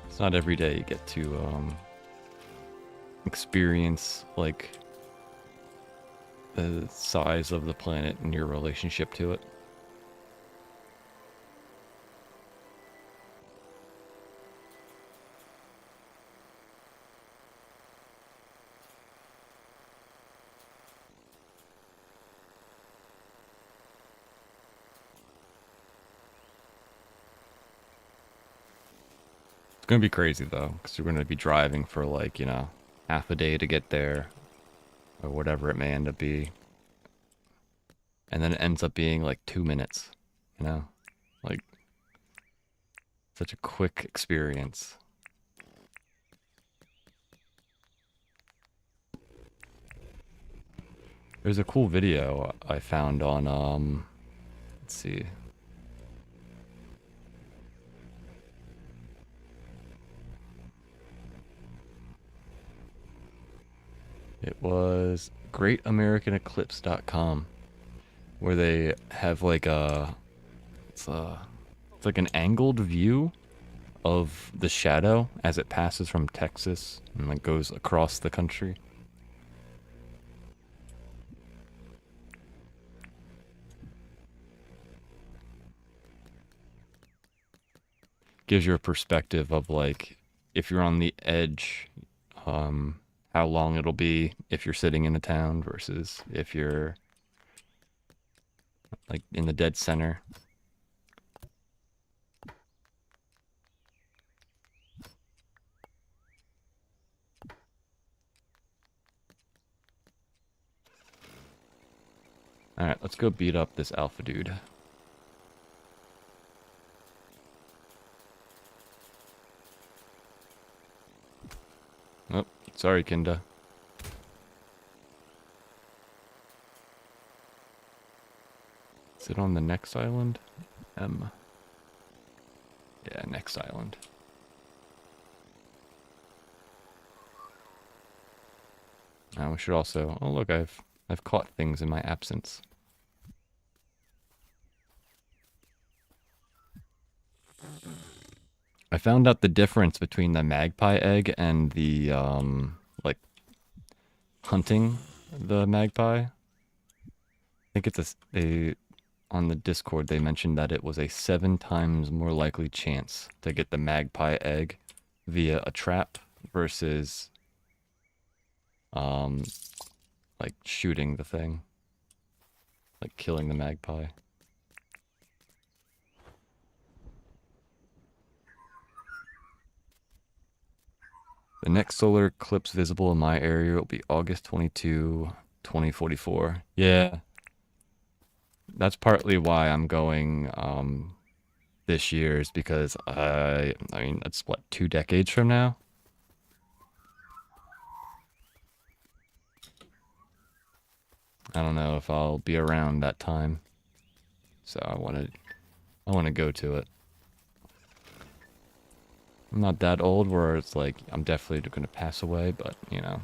It's not every day you get to experience like the size of the planet and your relationship to it. It's gonna be crazy though, because we're gonna be driving for like, you know, half a day to get there, or whatever it may end up being. And then it ends up being like 2 minutes, you know? Like, such a quick experience. There's a cool video I found on, let's see. It was greatamericaneclipse.com, where they have like it's like an angled view of the shadow as it passes from Texas and like goes across the country. Gives you a perspective of like if you're on the edge, how long it'll be if you're sitting in a town versus if you're like in the dead center. All right, let's go beat up this alpha dude. Oh, sorry, Kinda. Is it on the next island? Yeah, next island. Now we should also. Oh look, I've caught things in my absence. I found out the difference between the magpie egg and the like hunting the magpie. I think it's on the Discord they mentioned that it was a 7 times more likely chance to get the magpie egg via a trap versus like shooting the thing, like killing the magpie. The next solar eclipse visible in my area will be August 22, 2044. Yeah, that's partly why I'm going this year is because I mean that's what 2 decades from now. I don't know if I'll be around that time, so I want to go to it. I'm not that old where it's like I'm definitely going to pass away, but you know,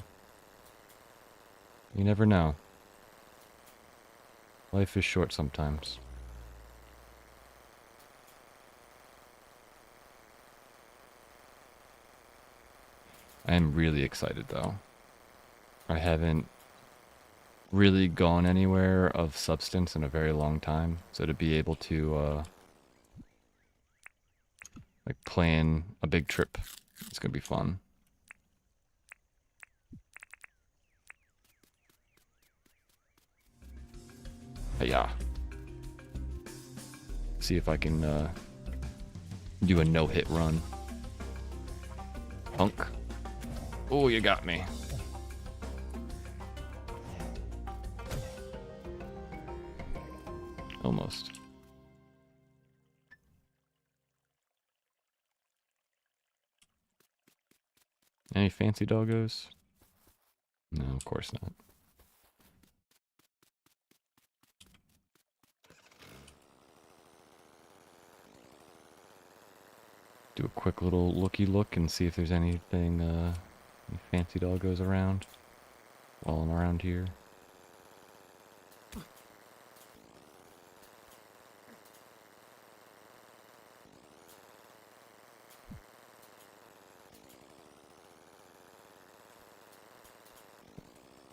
you never know. Life is short sometimes. I am really excited though. I haven't really gone anywhere of substance in a very long time, so to be able to like plan a big trip, it's gonna be fun. But yeah, see if I can do a no-hit run. Punk. Oh, you got me. Almost. Any fancy doggos? No, of course not. Do a quick little looky look and see if there's anything, any fancy doggos around while I'm around here.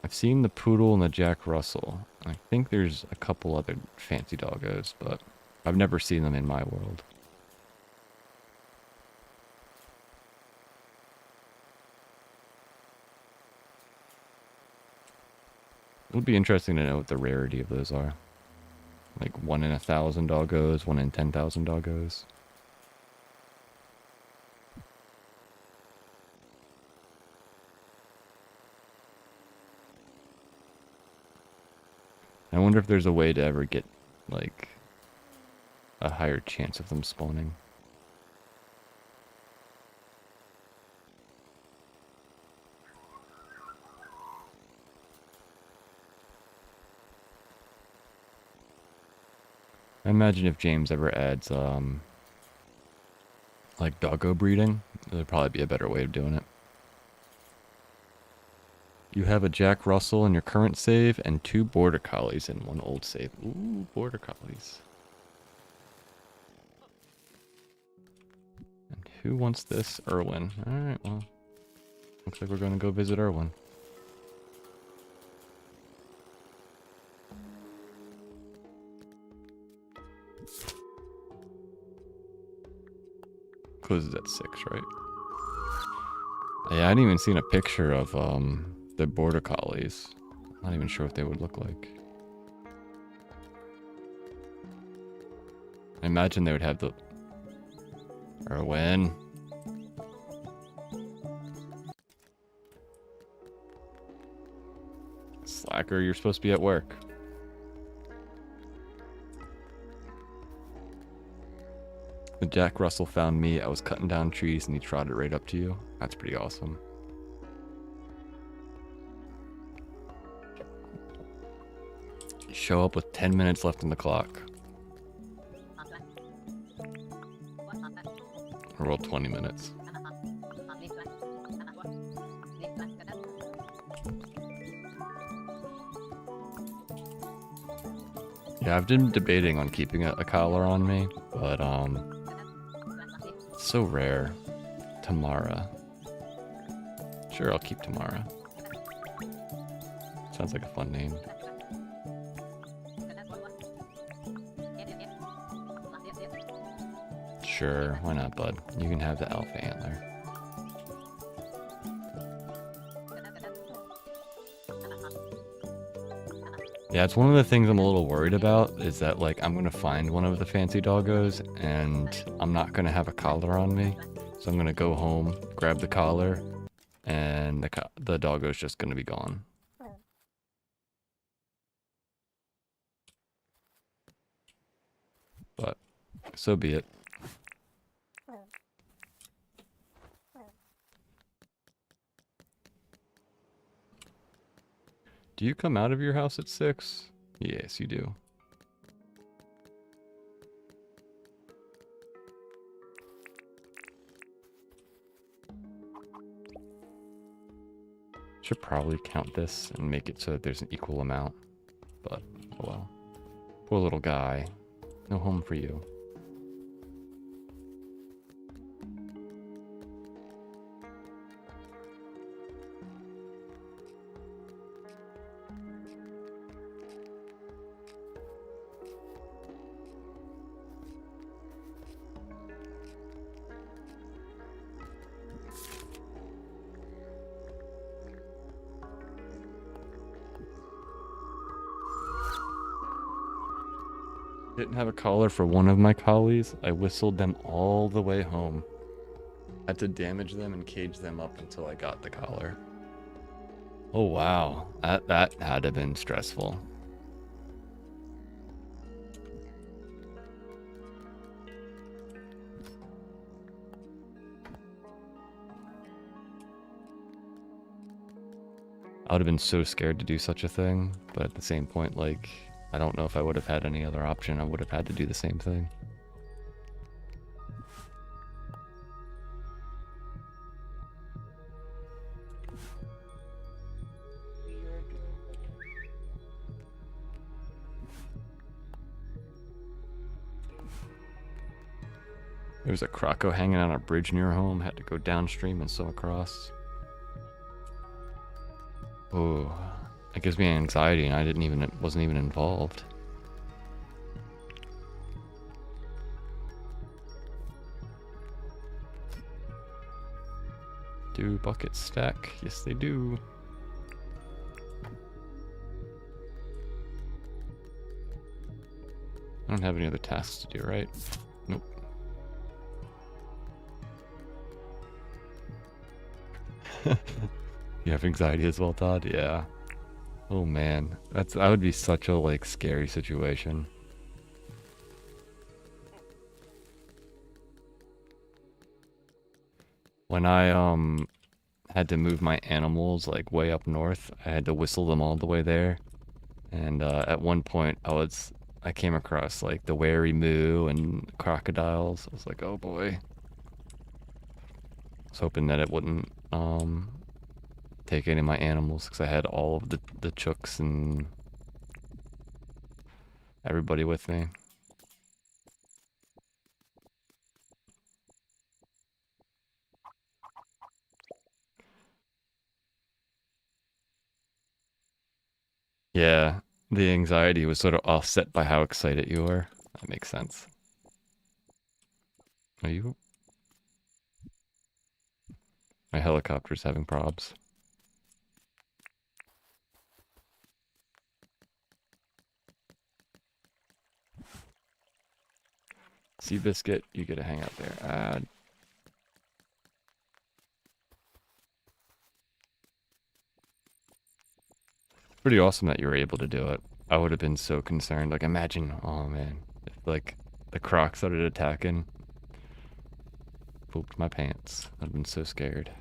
I've seen the poodle and the Jack Russell. I think there's a couple other fancy doggos, but I've never seen them in my world. It would be interesting to know what the rarity of those are. Like 1 in 1,000 doggos, 1 in 10,000 doggos. I wonder if there's a way to ever get, like, a higher chance of them spawning. I imagine if James ever adds, like doggo breeding, there'd probably be a better way of doing it. You have a Jack Russell in your current save and 2 Border Collies in 1 old save. Ooh, Border Collies. And who wants this? Erwin. Alright, well. Looks like we're going to go visit Erwin. Closes at 6, right? Yeah, I hadn't even seen a picture of the Border Collies. Not even sure what they would look like. I imagine they would have the... Erwin. Slacker, you're supposed to be at work. The Jack Russell found me. I was cutting down trees and he trotted right up to you. That's pretty awesome. Show up with 10 minutes left on the clock. Or well, 20 minutes. Yeah, I've been debating on keeping a collar on me, but it's so rare. Tamara. Sure, I'll keep Tamara. Sounds like a fun name. Sure, why not, bud? You can have the alpha antler. Yeah, it's one of the things I'm a little worried about is that, like, I'm gonna find one of the fancy doggos and I'm not gonna have a collar on me. So I'm gonna go home, grab the collar, and the doggo's just gonna be gone. But so be it. Do you come out of your house at 6? Yes, you do. Should probably count this and make it so that there's an equal amount. But, oh well. Poor little guy. No home for you. Didn't have a collar for one of my collies. I whistled them all the way home. Had to damage them and cage them up until I got the collar. Oh wow, that had to have been stressful. I would have been so scared to do such a thing, but at the same point, like, I don't know if I would have had any other option. I would have had to do the same thing. Weird. There was a croco hanging on a bridge near home. Had to go downstream and swim across. Oh, it gives me anxiety, and I wasn't even involved. Do buckets stack? Yes, they do. I don't have any other tasks to do, right? Nope. You have anxiety as well, Todd? Yeah. Oh man, that would be such a like scary situation. When I had to move my animals like way up north, I had to whistle them all the way there. And at one point I came across like the wary moo and crocodiles. I was like, oh boy. I was hoping that it wouldn't take any of my animals because I had all of the chooks and everybody with me. Yeah, the anxiety was sort of offset by how excited you were. That makes sense. Are you? My helicopter's having probs. Seabiscuit, you get to hang out there. Pretty awesome that you were able to do it. I would have been so concerned. Like, imagine, oh man, if like the croc started attacking, pooped my pants. I'd have been so scared.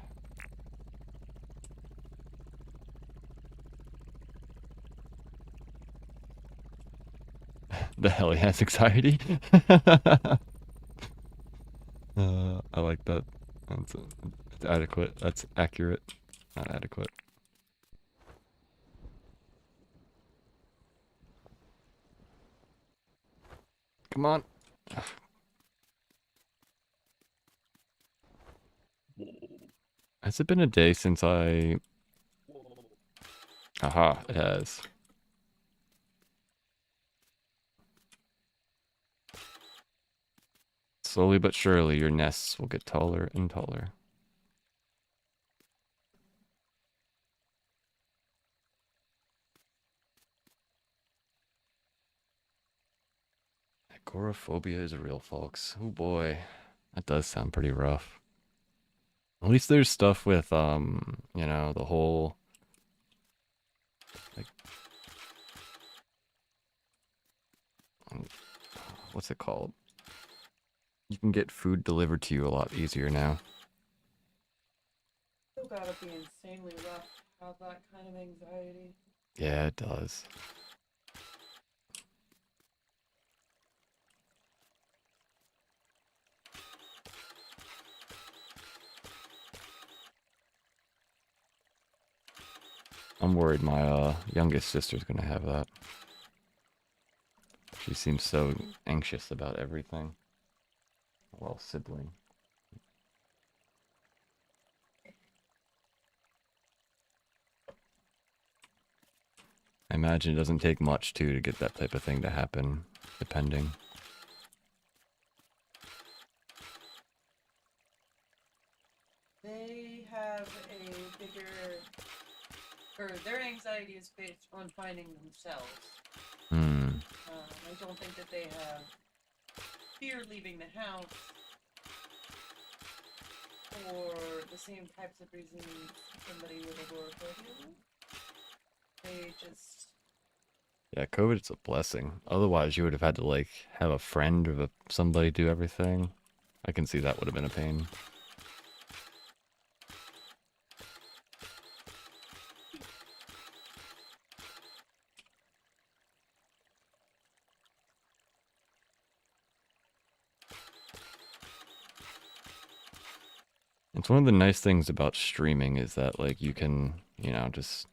The hell he has anxiety. I like that. That's adequate. That's accurate. Not adequate. Come on. Has it been a day since I... Aha, it has. Slowly but surely, your nests will get taller and taller. Agoraphobia is real, folks. Oh boy, that does sound pretty rough. At least there's stuff with, you know, the whole, like, what's it called? You can get food delivered to you a lot easier now. Still gotta be insanely rough to have that kind of anxiety. Yeah, it does. I'm worried my youngest sister's gonna have that. She seems so anxious about everything. Well, sibling. I imagine it doesn't take much too to get that type of thing to happen, depending. They have a bigger, or their anxiety is based on finding themselves. I don't think that they have fear leaving the house for the same types of reasons somebody with agoraphobia would. They just... Yeah, COVID's a blessing. Otherwise, you would have had to, like, have a friend or somebody do everything. I can see that would have been a pain. It's one of the nice things about streaming is that like you can, just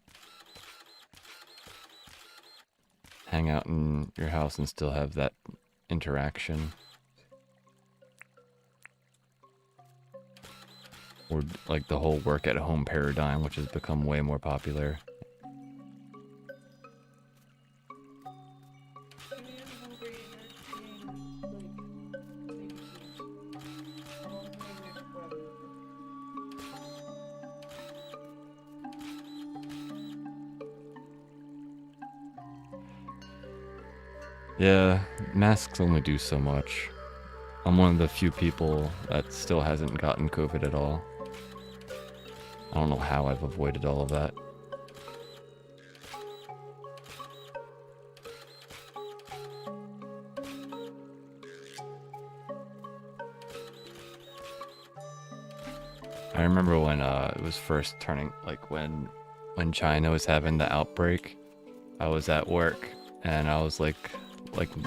hang out in your house and still have that interaction. Or like the whole work at home paradigm, which has become way more popular. Yeah, masks only do so much. I'm one of the few people that still hasn't gotten COVID at all. I don't know how I've avoided all of that. I remember when it was first turning, like when China was having the outbreak. I was at work and I was like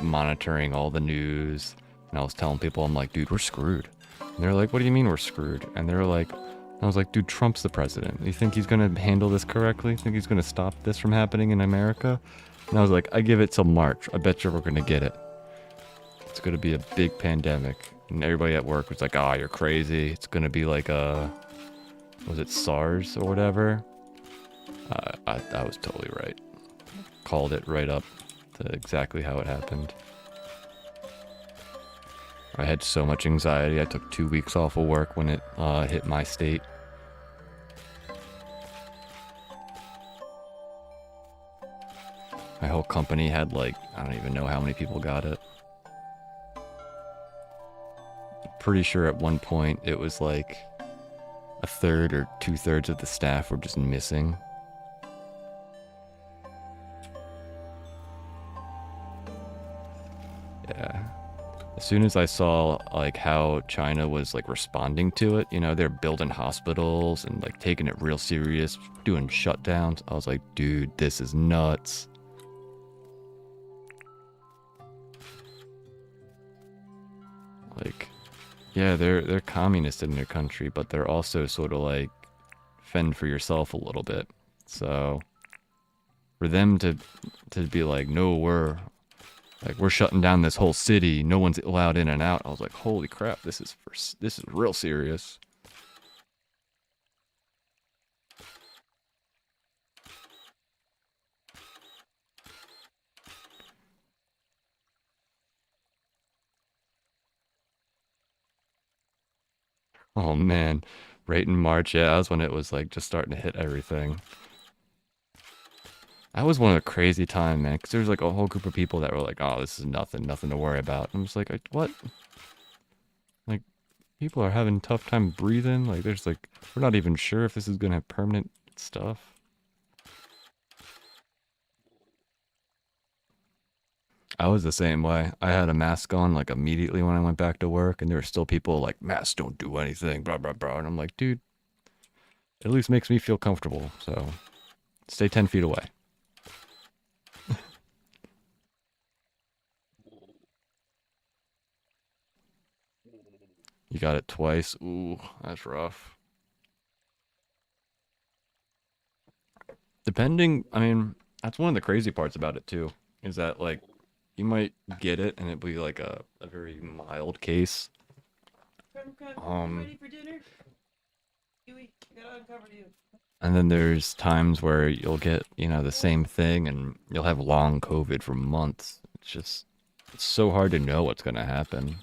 monitoring all the news, and I was telling people, I'm like, dude, we're screwed. And they're like, what do you mean we're screwed? And they're like, I was like, dude, Trump's the president. You think he's gonna handle this correctly? Think he's gonna stop this from happening in America? And I was like, I give it till March. I bet you we're gonna get it. It's gonna be a big pandemic. And everybody at work was like, oh, you're crazy. It's gonna be like was it SARS or whatever? I was totally right. Called it right up to exactly how it happened. I had so much anxiety. I took 2 weeks off of work when it hit my state. My whole company had like, I don't even know how many people got it. Pretty sure at one point it was like a third or 2/3 of the staff were just missing. Yeah. As soon as I saw like how China was like responding to it, they're building hospitals and like taking it real serious, doing shutdowns. I was like, dude, this is nuts. Like, yeah, they're communist in their country, but they're also sort of like fend for yourself a little bit. So for them to be like, no, we're shutting down this whole city. No one's allowed in and out. I was like, holy crap, this is real serious. Oh man, right in March, yeah, that was when it was like just starting to hit everything. That was one of the crazy time, man, because there was like a whole group of people that were like, "Oh, this is nothing to worry about." I'm just like, "What?" Like, people are having a tough time breathing. Like, there's like, we're not even sure if this is gonna have permanent stuff. I was the same way. I had a mask on like immediately when I went back to work, and there were still people like, "Masks don't do anything," blah blah blah, and I'm like, dude, it at least makes me feel comfortable. So, stay 10 feet away. You got it twice. Ooh, that's rough. Depending, I mean, that's one of the crazy parts about it too, is that like you might get it and it'd be like a very mild case. Um, Ready for dinner? Huey, gotta uncover you. and then there's times where you'll get, the same thing and you'll have long COVID for months. It's so hard to know what's gonna happen.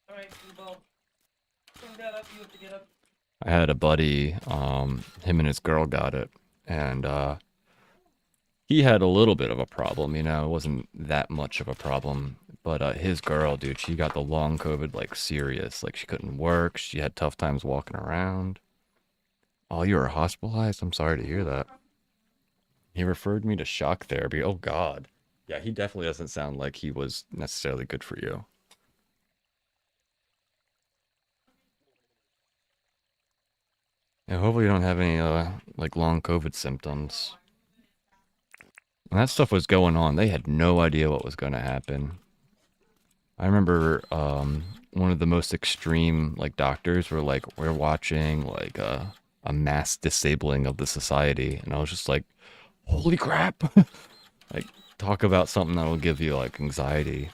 Alright, Ball. From that up, you have to get up. I had a buddy, him and his girl got it, and he had a little bit of a problem, it wasn't that much of a problem. But his girl, dude, she got the long COVID like serious. Like she couldn't work. She had tough times walking around. Oh, you were hospitalized? I'm sorry to hear that. He referred me to shock therapy. Oh God. Yeah, he definitely doesn't sound like he was necessarily good for you. Yeah, hopefully you don't have any like long COVID symptoms. When that stuff was going on, they had no idea what was going to happen. I remember one of the most extreme like doctors were like, we're watching like a mass disabling of the society, and I was just like, holy crap! Like, talk about something that'll give you like anxiety.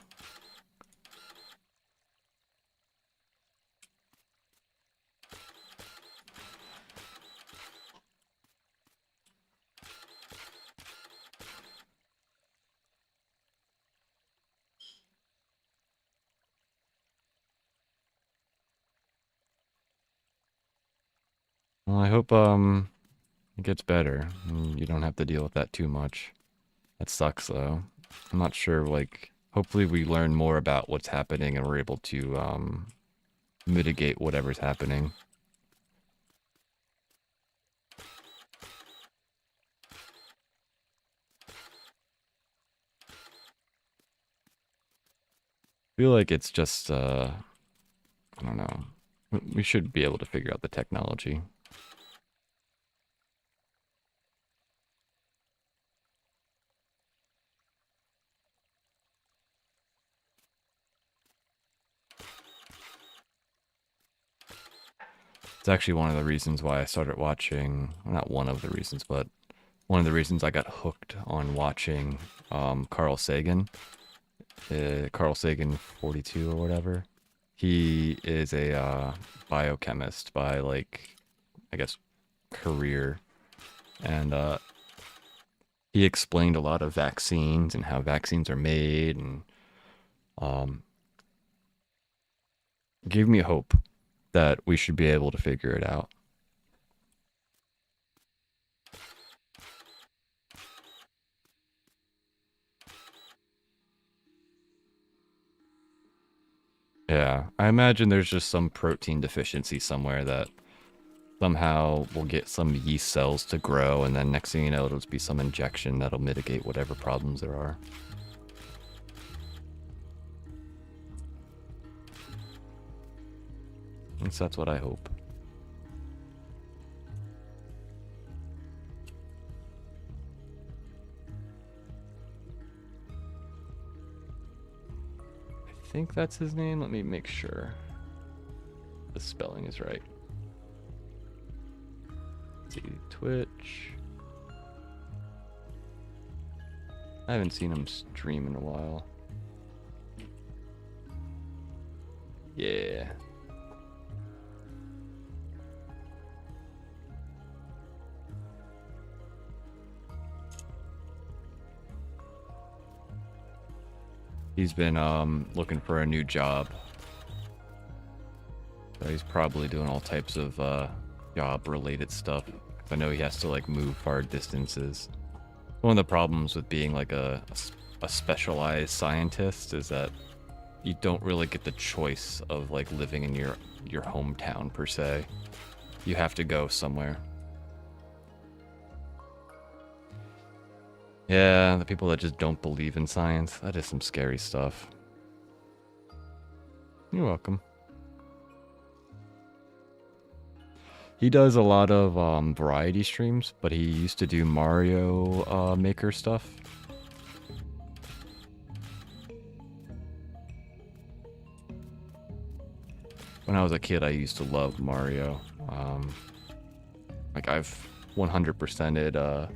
Well, I hope it gets better and you don't have to deal with that too much. That sucks though. I'm not sure, like, hopefully we learn more about what's happening and we're able to mitigate whatever's happening. I feel like it's just I don't know. We should be able to figure out the technology. It's actually one of the reasons why I started watching, well, not one of the reasons, but one of the reasons I got hooked on watching Carl Sagan. Carl Sagan 42 or whatever. He is a biochemist by like, I guess, career, and he explained a lot of vaccines and how vaccines are made, and um, gave me hope that we should be able to figure it out. Yeah, I imagine there's just some protein deficiency somewhere that somehow we'll get some yeast cells to grow, and then next thing you know, it'll just be some injection that'll mitigate whatever problems there are. At least that's what I hope. I think that's his name. Let me make sure the spelling is right. Let's see, Twitch. I haven't seen him stream in a while. Yeah. He's been looking for a new job. So he's probably doing all types of job related stuff. I know he has to like move far distances. One of the problems with being like a specialized scientist is that you don't really get the choice of like living in your hometown per se. You have to go somewhere. Yeah, the people that just don't believe in science, that is some scary stuff. You're welcome. He does a lot of variety streams, but he used to do Mario Maker stuff. When I was a kid, I used to love Mario. Like I've 100%ed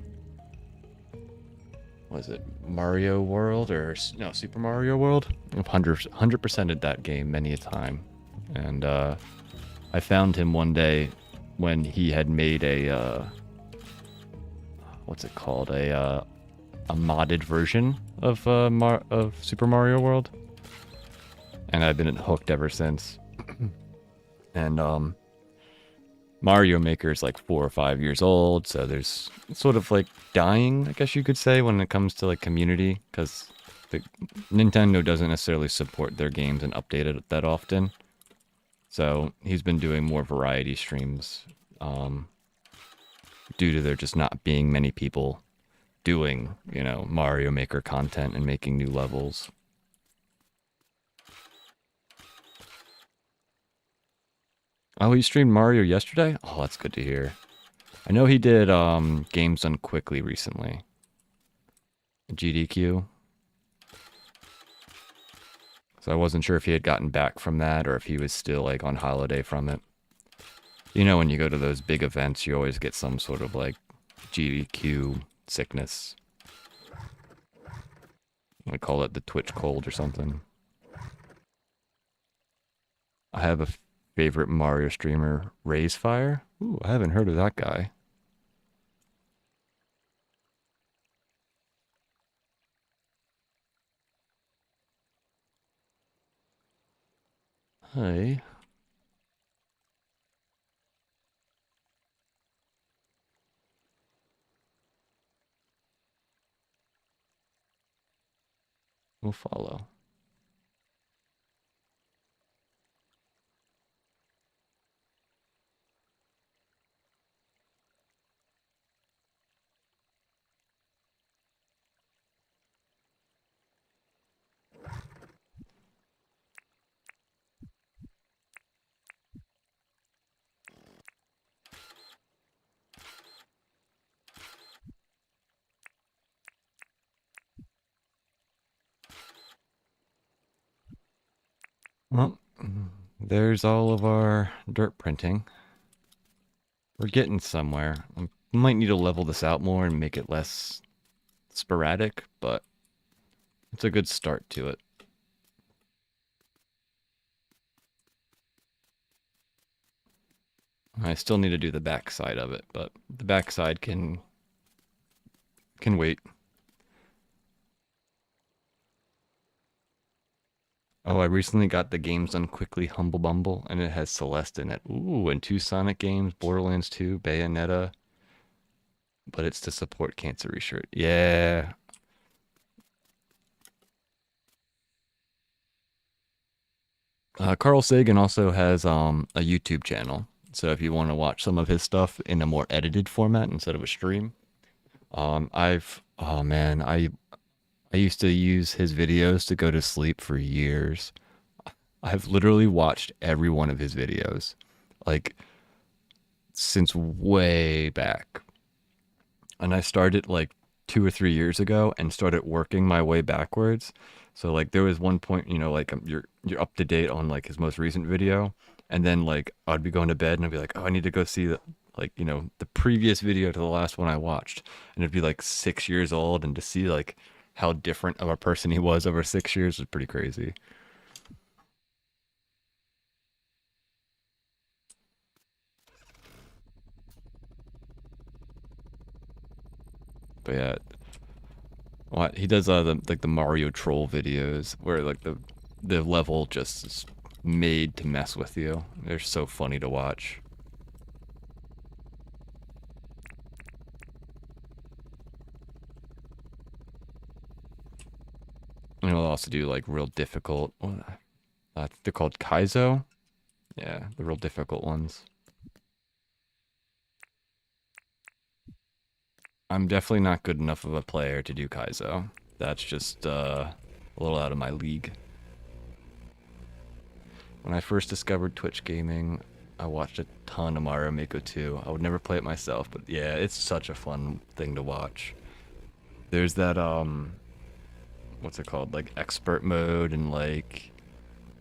was it Mario World or no Super Mario World? I've 100%ed that game many a time, and I found him one day when he had made a what's it called, a modded version of of Super Mario World, and I've been hooked ever since. And Mario Maker is like 4 or 5 years old, so there's sort of like dying, I guess you could say, when it comes to like community, because Nintendo doesn't necessarily support their games and update it that often. So he's been doing more variety streams due to there just not being many people doing, Mario Maker content and making new levels. Oh, he streamed Mario yesterday? Oh, that's good to hear. I know he did games done quickly recently. GDQ. So I wasn't sure if he had gotten back from that or if he was still like on holiday from it. You know, when you go to those big events, you always get some sort of like GDQ sickness. We call it the Twitch cold or something. I have a favorite Mario streamer, Raisefire. Ooh, I haven't heard of that guy. Hey, we'll follow. Well, there's all of our dirt printing. We're getting somewhere. We might need to level this out more and make it less sporadic, but it's a good start to it. I still need to do the back side of it, but the back side can wait. Oh, I recently got the Games Done Quickly Humble Bumble, and it has Celeste in it. Ooh, and two Sonic games, Borderlands 2, Bayonetta, but it's to support Cancer Reshirt. Yeah. Carl Sagan also has a YouTube channel. So if you want to watch some of his stuff in a more edited format instead of a stream, oh man, I used to use his videos to go to sleep for years. I've literally watched every one of his videos, like since way back. And I started like 2 or 3 years ago and started working my way backwards. So like there was one point, like you're up to date on like his most recent video, and then like I'd be going to bed and I'd be like, oh, I need to go see the like the previous video to the last one I watched, and it'd be like 6 years old, and to see like how different of a person he was over 6 years was pretty crazy. But yeah, what he does like the Mario troll videos where like the level just is made to mess with you. They're so funny to watch. And he'll also do like real difficult. They're called Kaizo. Yeah, the real difficult ones. I'm definitely not good enough of a player to do Kaizo. That's just a little out of my league. When I first discovered Twitch gaming, I watched a ton of Mario Maker 2. I would never play it myself, but yeah, it's such a fun thing to watch. There's that what's it called? Like expert mode, and like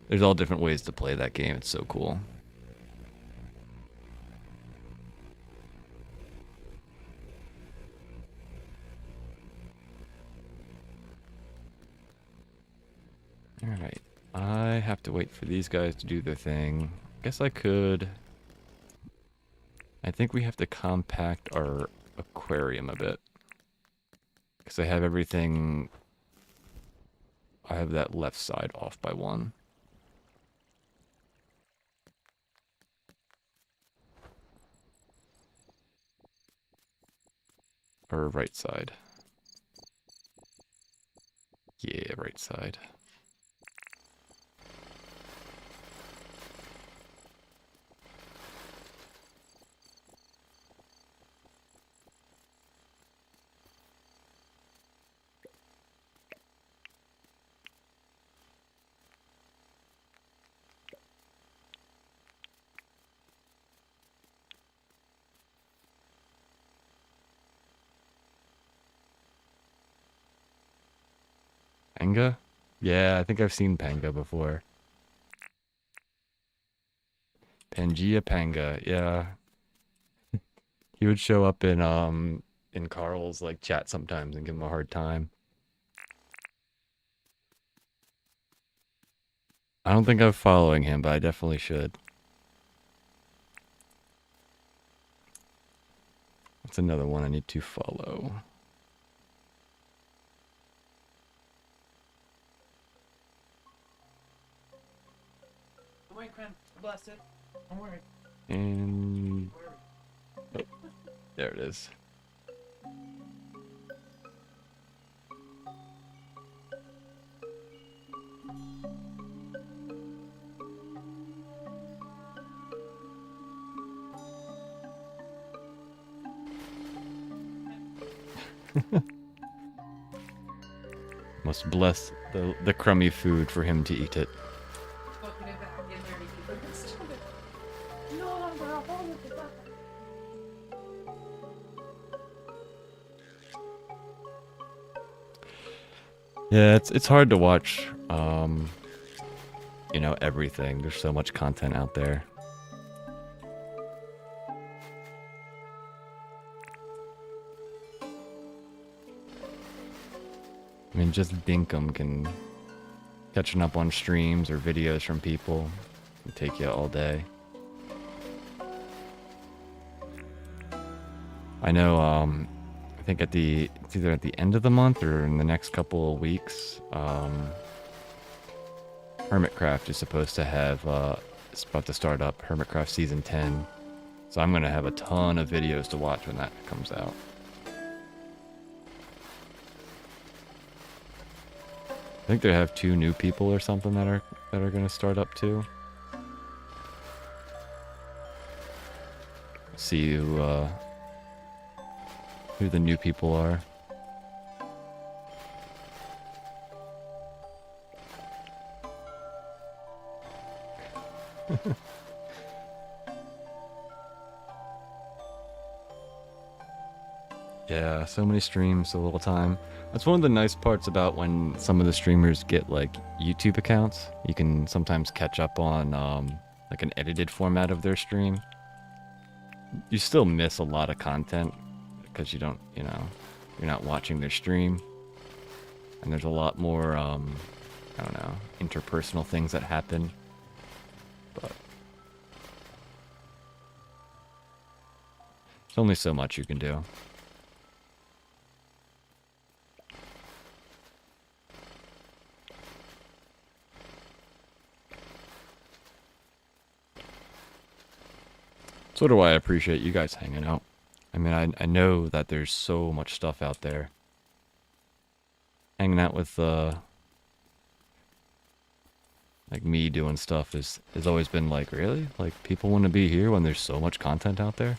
there's all different ways to play that game. It's so cool. All right. I have to wait for these guys to do their thing. Guess I could. I think we have to compact our aquarium a bit. Because I have everything. I have that left side off by one. Or right side. Yeah, right side. Manga? Yeah, I think I've seen Panga before. Pangea Panga, yeah. He would show up in Carl's like chat sometimes and give him a hard time. I don't think I'm following him, but I definitely should. That's another one I need to follow. Don't worry, Cran. Bless it. Don't worry. And oh, there it is. Must bless the crummy food for him to eat it. Put it back in there to keep it started. No longer a hole with the bucket. Yeah, it's hard to watch you know, everything. There's so much content out there. I mean, just Dinkum can catching up on streams or videos from people can take you all day. I know I think it's either at the end of the month or in the next couple of weeks, Hermitcraft is supposed to have it's about to start up, Hermitcraft season 10. So I'm gonna have a ton of videos to watch when that comes out. I think they have 2 new people or something that are gonna start up too. See who the new people are. Yeah, so many streams, so little time. That's one of the nice parts about when some of the streamers get like YouTube accounts. You can sometimes catch up on like an edited format of their stream. You still miss a lot of content because you don't, you know, you're not watching their stream. And there's a lot more, I don't know, interpersonal things that happen. But there's only so much you can do. Sort of why I appreciate you guys hanging out. I mean, I know that there's so much stuff out there. Hanging out with like me doing stuff has always been like, really? Like people want to be here when there's so much content out there?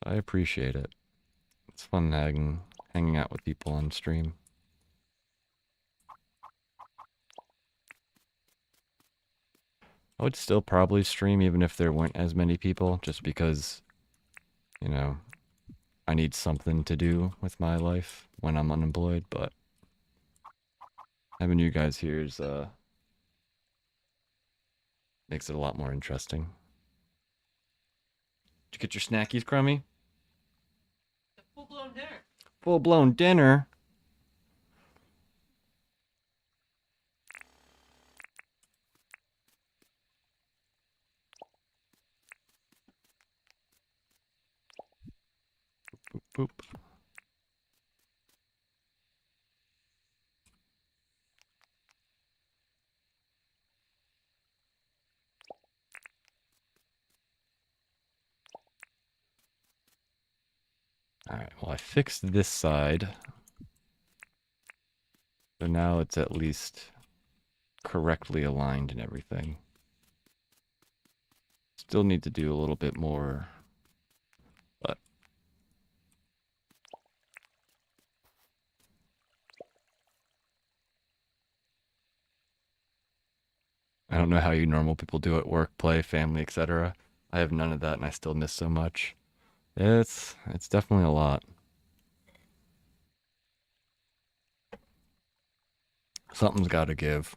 I appreciate it. It's fun hanging out with people on stream. I would still probably stream even if there weren't as many people, just because, you know, I need something to do with my life when I'm unemployed, but having you guys here is makes it a lot more interesting. Did you get your snackies, Crummy? The full-blown dinner. Full-blown dinner? Boop, boop. Alright, well I fixed this side. So now it's at least correctly aligned and everything. Still need to do a little bit more, but I don't know how you normal people do it, work, play, family, etc. I have none of that and I still miss so much. It's definitely a lot. Something's got to give.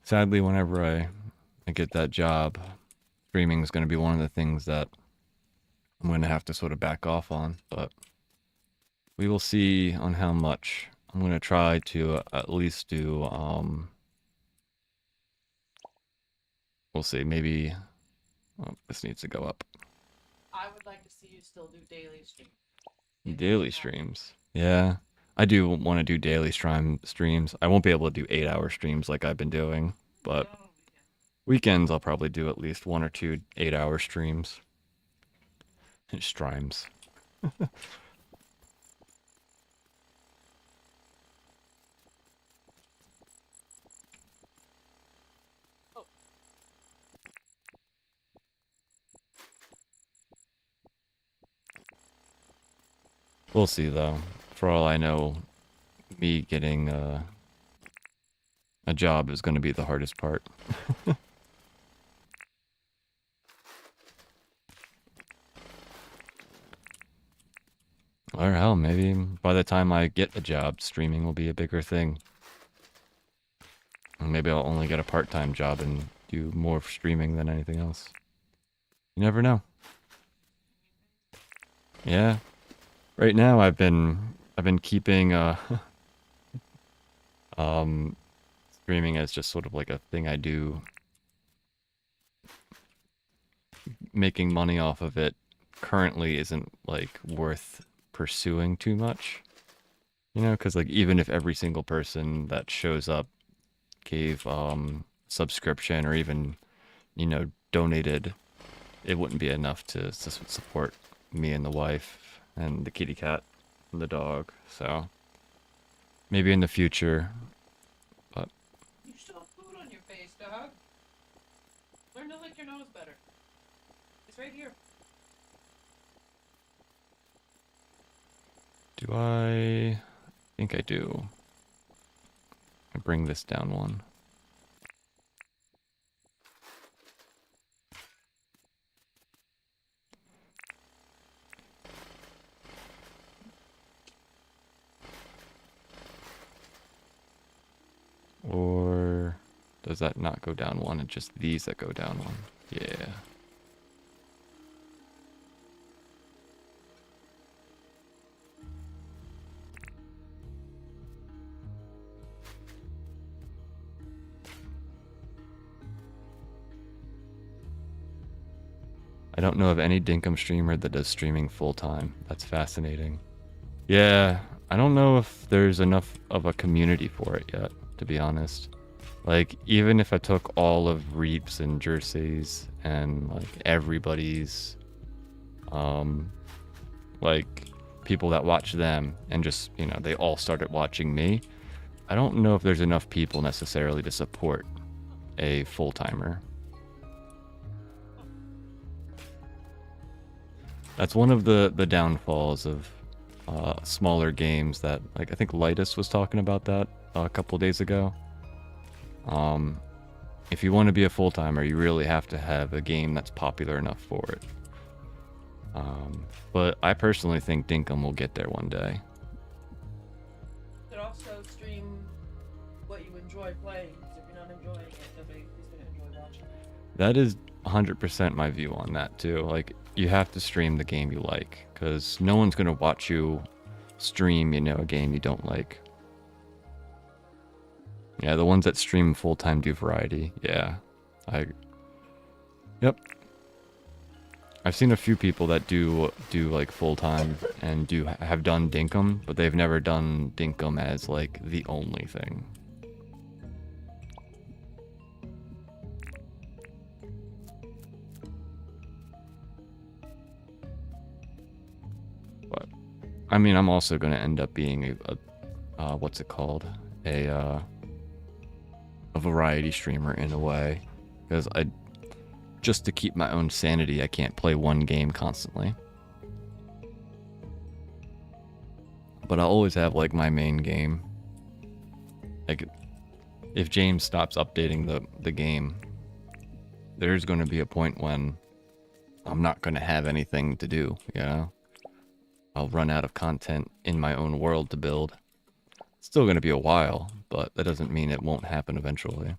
Sadly, whenever I get that job, streaming is going to be one of the things that I'm going to have to sort of back off on, but we will see on how much. I'm going to try to at least do, we'll see, maybe, oh, this needs to go up. I would like to see you still do daily streams. Daily streams. Yeah. I do want to do daily streams. I won't be able to do 8-hour streams like I've been doing, but No, weekends I'll probably do at least 1 or 2 8-hour streams. Streams. oh, We'll see though. For all I know, me getting a job is going to be the hardest part. Or hell, maybe by the time I get a job, streaming will be a bigger thing. And maybe I'll only get a part-time job and do more streaming than anything else. You never know. Yeah. Right now I've been keeping um streaming as just sort of like a thing I do. Making money off of it currently isn't like worth pursuing too much. You know, because like even if every single person that shows up gave subscription or even, you know, donated, it wouldn't be enough to support me and the wife and the kitty cat and the dog. So maybe in the future, but you still have food on your face, dog. Learn to lick your nose better. It's right here. do I think I do. I bring this down one. Or does that not go down one? It's just these that go down one. Yeah. I don't know of any Dinkum streamer that does streaming full time. That's fascinating. Yeah, I don't know if there's enough of a community for it yet, to be honest. Like, even if I took all of Reap's and Jersey's and like everybody's, um, like people that watch them and just, you know, they all started watching me, I don't know if there's enough people necessarily to support a full timer. That's one of the downfalls of smaller games that, like, I think Lightus was talking about that a couple days ago. If you want to be a full-timer, you really have to have a game that's popular enough for it. But I personally think Dinkum will get there one day. You could also stream what you enjoy playing, because if you're not enjoying it, nobody's going to enjoy watching it. That is 100% my view on that too. Like, you have to stream the game you like, because no one's going to watch you stream, you know, a game you don't like. Yeah, the ones that stream full-time do variety. Yeah. Yep. I've seen a few people that do like full-time and have done Dinkum, but they've never done Dinkum as like the only thing. But I mean, I'm also going to end up being a what's it called? A variety streamer in a way, because just to keep my own sanity, I can't play one game constantly. But I'll always have like my main game. Like, if James stops updating the game, there's going to be a point when I'm not going to have anything to do, you know? I'll run out of content in my own world to build. It's still going to be a while, but that doesn't mean it won't happen eventually.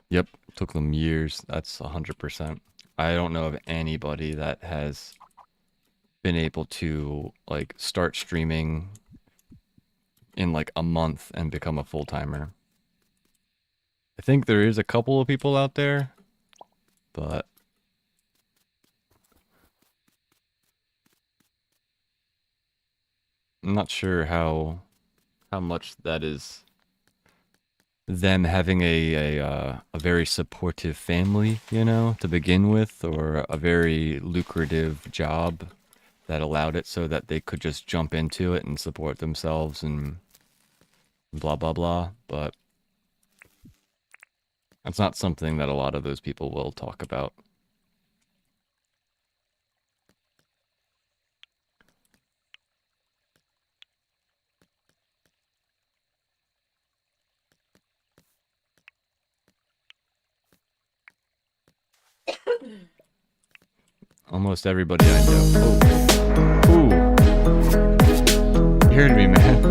Yep, took them years. That's 100%. I don't know of anybody that has been able to like start streaming in like a month and become a full-timer. I think there is a couple of people out there, but I'm not sure how much that is them having a very supportive family, you know, to begin with, or a very lucrative job that allowed it so that they could just jump into it and support themselves and blah blah blah. But that's not something that a lot of those people will talk about. Almost everybody I know. Oh, ooh, you heard me, man.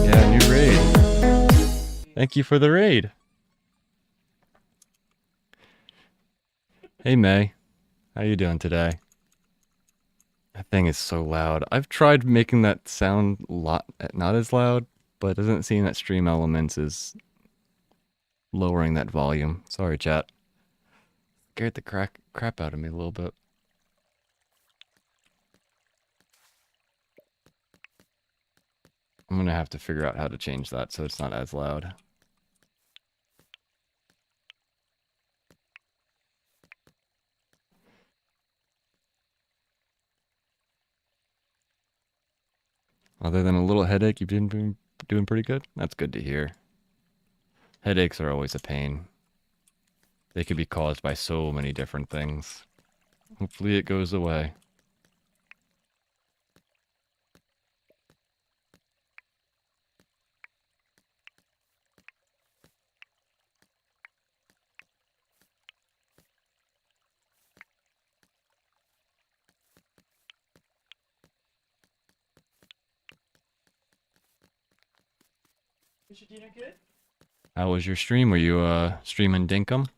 Yeah, new raid. Thank you for the raid. Hey May, how you doing today? That thing is so loud. I've tried making that sound not as loud, but it doesn't seem that Stream Elements is lowering that volume. Sorry, chat. Scared the crap out of me a little bit. I'm gonna have to figure out how to change that so it's not as loud. Other than a little headache, you've been doing pretty good? That's good to hear. Headaches are always a pain. They could be caused by so many different things. Hopefully it goes away. How was your stream? Were you streaming Dinkum?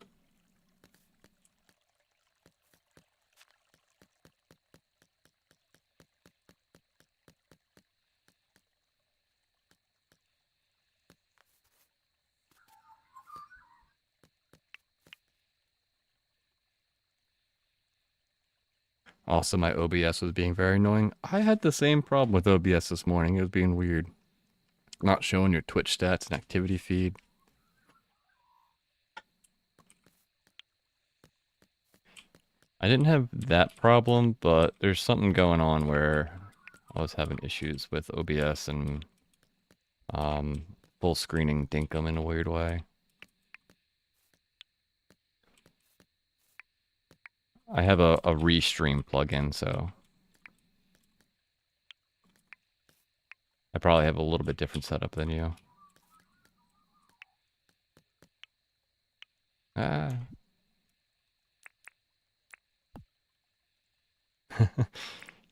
Also, my OBS was being very annoying. I had the same problem with OBS this morning. It was being weird. Not showing your Twitch stats and activity feed. I didn't have that problem, but there's something going on where I was having issues with OBS and um, full screening Dinkum in a weird way. I have a restream plugin, so I probably have a little bit different setup than you. Ah.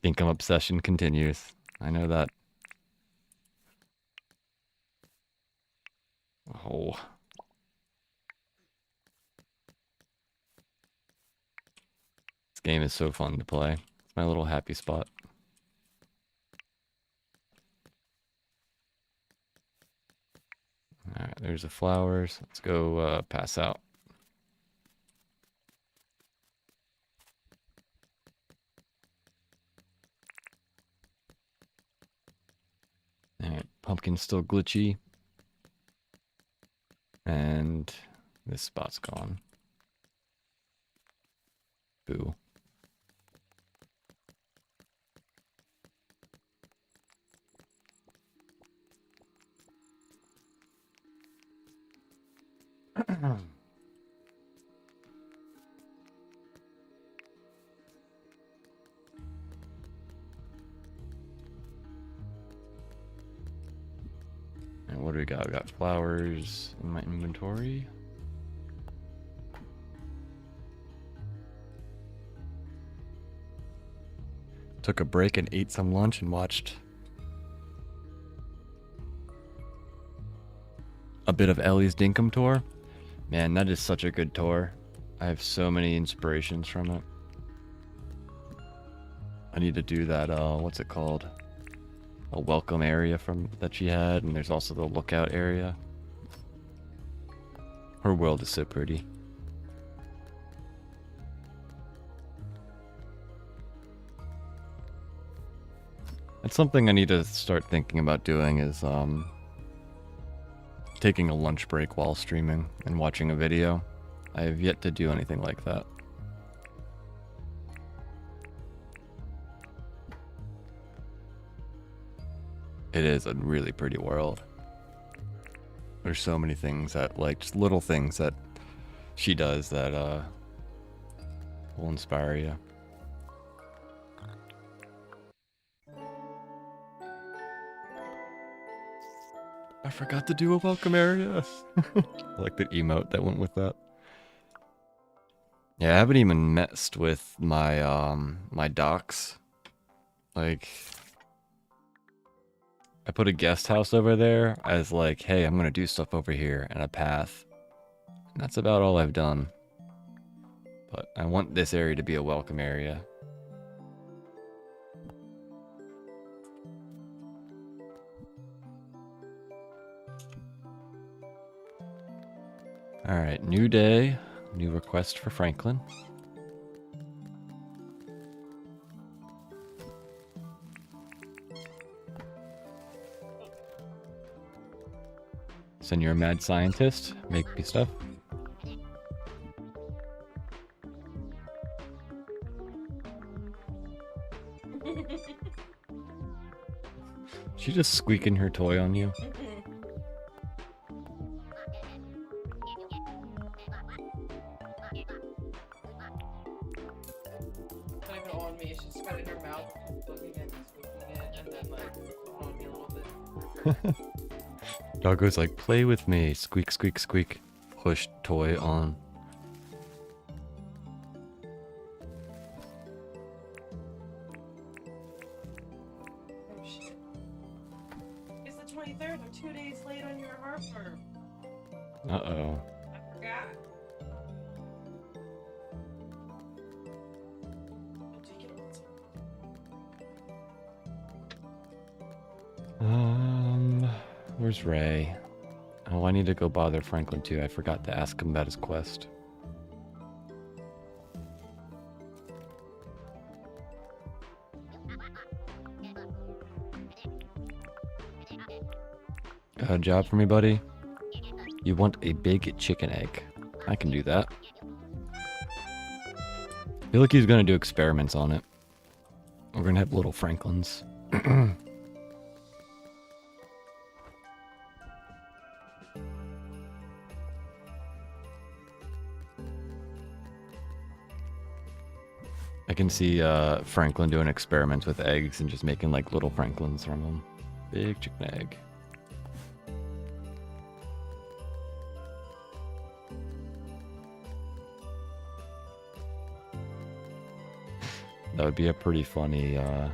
Dinkum obsession continues. I know that. Oh. This game is so fun to play. It's my little happy spot. Alright, there's the flowers. Let's go pass out. Alright, pumpkin's still glitchy. And this spot's gone. Boo. got? We got flowers in my inventory. Took a break and ate some lunch and watched a bit of Ellie's Dinkum tour. Man, that is such a good tour. I have so many inspirations from it. I need to do that, what's it called? A welcome area that she had, and there's also the lookout area. Her world is so pretty. That's something I need to start thinking about doing is taking a lunch break while streaming and watching a video. I have yet to do anything like that. It is a really pretty world. There's so many things that, like, just little things that she does that will inspire you. I forgot to do a welcome area. I like the emote that went with that. Yeah, I haven't even messed with my my docks. Like, I put a guest house over there as like, hey, I'm gonna do stuff over here, and a path. And that's about all I've done. But I want this area to be a welcome area. Alright, new day, new request for Franklin. Send you're a mad scientist, make me stuff. She just squeaking her toy on you. Not even on me, she's got it in her mouth, looking at me, squeaking it, and then like on me a little bit. Doggo's like, play with me. Squeak, squeak, squeak. Push toy on. Oh shit. It's the 23rd, I'm 2 days late on your heartburn. Uh-oh. I forgot. I'll take it on. Where's Ray? Oh, I need to go bother Franklin too. I forgot to ask him about his quest. Got a job for me, buddy? You want a big chicken egg. I can do that. I feel like he's gonna do experiments on it. We're gonna have little Franklins. I can see Franklin doing experiments with eggs and just making like little Franklins from them. Big chicken egg. That would be a pretty funny. I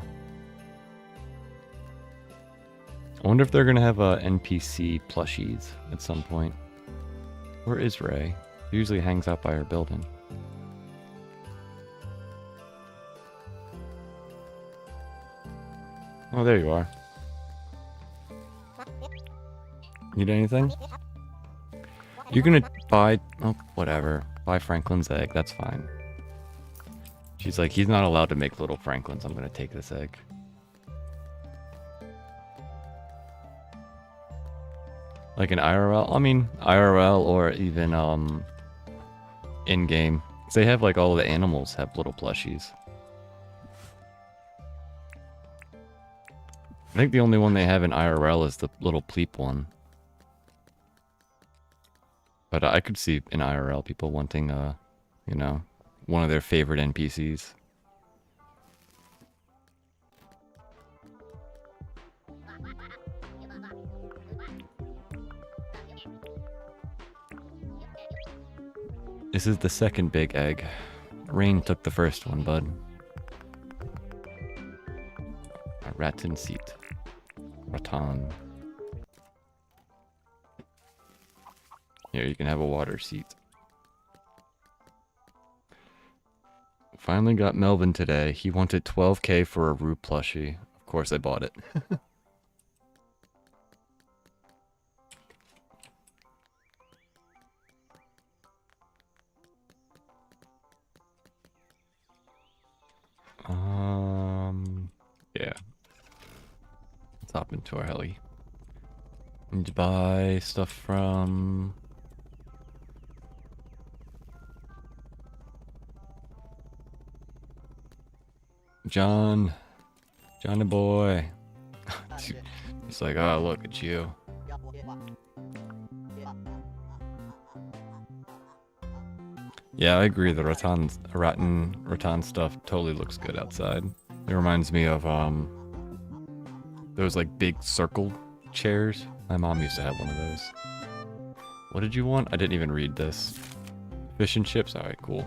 wonder if they're gonna have NPC plushies at some point. Where is Ray? He usually hangs out by our building. Oh, there you are. Need anything? You're gonna buy... Oh, whatever. Buy Franklin's egg. That's fine. She's like, he's not allowed to make little Franklins. I'm gonna take this egg. Like an IRL? I mean, IRL or even in-game. They have like all the animals have little plushies. I think the only one they have in IRL is the little Pleep one. But I could see in IRL people wanting, you know, one of their favorite NPCs. This is the second big egg. Rain took the first one, bud. A rattan seat. Rattan. Here, you can have a water seat. Finally got Melvin today. He wanted 12K for a Roo plushie. Of course I bought it. Yeah. Let's hop into our heli. Need to buy stuff from... Johnny boy. He's like, oh, look at you. Yeah, I agree. The rattan stuff totally looks good outside. It reminds me of those like big circle chairs. My mom used to have one of those. What did you want? I didn't even read this. Fish and chips. All right, cool.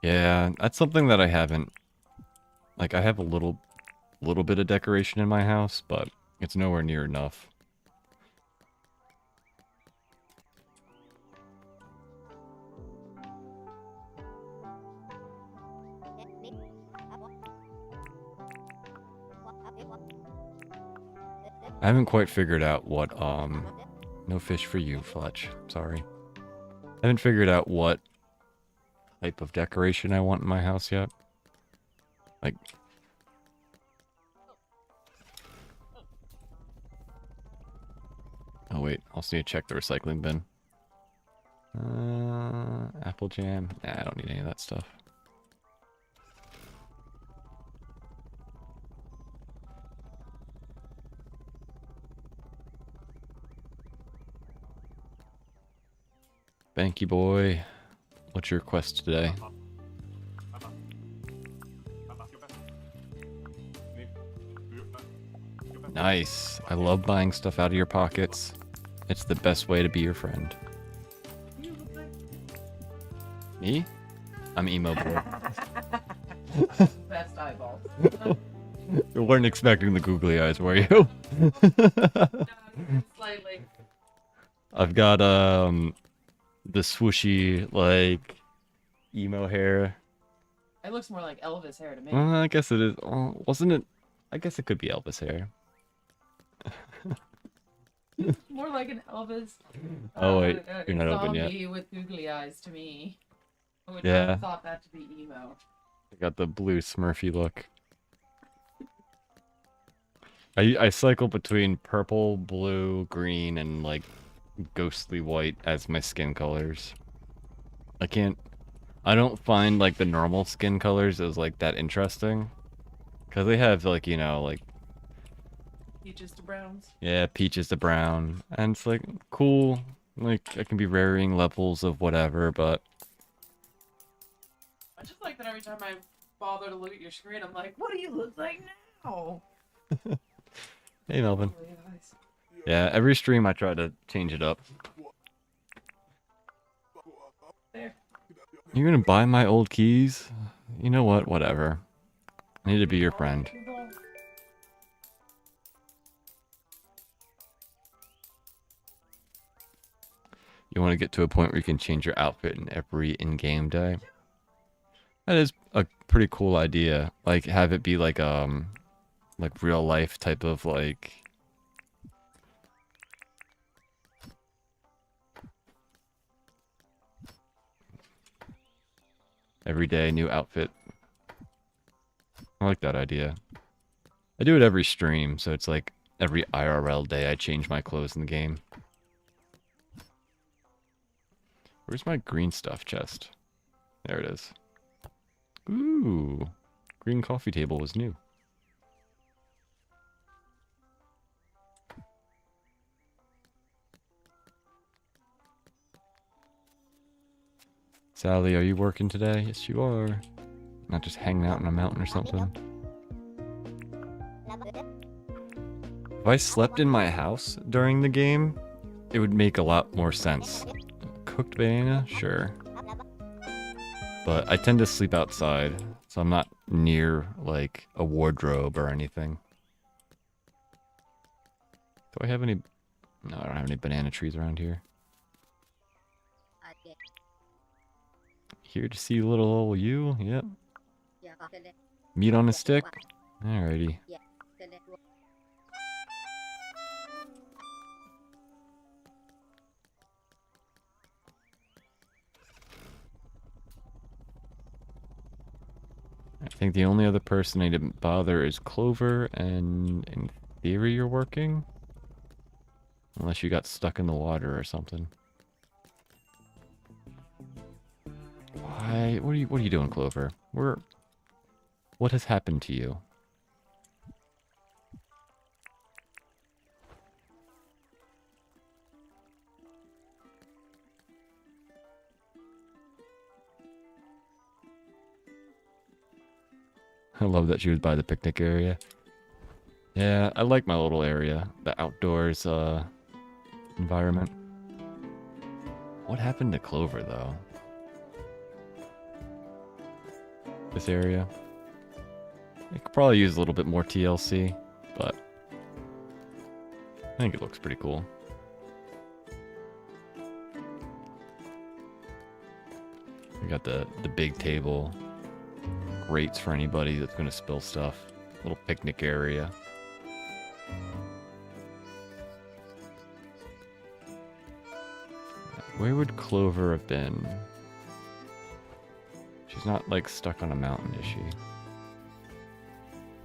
Yeah, that's something that I haven't. Like, I have a little bit of decoration in my house, but it's nowhere near enough. I haven't quite figured out what, no fish for you, Fletch. Sorry. I haven't figured out what type of decoration I want in my house yet. Like... Oh wait, I also need to check the recycling bin. Apple jam. Nah, I don't need any of that stuff. Banky boy, what's your quest today? Nice. I love buying stuff out of your pockets. It's the best way to be your friend. Me? I'm emo boy. Best eyeballs. You weren't expecting the googly eyes, were you? Slightly. I've got the swooshy like emo hair. It looks more like Elvis hair to me. I guess it is. Oh, wasn't it? I guess it could be Elvis hair. More like an Elvis. Oh wait, you're not open yet. Zombie with googly eyes to me. I would Yeah. never thought that to be emo. I got the blue Smurfy look. I cycle between purple, blue, green, and like ghostly white as my skin colors. I don't find like the normal skin colors as like that interesting. Cause they have like, you know, like... Peaches to browns. Yeah, peaches to brown. And it's like, cool. Like, I can be varying levels of whatever, but... I just like that every time I bother to look at your screen, I'm like, what do you look like now? Hey, Melvin. Googly eyes. Yeah, every stream I try to change it up. There. You're gonna buy my old keys? You know what? Whatever. I need to be your friend. You want to get to a point where you can change your outfit in every in-game day? That is a pretty cool idea. Like, have it be like real life type of like... Every day, new outfit. I like that idea. I do it every stream, so it's like every IRL day I change my clothes in the game. Where's my green stuff chest? There it is. Ooh, green coffee table was new. Sally, are you working today? Yes, you are. Not just hanging out on a mountain or something. If I slept in my house during the game, it would make a lot more sense. Cooked banana? Sure. But I tend to sleep outside, so I'm not near, like, a wardrobe or anything. Do I have any... No, I don't have any banana trees around here. Here to see little old you? Yep. Meat on a stick? Alrighty. I think the only other person I didn't bother is Clover, and in theory you're working? Unless you got stuck in the water or something. Why? What are you doing, Clover? What has happened to you? I love that she was by the picnic area. Yeah, I like my little area. The outdoors, environment. What happened to Clover, though? This area? It could probably use a little bit more TLC, but I think it looks pretty cool. We got the big table. Grates for anybody that's going to spill stuff. Little picnic area. Where would Clover have been? She's not, like, stuck on a mountain, is she?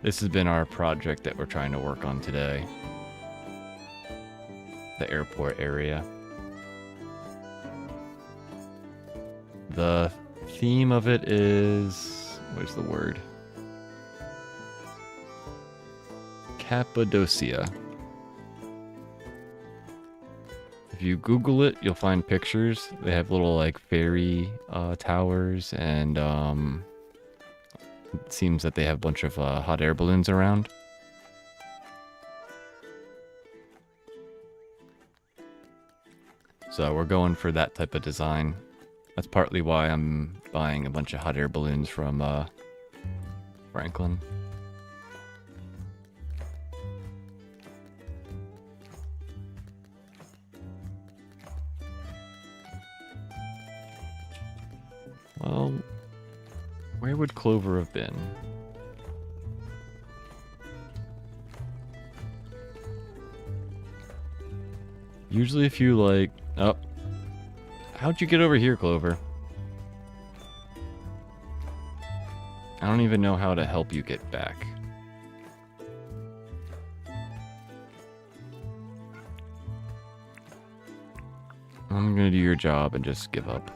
This has been our project that we're trying to work on today. The airport area. The theme of it is... Where's the word? Cappadocia. If you Google it, you'll find pictures. They have little, like, ferry towers, and it seems that they have a bunch of hot air balloons around. So we're going for that type of design. That's partly why I'm buying a bunch of hot air balloons from Franklin. Well, where would Clover have been? Usually if you, like... Oh. How'd you get over here, Clover? I don't even know how to help you get back. I'm gonna do your job and just give up.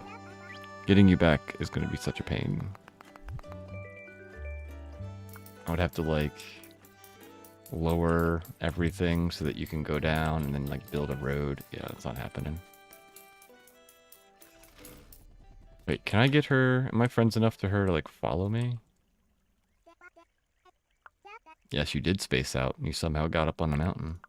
Getting you back is gonna be such a pain. I would have to, like, lower everything so that you can go down and then, like, build a road. Yeah, that's not happening. Wait, can I get her? Am I friends enough to her to, like, follow me? Yes, you did space out. You somehow got up on the mountain.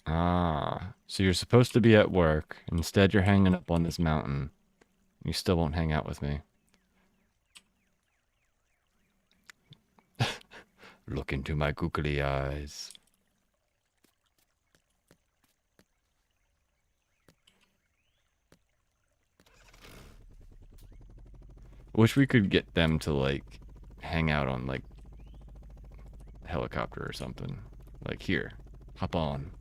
Ah, so you're supposed to be at work. Instead, you're hanging up on this mountain. You still won't hang out with me. Look into my googly eyes. Wish we could get them to, like, hang out on, like, a helicopter or something. Like, here, hop on.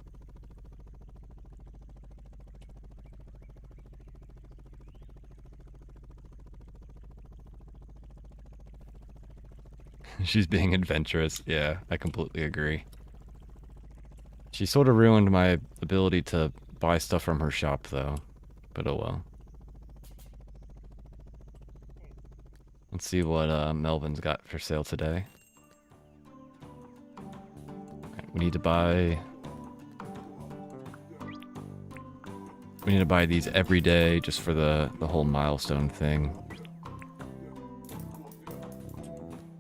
She's being adventurous. Yeah, I completely agree. She sort of ruined my ability to buy stuff from her shop, though. But oh well. Let's see what Melvin's got for sale today. Okay, we need to buy We need to buy these every day just for the whole milestone thing.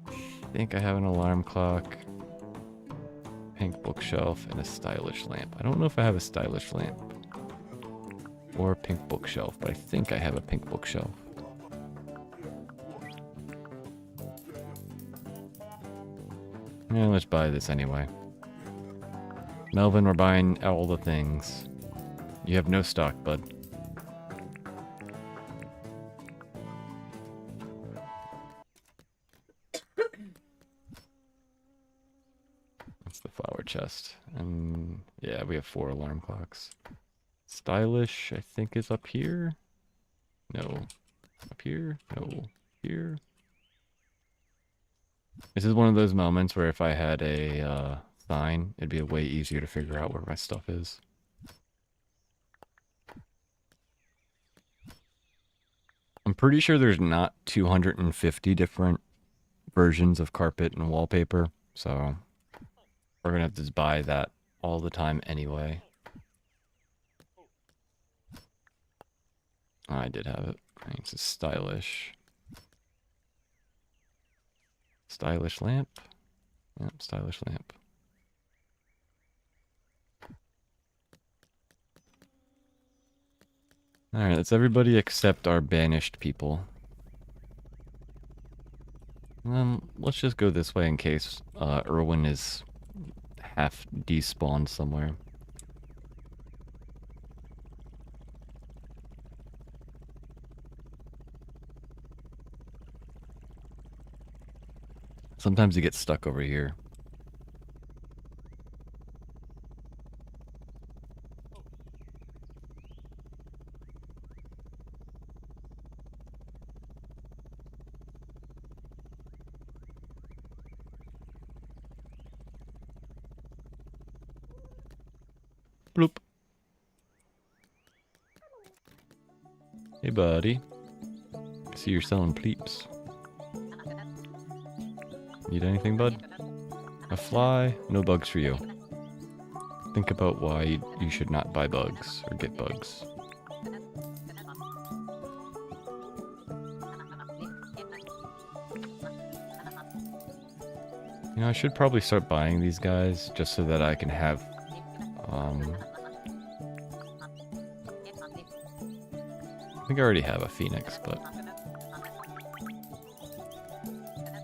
I think I have an alarm clock, pink bookshelf, and a stylish lamp. I don't know if I have a stylish lamp or a pink bookshelf, but I think I have a pink bookshelf. Yeah, let's buy this anyway. Melvin, we're buying all the things. You have no stock, bud. That's the flower chest. And yeah, we have 4 alarm clocks. Stylish, I think, is up here. No. Up here? No. Here. This is one of those moments where if I had a sign, it'd be way easier to figure out where my stuff is. I'm pretty sure there's not 250 different versions of carpet and wallpaper, so we're gonna have to buy that all the time anyway. Oh, I did have it. It's a stylish. Stylish lamp. Yep, stylish lamp. Alright, that's everybody except our banished people. Let's just go this way in case Irwin is half despawned somewhere. Sometimes he gets stuck over here. Bloop. Hey, buddy. I see you're selling pleeps. Need anything, bud? A fly? No bugs for you. Think about why you should not buy bugs or get bugs. You know, I should probably start buying these guys just so that I can have, I think I already have a phoenix, but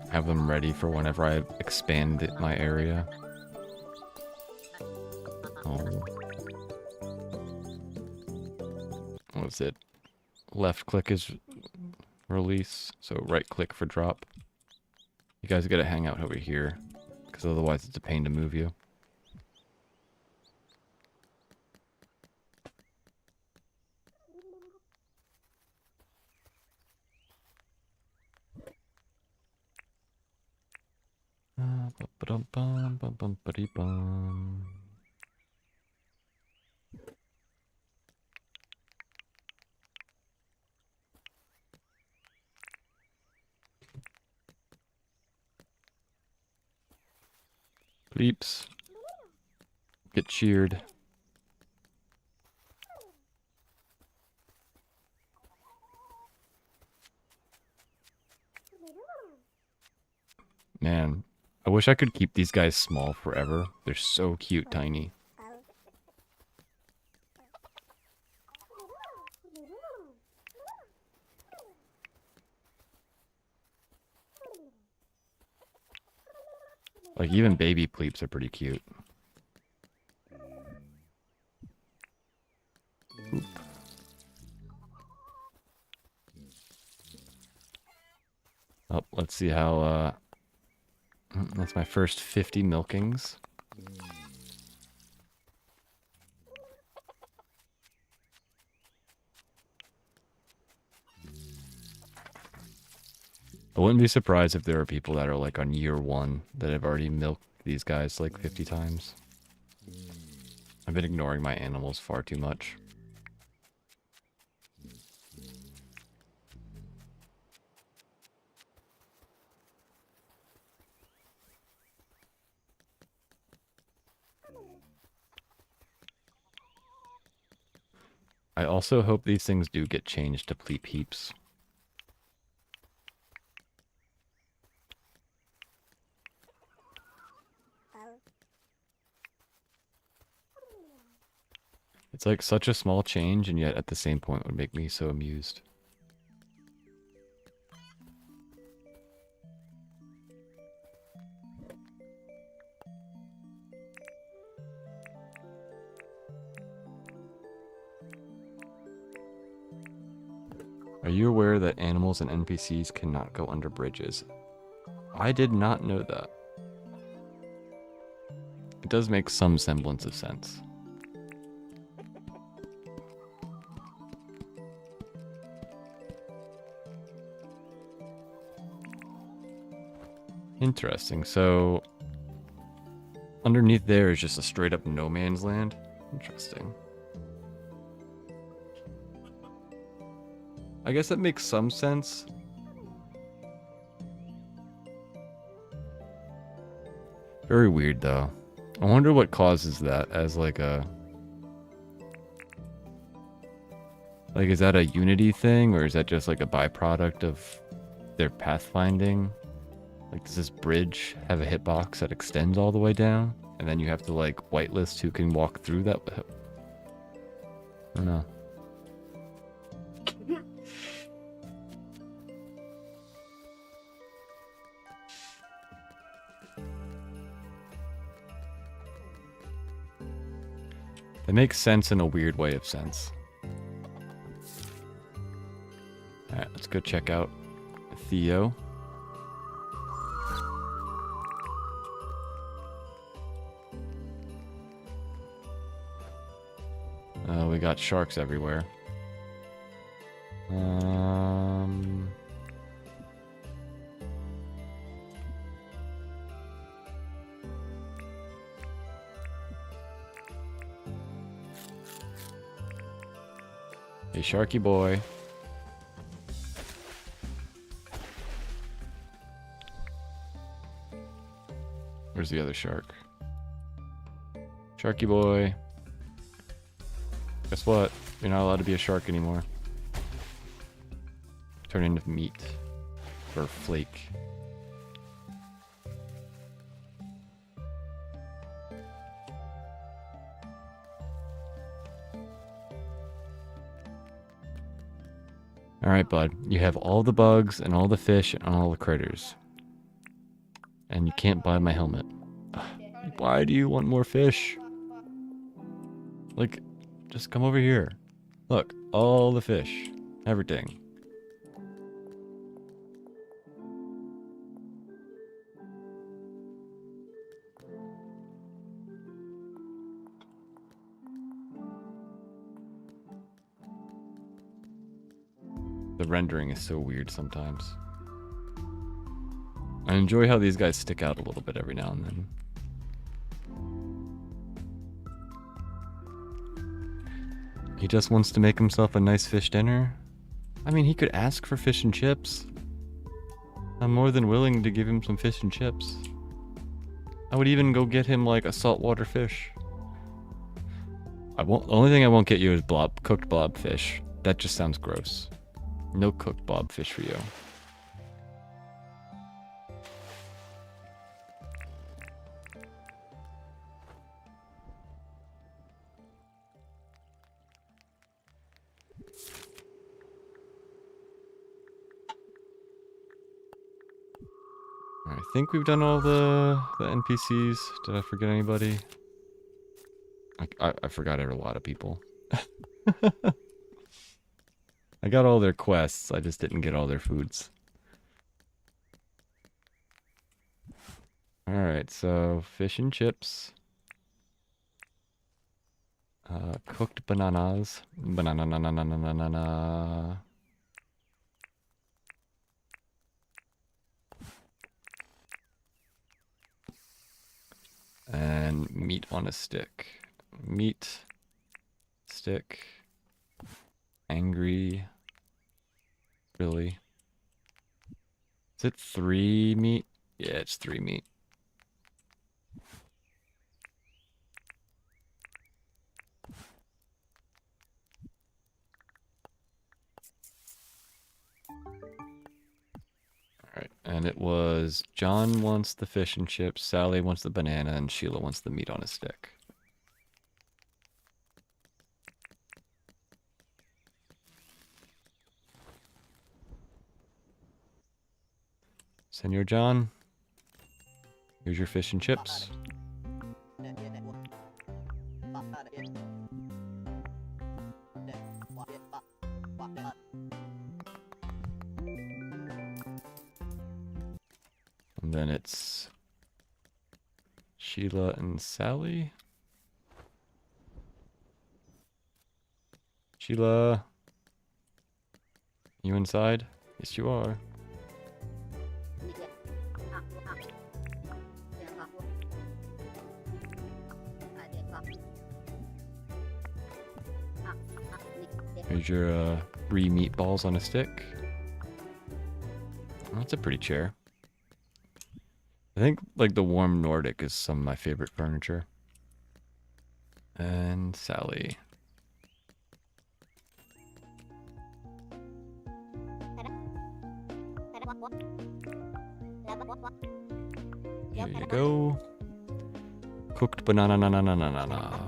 have them ready for whenever I expand my area. Oh. What's it? Left click is release, so right click for drop. You guys gotta hang out over here, because otherwise it's a pain to move you. Bleeps. Get cheered. Man, I wish I could keep these guys small forever. They're so cute, tiny. Like, even baby pleeps are pretty cute. Oop. Oh, let's see how, that's my first 50 milkings. I wouldn't be surprised if there are people that are like on year 1 that have already milked these guys like 50 times. I've been ignoring my animals far too much. I also hope these things do get changed to bleep heaps. It's like such a small change, and yet at the same point would make me so amused. Are you aware that animals and NPCs cannot go under bridges? I did not know that. It does make some semblance of sense. Interesting. So underneath there is just a straight up no man's land. Interesting. I guess that makes some sense. Very weird though. I wonder what causes that as like a... Like, is that a Unity thing, or is that just like a byproduct of their pathfinding? Like, does this bridge have a hitbox that extends all the way down? And then you have to like whitelist who can walk through that? I don't know. It makes sense in a weird way of sense. Alright, let's go check out Theo. We got sharks everywhere. Hey, Sharky boy. Where's the other shark? Sharky boy. Guess what? You're not allowed to be a shark anymore. Turn into meat. Or flake. Alright, bud. You have all the bugs and all the fish and all the critters. And you can't buy my helmet. Why do you want more fish? Like, just come over here. Look, all the fish. Everything. The rendering is so weird sometimes. I enjoy how these guys stick out a little bit every now and then. He just wants to make himself a nice fish dinner. I mean, he could ask for fish and chips. I'm more than willing to give him some fish and chips. I would even go get him like a saltwater fish. The only thing I won't get you is cooked blobfish. That just sounds gross. No cooked blobfish for you. I think we've done all the NPCs. Did I forget anybody? I forgot a lot of people. I got all their quests. I just didn't get all their foods. Alright, so fish and chips. Cooked bananas. Banana. And meat on a stick. Meat. Stick. Angry. Really? Is it 3 meat? Yeah, it's 3 meat. And it was John wants the fish and chips, Sally wants the banana, and Sheila wants the meat on a stick. Senor John, here's your fish and chips. And then it's Sheila and Sally. Sheila, you inside? Yes, you are. Here's your 3 meatballs on a stick. Oh, that's a pretty chair. I think like the warm Nordic is some of my favorite furniture. And Sally. Here you go. Cooked banana na na na na na na.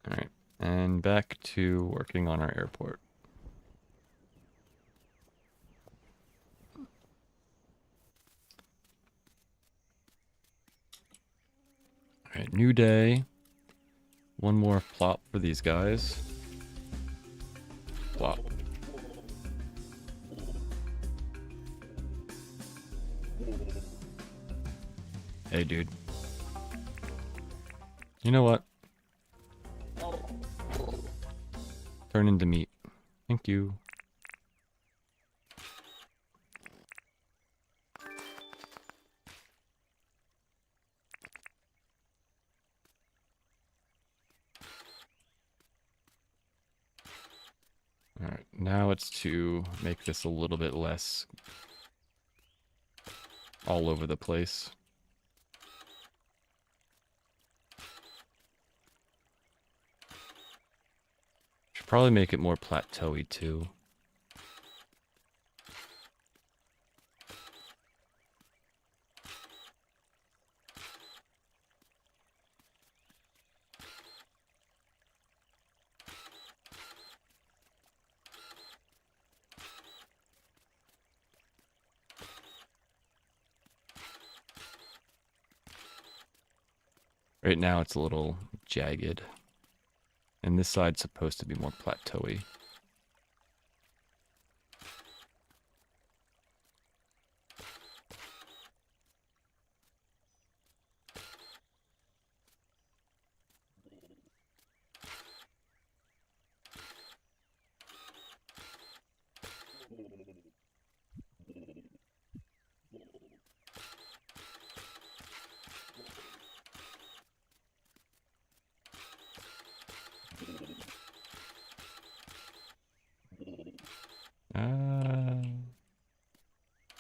Alright, and back to working on our airport. Alright, new day. One more plop for these guys. Plop. Hey, dude. You know what? Turn into meat. Thank you. Alright, now it's to make this a little bit less all over the place. Should probably make it more plateau-y too. Right now it's a little jagged. And this side's supposed to be more plateau-y.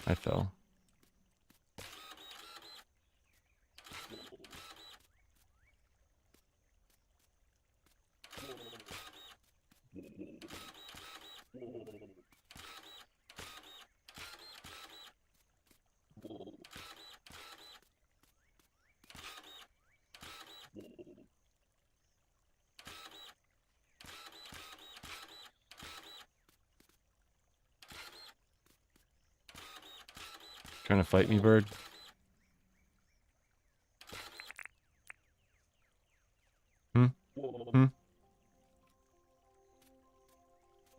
I fell. Trying to fight me, bird? Hmm? Hmm?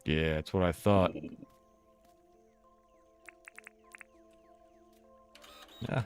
Yeah, that's what I thought. Yeah.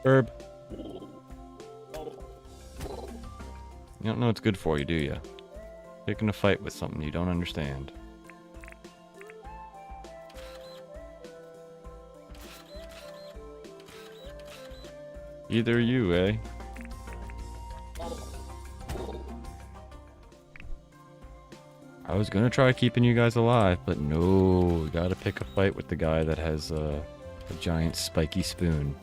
Herb. You don't know what's good for you, do you? Picking a fight with something you don't understand. Either you, eh? I was gonna try keeping you guys alive, but no, we gotta pick a fight with the guy that has a giant spiky spoon.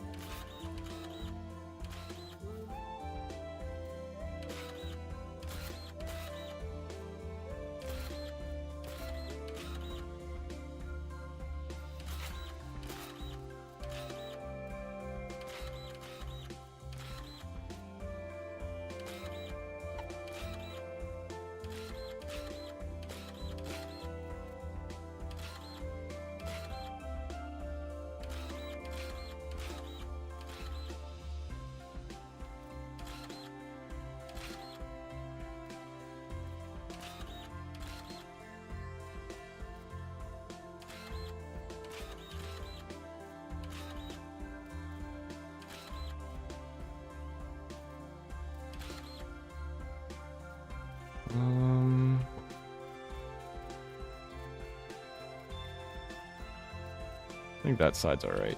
I think that side's alright.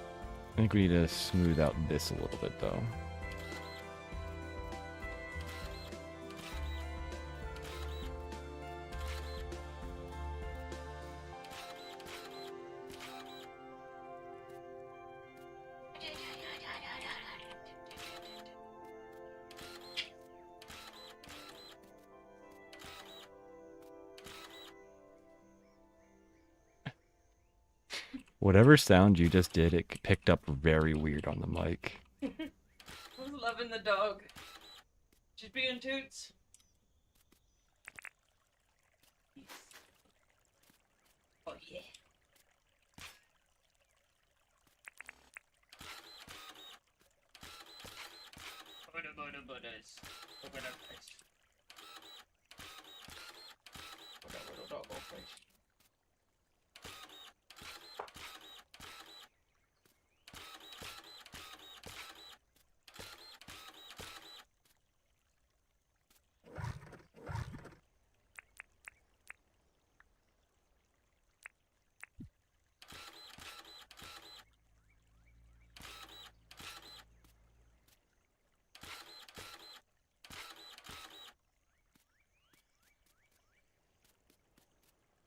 I think we need to smooth out this a little bit, though. Whatever sound you just did, it picked up very weird on the mic. I was loving the dog. She's being toots. Oh yeah. Butters. Open up face. Little dog face.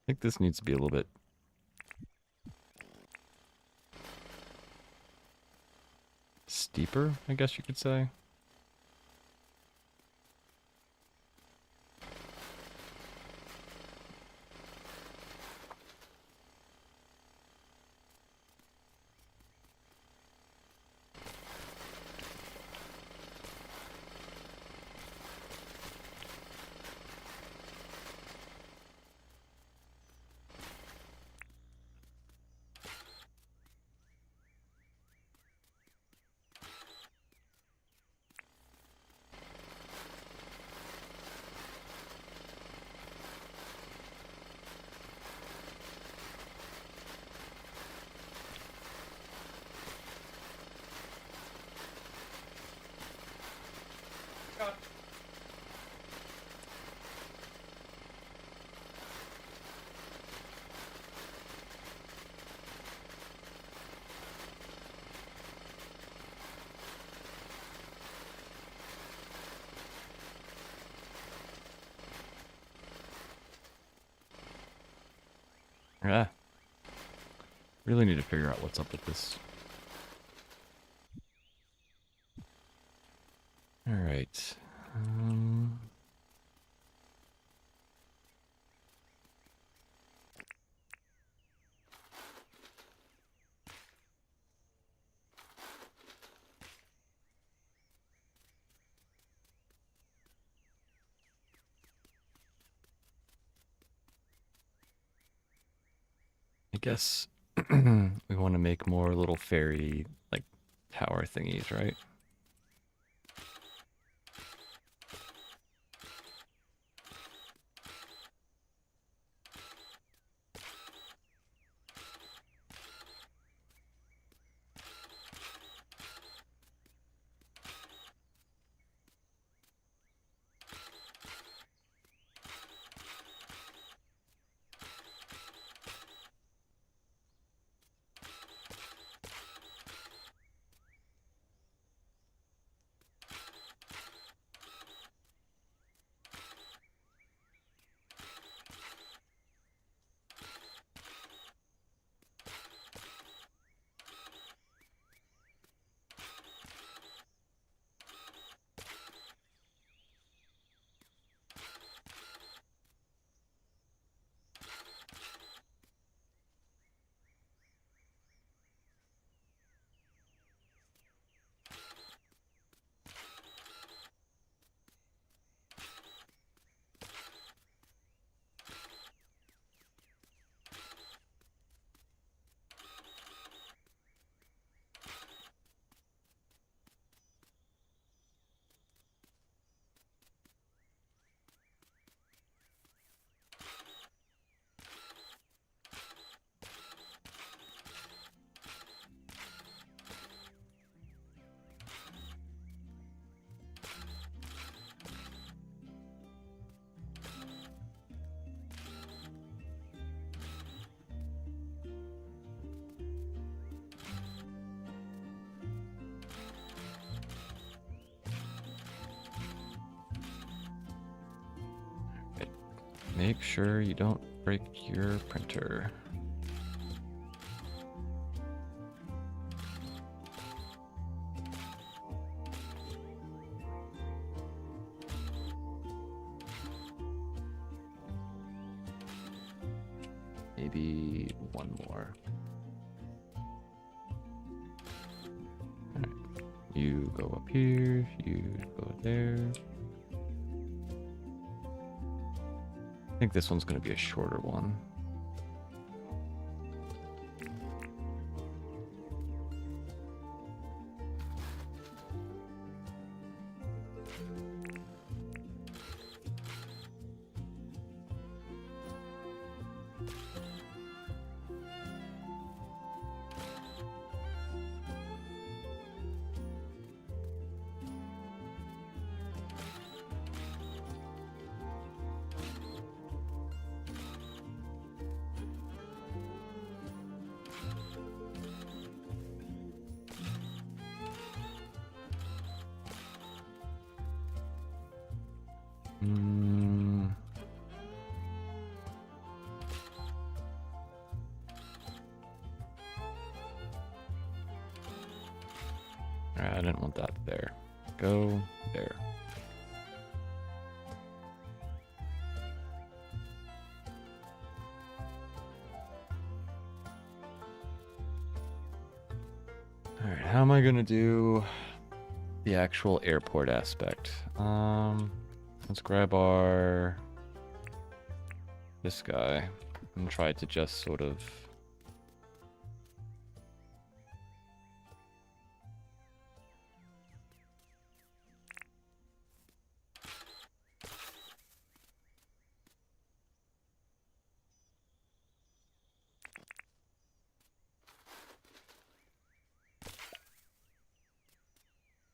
I think this needs to be a little bit steeper, I guess you could say. God. Yeah. Really need to figure out what's up with this. Alright. I guess we want to make more little fairy, like, tower thingies, right? Make sure you don't break your printer. Maybe one more. Alright. You go up here, you go there. I think this one's going to be a shorter one. Alright, I didn't want that there. Go there. Alright, how am I gonna do the actual airport aspect? Let's grab this guy and try to just sort of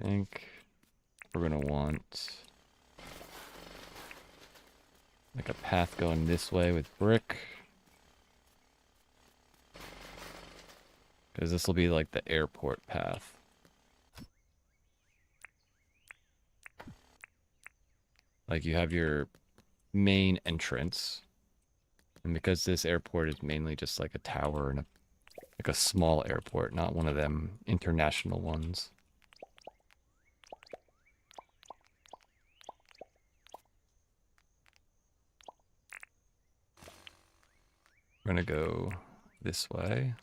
think we're gonna want like a path going this way with brick. Because this will be like the airport path. Like you have your main entrance. And because this airport is mainly just like a tower and like a small airport, not one of them international ones. We're gonna go this way.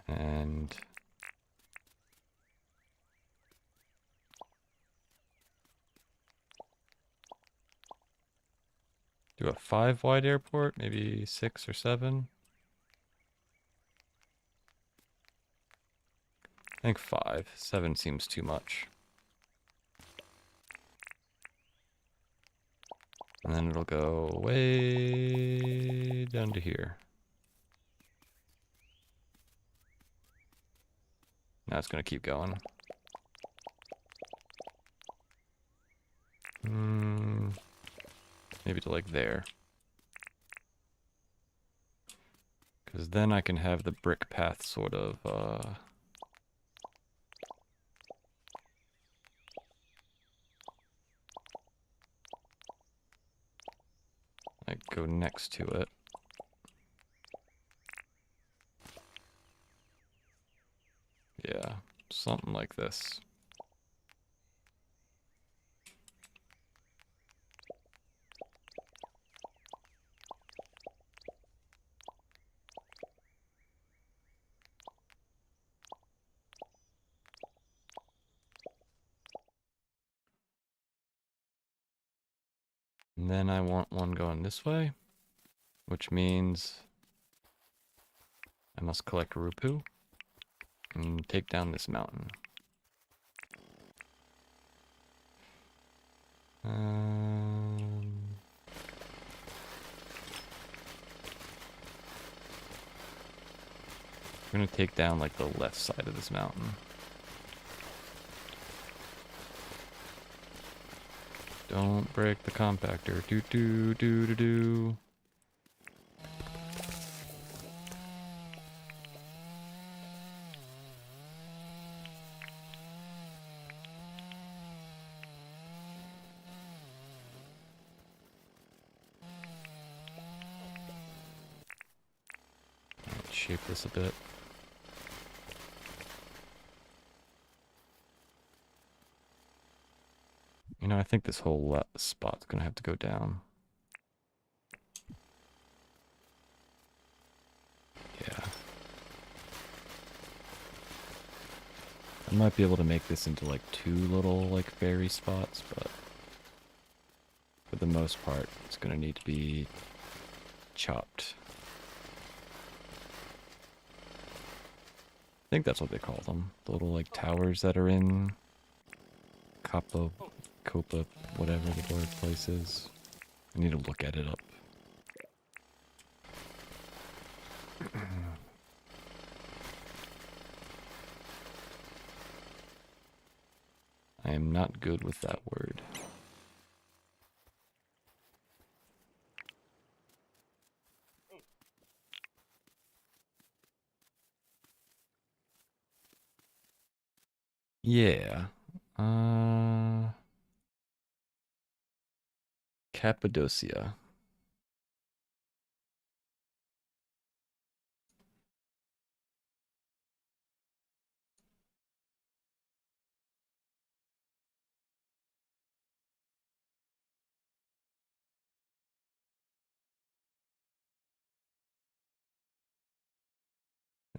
And do a 5 wide airport, maybe 6 or 7. I think 5. 7 seems too much. And then it'll go way down to here. Now it's going to keep going. Maybe to like there. Because then I can have the brick path sort of like go next to it. Yeah, something like this. And then I want one going this way, which means I must collect Rupu and take down this mountain. We're gonna take down like the left side of this mountain. Don't break the compactor. Do do do do do. Shape this a bit. You know, I think this whole spot's gonna have to go down. Yeah. I might be able to make this into like 2 little like fairy spots, but for the most part, it's gonna need to be chopped. I think that's what they call them. The little like towers that are in Copa, whatever the word place is. I need to look at it up. I am not good with that word. Yeah. Cappadocia.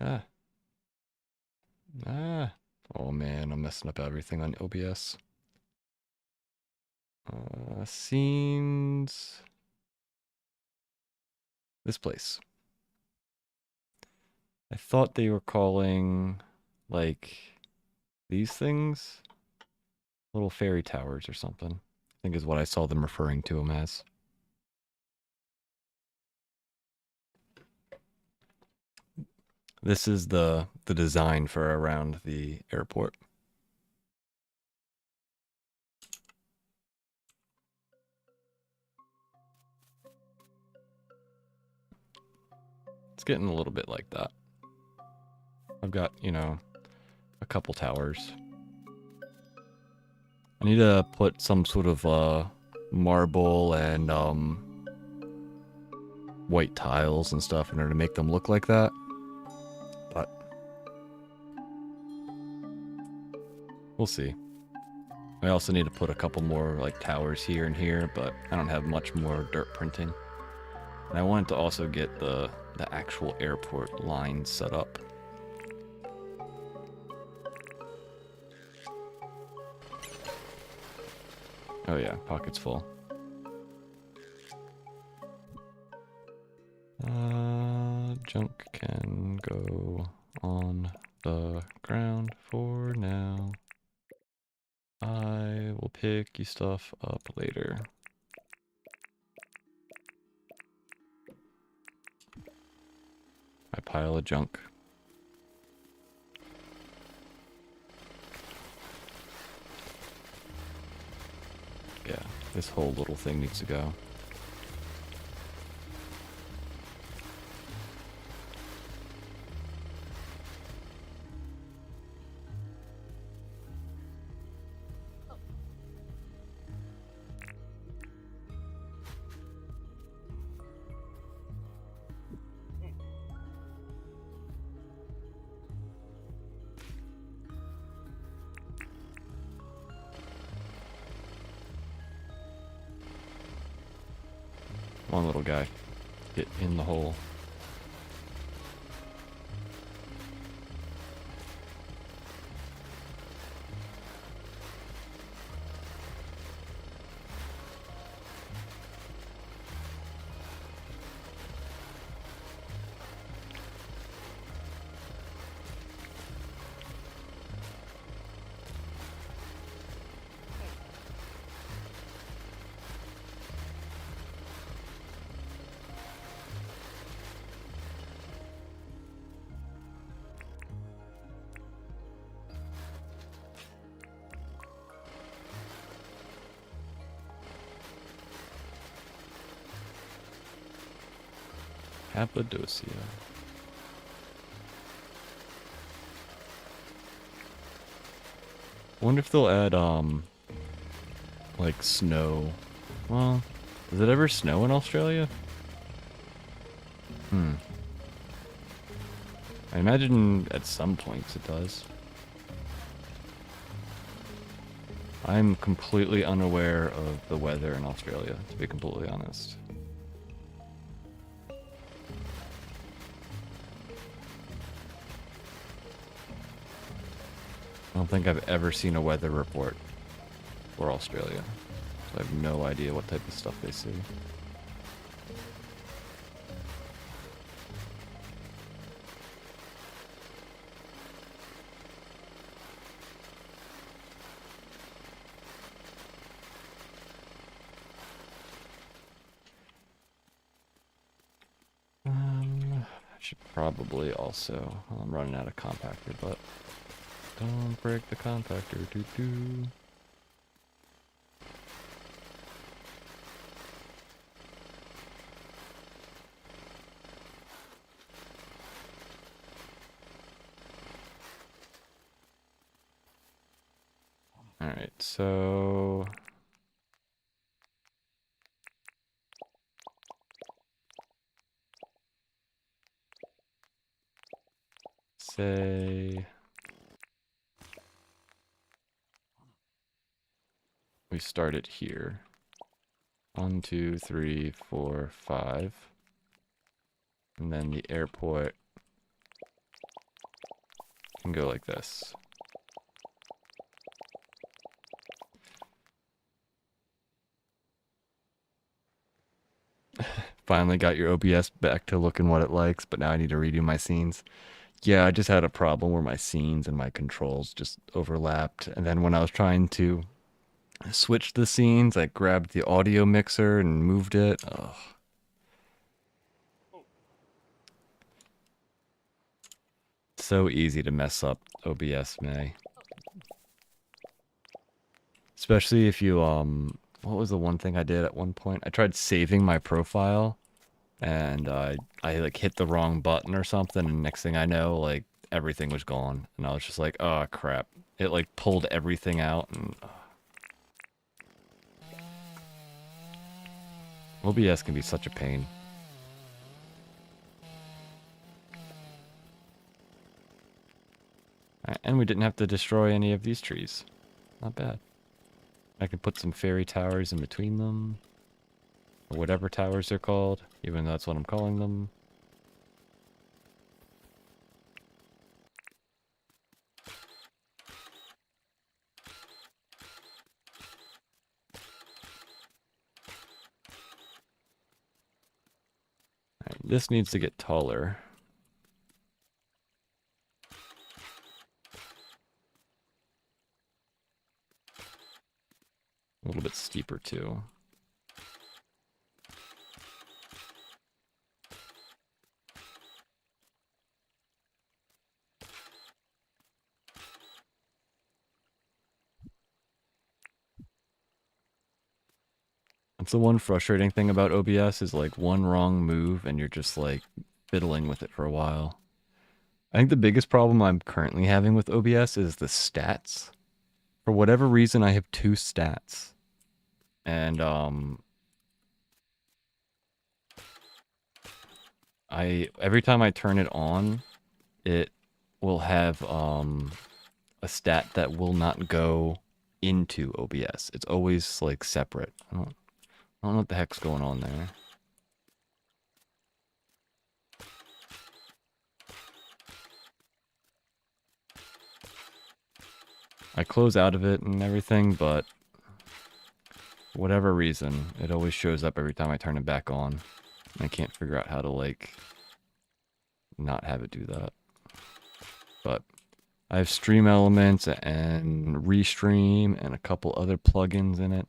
Ah. Ah. Oh man, I'm messing up everything on OBS. Scenes. This place. I thought they were calling, like, these things? Little fairy towers or something. I think is what I saw them referring to them as. This is the design for around the airport. It's getting a little bit like that. I've got, you know, a couple towers. I need to put some sort of marble and white tiles and stuff in order to make them look like that. But we'll see. I also need to put a couple more like towers here and here, but I don't have much more dirt printing. And I wanted to also get the actual airport line set up. Oh yeah, pocket's full. Junk can go on the ground for now. I will pick you stuff up later. My pile of junk. Yeah, this whole little thing needs to go. One little guy. Get in the hole. Cappadocia. Wonder if they'll add like snow. Well, does it ever snow in Australia? I imagine at some points it does. I'm completely unaware of the weather in Australia, to be completely honest. I don't think I've ever seen a weather report for Australia. So I have no idea what type of stuff they see. I should probably also... Well, I'm running out of compactor, but... Don't break the compactor, doo-doo. Alright, so... Say... We start it here. 1, 2, 3, 4, 5. And then the airport can go like this. Finally got your OBS back to looking what it likes, but now I need to redo my scenes. Yeah, I just had a problem where my scenes and my controls just overlapped. And then when I was trying to switch the scenes, I grabbed the audio mixer and moved it. Ugh. So easy to mess up OBS, May. Especially if you, what was the one thing I did at one point? I tried saving my profile, and I like hit the wrong button or something, and next thing I know, like, everything was gone. And I was just like, oh, crap. It, like, pulled everything out, and... OBS can be such a pain. Right, and we didn't have to destroy any of these trees. Not bad. I could put some fairy towers in between them. Or whatever towers they're called, even though that's what I'm calling them. Right, this needs to get taller. A little bit steeper too. That's the one frustrating thing about OBS is like one wrong move and you're just like fiddling with it for a while. I think the biggest problem I'm currently having with OBS is the stats. For whatever reason, I have 2 stats. And every time I turn it on, it will have a stat that will not go into OBS. It's always like separate. I don't know what the heck's going on there. I close out of it and everything, but for whatever reason, it always shows up every time I turn it back on. I can't figure out how to, like, not have it do that. But I have Stream Elements and Restream and a couple other plugins in it.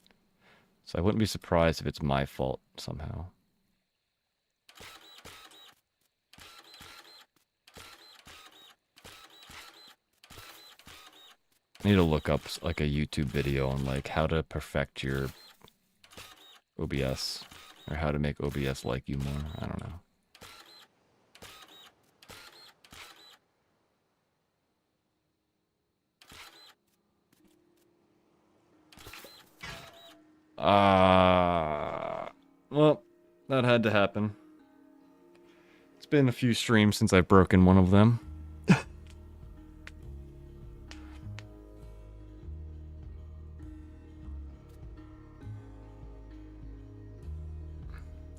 So I wouldn't be surprised if it's my fault somehow. I need to look up like a YouTube video on like how to perfect your OBS or how to make OBS like you more. I don't know. Well, that had to happen. It's been a few streams since I've broken one of them.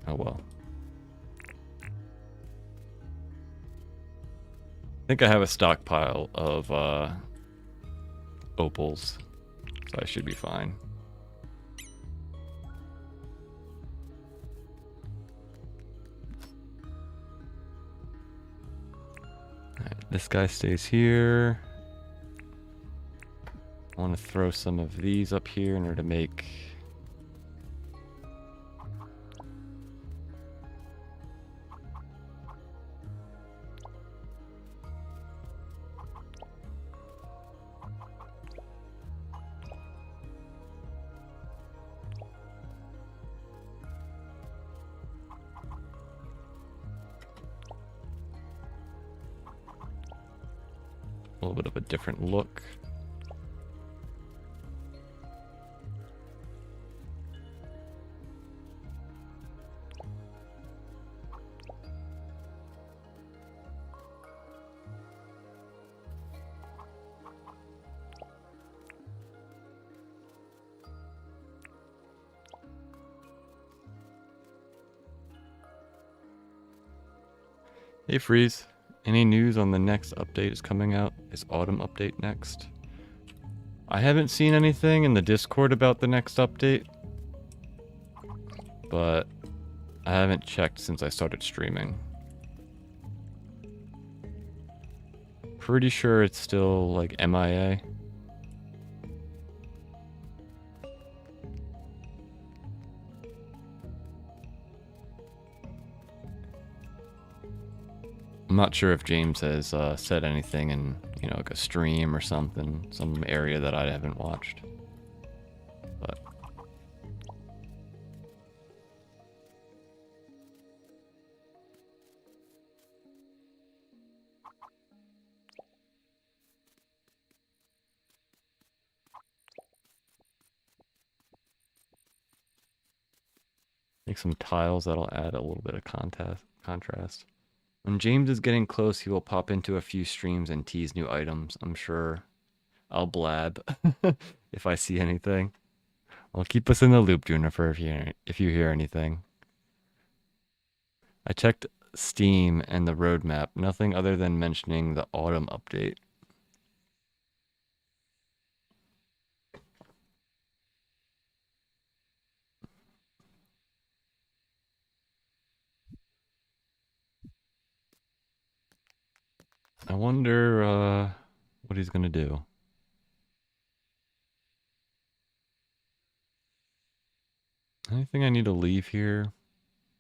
Oh well. I think I have a stockpile of opals, so I should be fine. Alright, this guy stays here. I want to throw some of these up here in order to make... a little bit of a different look. Hey Freeze, any news on the next update is coming out? Is Autumn update next? I haven't seen anything in the Discord about the next update, but I haven't checked since I started streaming. Pretty sure it's still like MIA. I'm not sure if James has said anything in, you know, like a stream or something, some area that I haven't watched. But make some tiles that'll add a little bit of contrast. When James is getting close, he will pop into a few streams and tease new items. I'm sure I'll blab if I see anything. Well, keep us in the loop, Juniper, if you hear anything. I checked Steam and the roadmap. Nothing other than mentioning the autumn update. I wonder what he's gonna do. Anything I need to leave here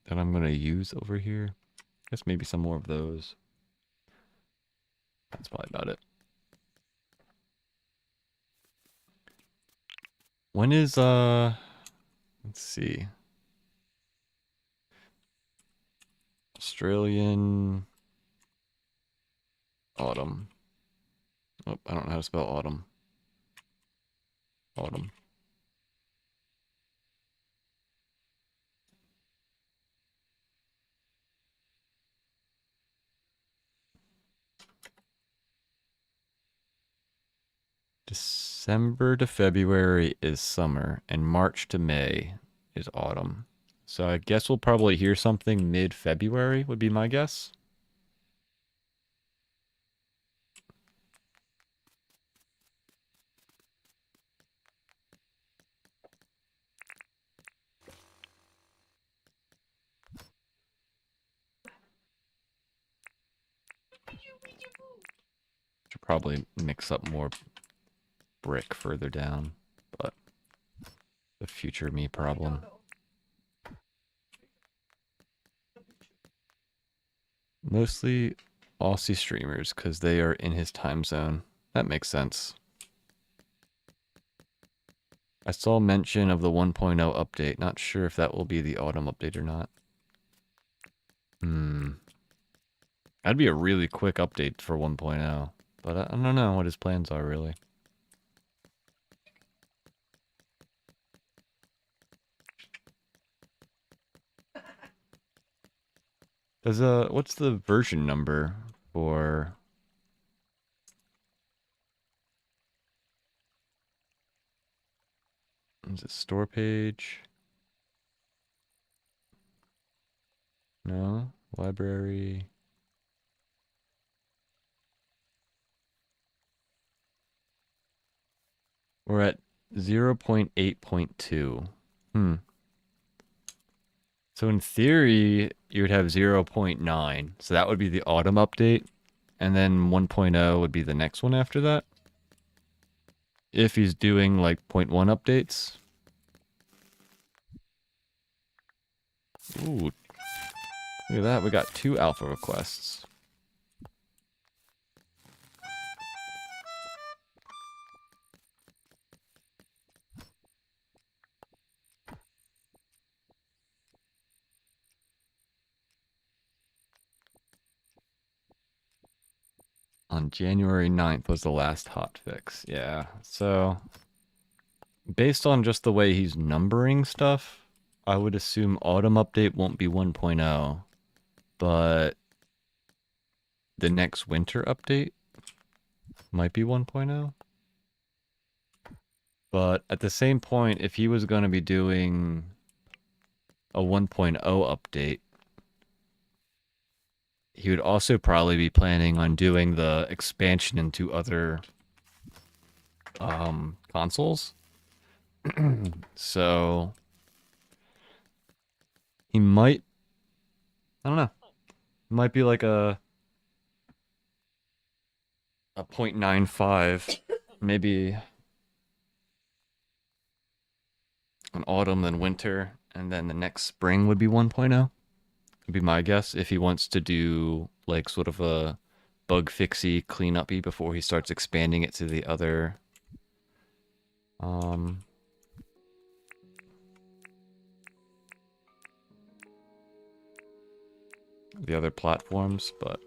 that I'm gonna use over here? I guess maybe some more of those. That's probably about it. When is let's see. Australian autumn. Oh, I don't know how to spell autumn. Autumn. December to February is summer, and March to May is autumn. So I guess we'll probably hear something mid-February, would be my guess. Should probably mix up more brick further down, but the future me problem. Mostly Aussie streamers, because they are in his time zone. That makes sense. I saw mention of the 1.0 update. Not sure if that will be the autumn update or not. That'd be a really quick update for 1.0. But I don't know what his plans are, really. Does what's the version number for is it store page? No, library. We're at 0.8.2. Hmm. So in theory, you would have 0.9. So that would be the autumn update. And then 1.0 would be the next one after that. If he's doing like zero point 0.1 updates. Ooh, look at that. We got 2 alpha requests. On January 9th was the last hotfix. Yeah. So based on just the way he's numbering stuff, I would assume autumn update won't be 1.0, but the next winter update might be 1.0. But at the same point, if he was going to be doing a 1.0 update, he would also probably be planning on doing the expansion into other consoles. So he might, I don't know, might be like a 0.95, maybe an autumn, then winter, and then the next spring would be 1.0. Would be my guess if he wants to do like sort of a bug fixy cleanup-y before he starts expanding it to um the other platforms, but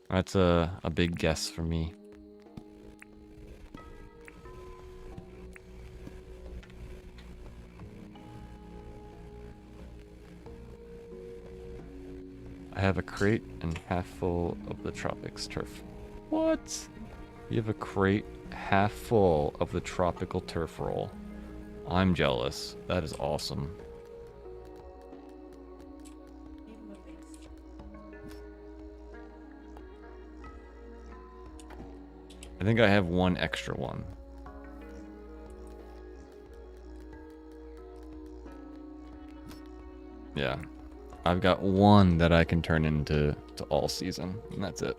that's a big guess for me. I have a crate and half full of the tropics turf. What? You have a crate half full of the tropical turf roll. I'm jealous. That is awesome. Even the face. I think I have one extra one. Yeah. I've got one that I can turn into all season, and that's it.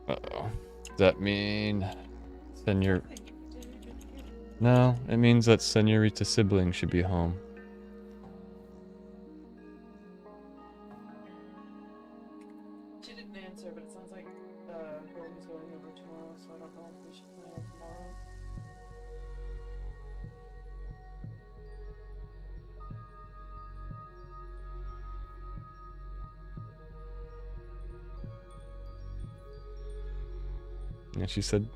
Uh-oh. Does that mean Senor... No, it means that Senorita sibling should be home. She didn't answer, but it sounds like Gordon's going over tomorrow, so I don't know if we should plan on tomorrow. And she said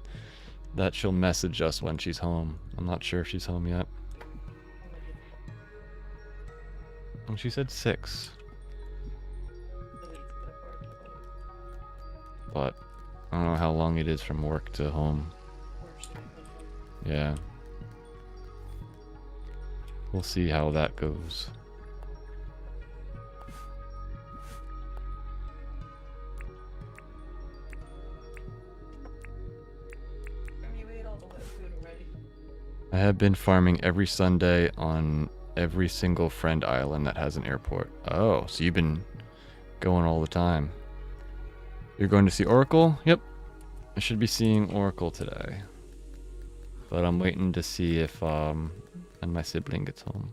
that she'll message us when she's home. I'm not sure if she's home yet. And she said 6. But I don't know how long it is from work to home. Yeah. We'll see how that goes. You ate all the wet food already. I have been farming every Sunday on every single friend island that has an airport. Oh, so you've been going all the time. You're going to see Oracle? Yep. I should be seeing Oracle today. But I'm waiting to see if and my sibling gets home.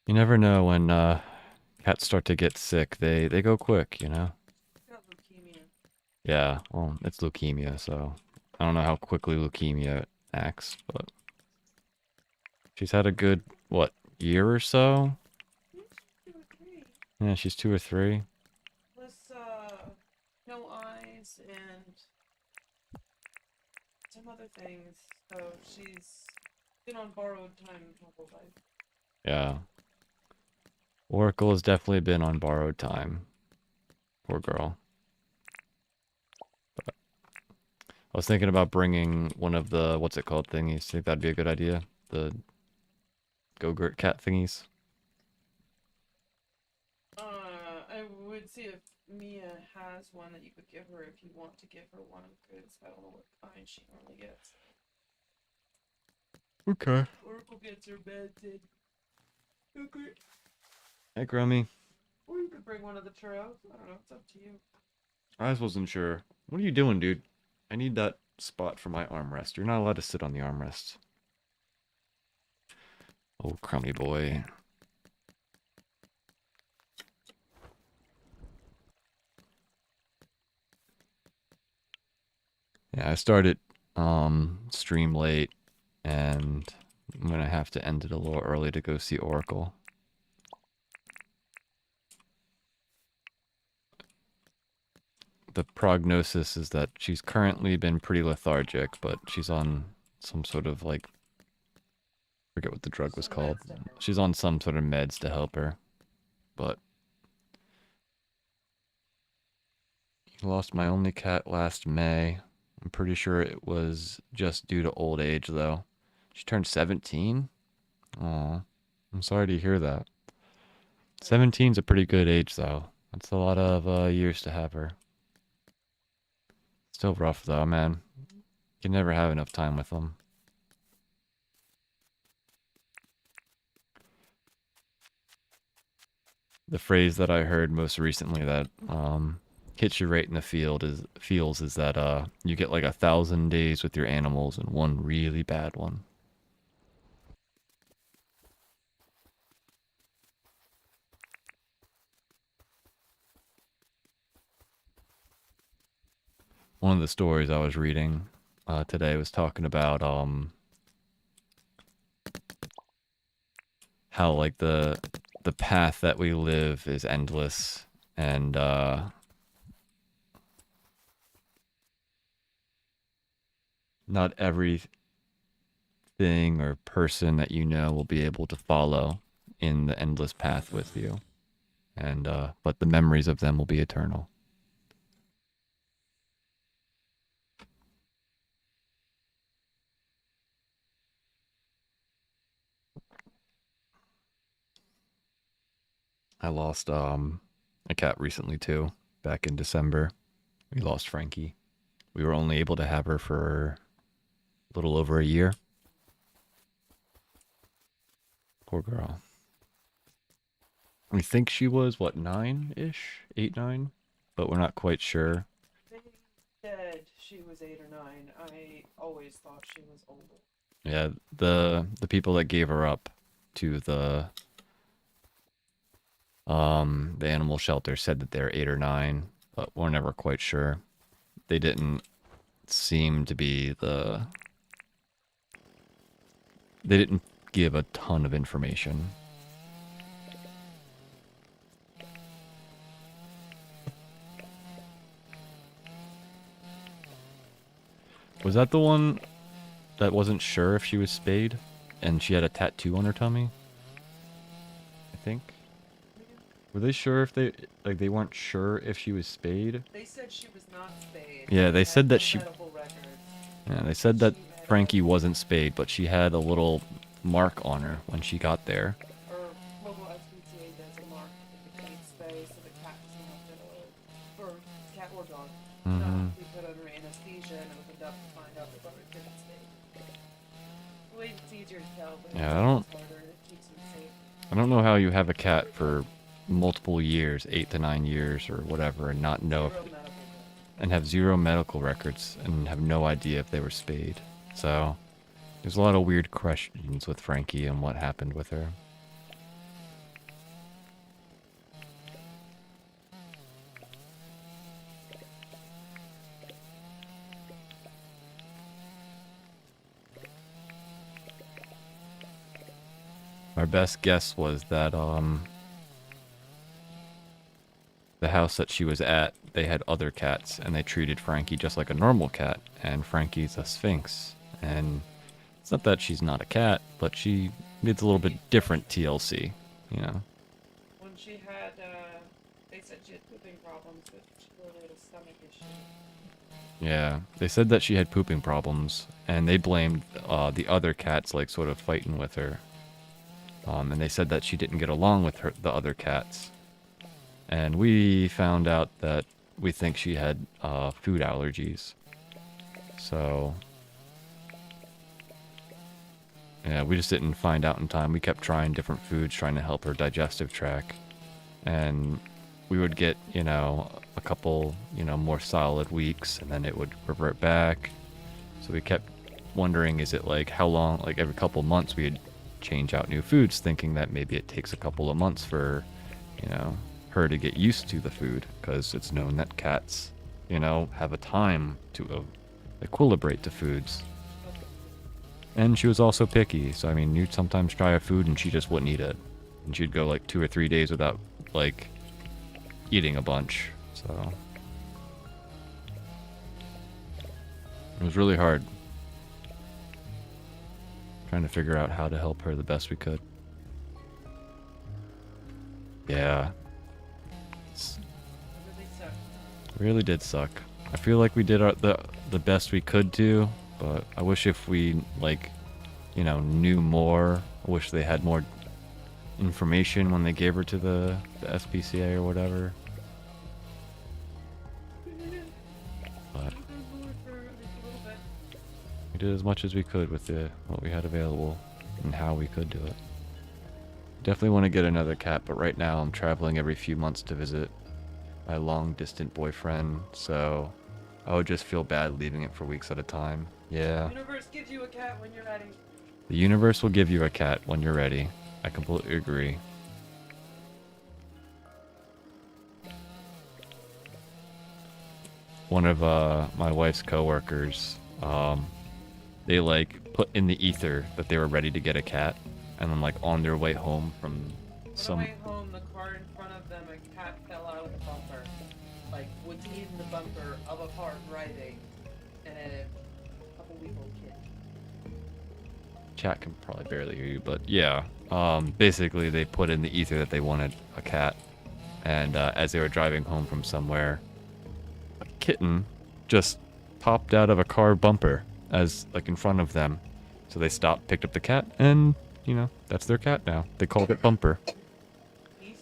You never know when cats start to get sick. They go quick, you know? Got leukemia. Yeah, well, it's leukemia, so I don't know how quickly leukemia acts, but she's had a good, what, year or so? Two or three. Yeah, she's 2 or 3. other things, so she's been on borrowed time her whole life. Yeah. Oracle has definitely been on borrowed time. Poor girl. But I was thinking about bringing one of the, what's it called, thingies. Think that'd be a good idea? The Go-Gurt cat thingies? I would see if Mia has one that you could give her if you want to give her one, because I don't know what kind she normally gets. Okay. Oracle gets her bed, did. Okay. Hey, Grummy. Or you could bring one of the churros. I don't know, it's up to you. I just wasn't sure. What are you doing, dude? I need that spot for my armrest. You're not allowed to sit on the armrest. Oh, crummy boy. Yeah, I started stream late, and I'm gonna have to end it a little early to go see Oracle. The prognosis is that she's currently been pretty lethargic, but she's on some sort of like, forget what the drug was called. She's on some sort of meds to help her, but lost my only cat last May. I'm pretty sure it was just due to old age, though. She turned 17? Aw, I'm sorry to hear that. 17's a pretty good age, though. That's a lot of years to have her. Still rough, though, man. You can never have enough time with them. The phrase that I heard most recently that hits you right in the feels is that you get like 1,000 days with your animals and one really bad one. One of the stories I was reading today was talking about how like the path that we live is endless, and not everything or person that you know will be able to follow in the endless path with you, and but the memories of them will be eternal. I lost a cat recently too, back in December. We lost Frankie. We were only able to have her for a little over a year. Poor girl. We think she was, what, 9-ish? 8, 9? But we're not quite sure. They said she was 8 or 9. I always thought she was older. Yeah, the people that gave her up to the animal shelter said that they're 8 or 9, but we're never quite sure. They didn't seem to be they didn't give a ton of information. Was that the one that wasn't sure if she was spayed and she had a tattoo on her tummy? I think. Were they sure if they weren't sure if she was spayed? They said she was not spayed. Yeah, they said that she medical records. Yeah, they said that Frankie wasn't spayed, but she had a little mark on her when she got there. Or mobile SPCA does a mark if it needs spay, so the cat doesn't have to, or cat or dog, not be put under anesthesia and opened up to find out that whether it didn't spay. Well, it's easier to tell, but Yeah, it's harder. It keeps them safe. I don't know how you have a cat for multiple years, 8 to 9 years or whatever, and not know if, and have zero medical records and have no idea if they were spayed. So there's a lot of weird questions with Frankie and what happened with her. Our best guess was that the house that she was at, they had other cats and they treated Frankie just like a normal cat, and Frankie's a Sphinx. And it's not that she's not a cat, but she needs a little bit different TLC, you know? When she had, they said she had pooping problems, but she clearly had a stomach issue. Yeah, they said that she had pooping problems, and they blamed the other cats, like, sort of fighting with her. And they said that she didn't get along with the other cats. And we found out that we think she had food allergies. So, yeah, we just didn't find out in time. We kept trying different foods, trying to help her digestive tract. And we would get, a couple, more solid weeks, and then it would revert back. So we kept wondering, is it like how long, like every couple months we'd change out new foods, thinking that maybe it takes a couple of months for, her to get used to the food, because it's known that cats, have a time to equilibrate to foods. And she was also picky, so I mean, you'd sometimes try a food and she just wouldn't eat it. And she'd go like 2 or 3 days without, like, eating a bunch, so. It was really hard. Trying to figure out how to help her the best we could. Yeah. It really did suck. I feel like we did the best we could do, but I wish if we, like, knew more. I wish they had more information when they gave her to the SPCA or whatever. But we did as much as we could with what we had available and how we could do it. Definitely want to get another cat, but right now I'm traveling every few months to visit my long-distant boyfriend, so I would just feel bad leaving it for weeks at a time. Yeah. The universe gives you a cat when you're ready. The universe will give you a cat when you're ready. I completely agree. One of my wife's coworkers, they like put in the ether that they were ready to get a cat, and then like on their way home from On the way home, the car in front of them, a cat fell out of the bumper. Like, was in the bumper of a car driving, and a couple-week-old kid. Chat can probably barely hear you, but yeah. Basically, they put in the ether that they wanted a cat, and as they were driving home from somewhere, a kitten just popped out of a car bumper as like in front of them. So they stopped, picked up the cat, and that's their cat now. They called it Bumper. He's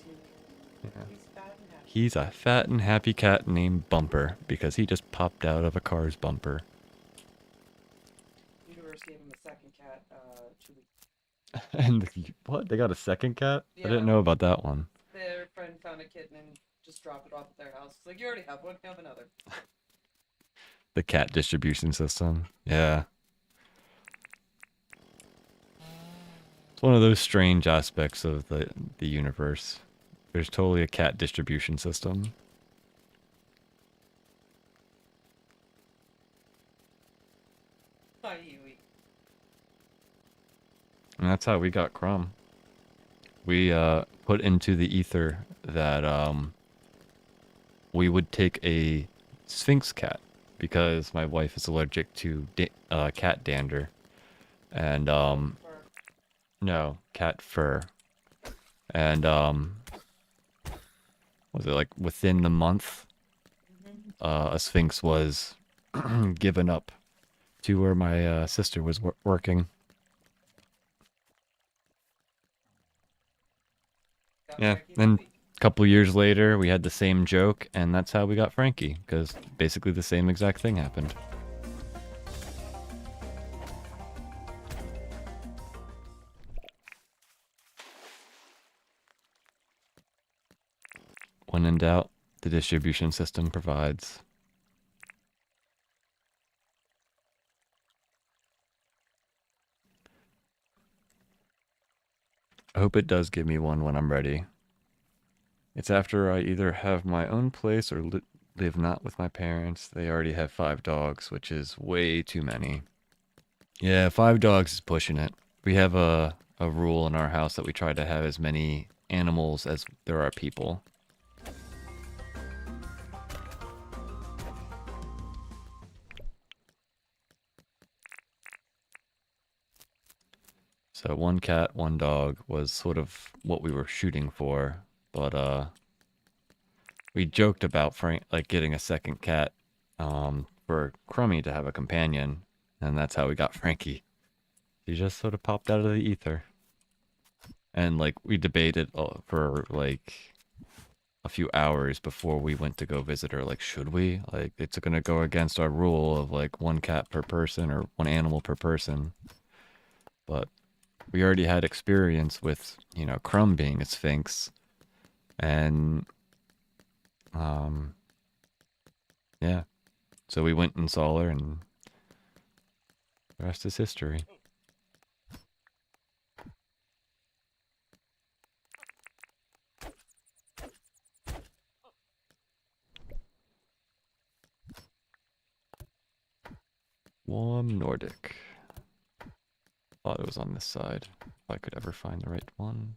Yeah. He's fat and happy. He's a fat and happy cat named Bumper because he just popped out of a car's bumper. Universe gave him a second cat 2 weeks. And what? They got a second cat? I Yeah. didn't know about that one. Their friend found a kitten and just dropped it off at their house. It's like, you already have one, have another. The cat distribution system. Yeah. It's one of those strange aspects of the universe. There's totally a cat distribution system. Hi, Huey. And that's how we got Crumb. We put into the ether that we would take a Sphinx cat because my wife is allergic to cat dander. And no, cat fur. And was it like within the month a Sphinx was given up to where my sister was working. Yeah, and a couple years later, we had the same joke, and that's how we got Frankie, because basically the same exact thing happened. When in doubt, the distribution system provides. I hope it does give me one when I'm ready. It's after I either have my own place or live not with my parents. They already have 5 dogs, which is way too many. Yeah, 5 dogs is pushing it. We have a rule in our house that we try to have as many animals as there are people. So one cat, one dog was sort of what we were shooting for, but we joked about Frank like getting a second cat for Crummy to have a companion, and that's how we got Frankie. He just sort of popped out of the ether. And like we debated for like a few hours before we went to go visit her. Like, should we? Like, it's gonna go against our rule of like one cat per person or one animal per person. But we already had experience with, Crumb being a sphinx, and um, yeah. So we went and saw her, and the rest is history. Warm Nordic. Thought it was on this side. If I could ever find the right one.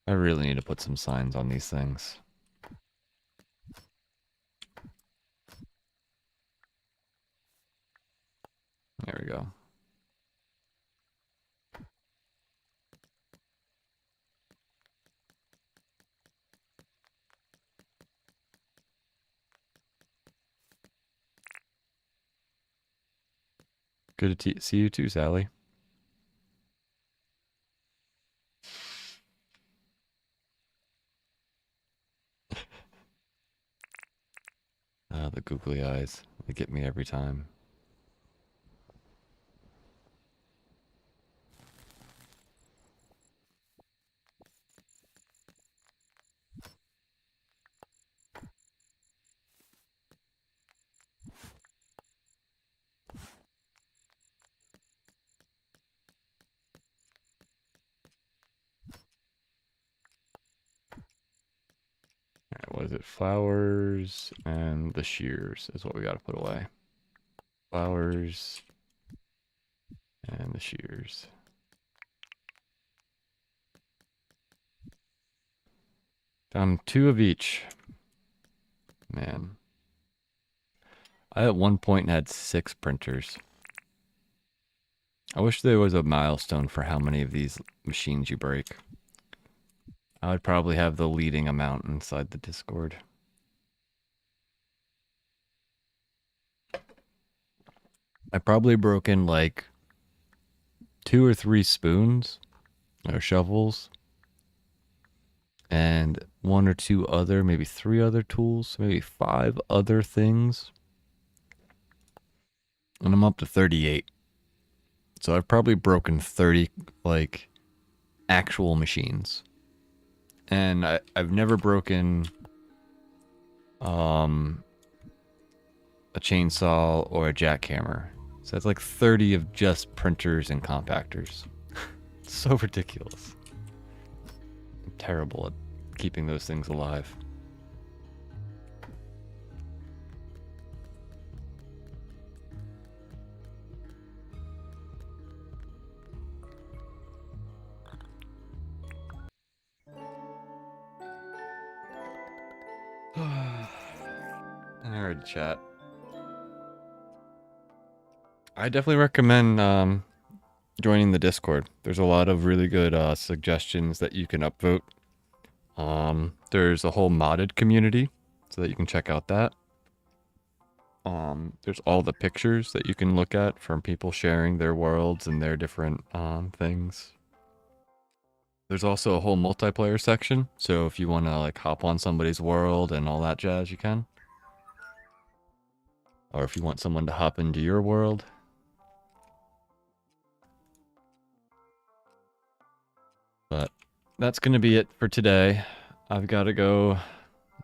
I really need to put some signs on these things. There we go. Good to see you too, Sally. The googly eyes. They get me every time. Alright, what is it? Flowers and the shears is what we gotta put away. Flowers and the shears. Down 2 of each. Man. I at one point had 6 printers. I wish there was a milestone for how many of these machines you break. I would probably have the leading amount inside the Discord. I probably broken like 2 or 3 spoons or shovels and 1 or 2 other, maybe 3 other tools, maybe 5 other things. And I'm up to 38. So I've probably broken 30 like actual machines. And I've never broken a chainsaw or a jackhammer. So that's like 30 of just printers and compactors. It's so ridiculous. I'm terrible at keeping those things alive. Alright, chat. I definitely recommend joining the Discord. There's a lot of really good suggestions that you can upvote. There's a whole modded community so that you can check out that. There's all the pictures that you can look at from people sharing their worlds and their different things. There's also a whole multiplayer section, so if you want to like hop on somebody's world and all that jazz, you can. Or if you want someone to hop into your world. But that's going to be it for today. I've got to go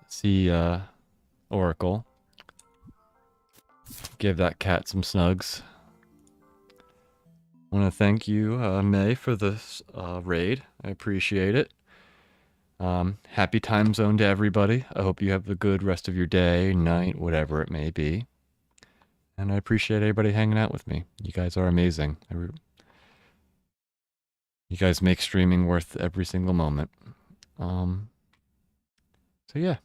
see Oracle. Give that cat some snugs. I want to thank you, May, for this raid. I appreciate it. Happy time zone to everybody. I hope you have a good rest of your day, night, whatever it may be. And I appreciate everybody hanging out with me. You guys are amazing. You guys make streaming worth every single moment. So yeah.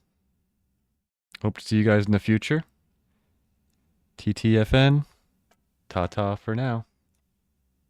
Hope to see you guys in the future. TTFN. Ta ta for now.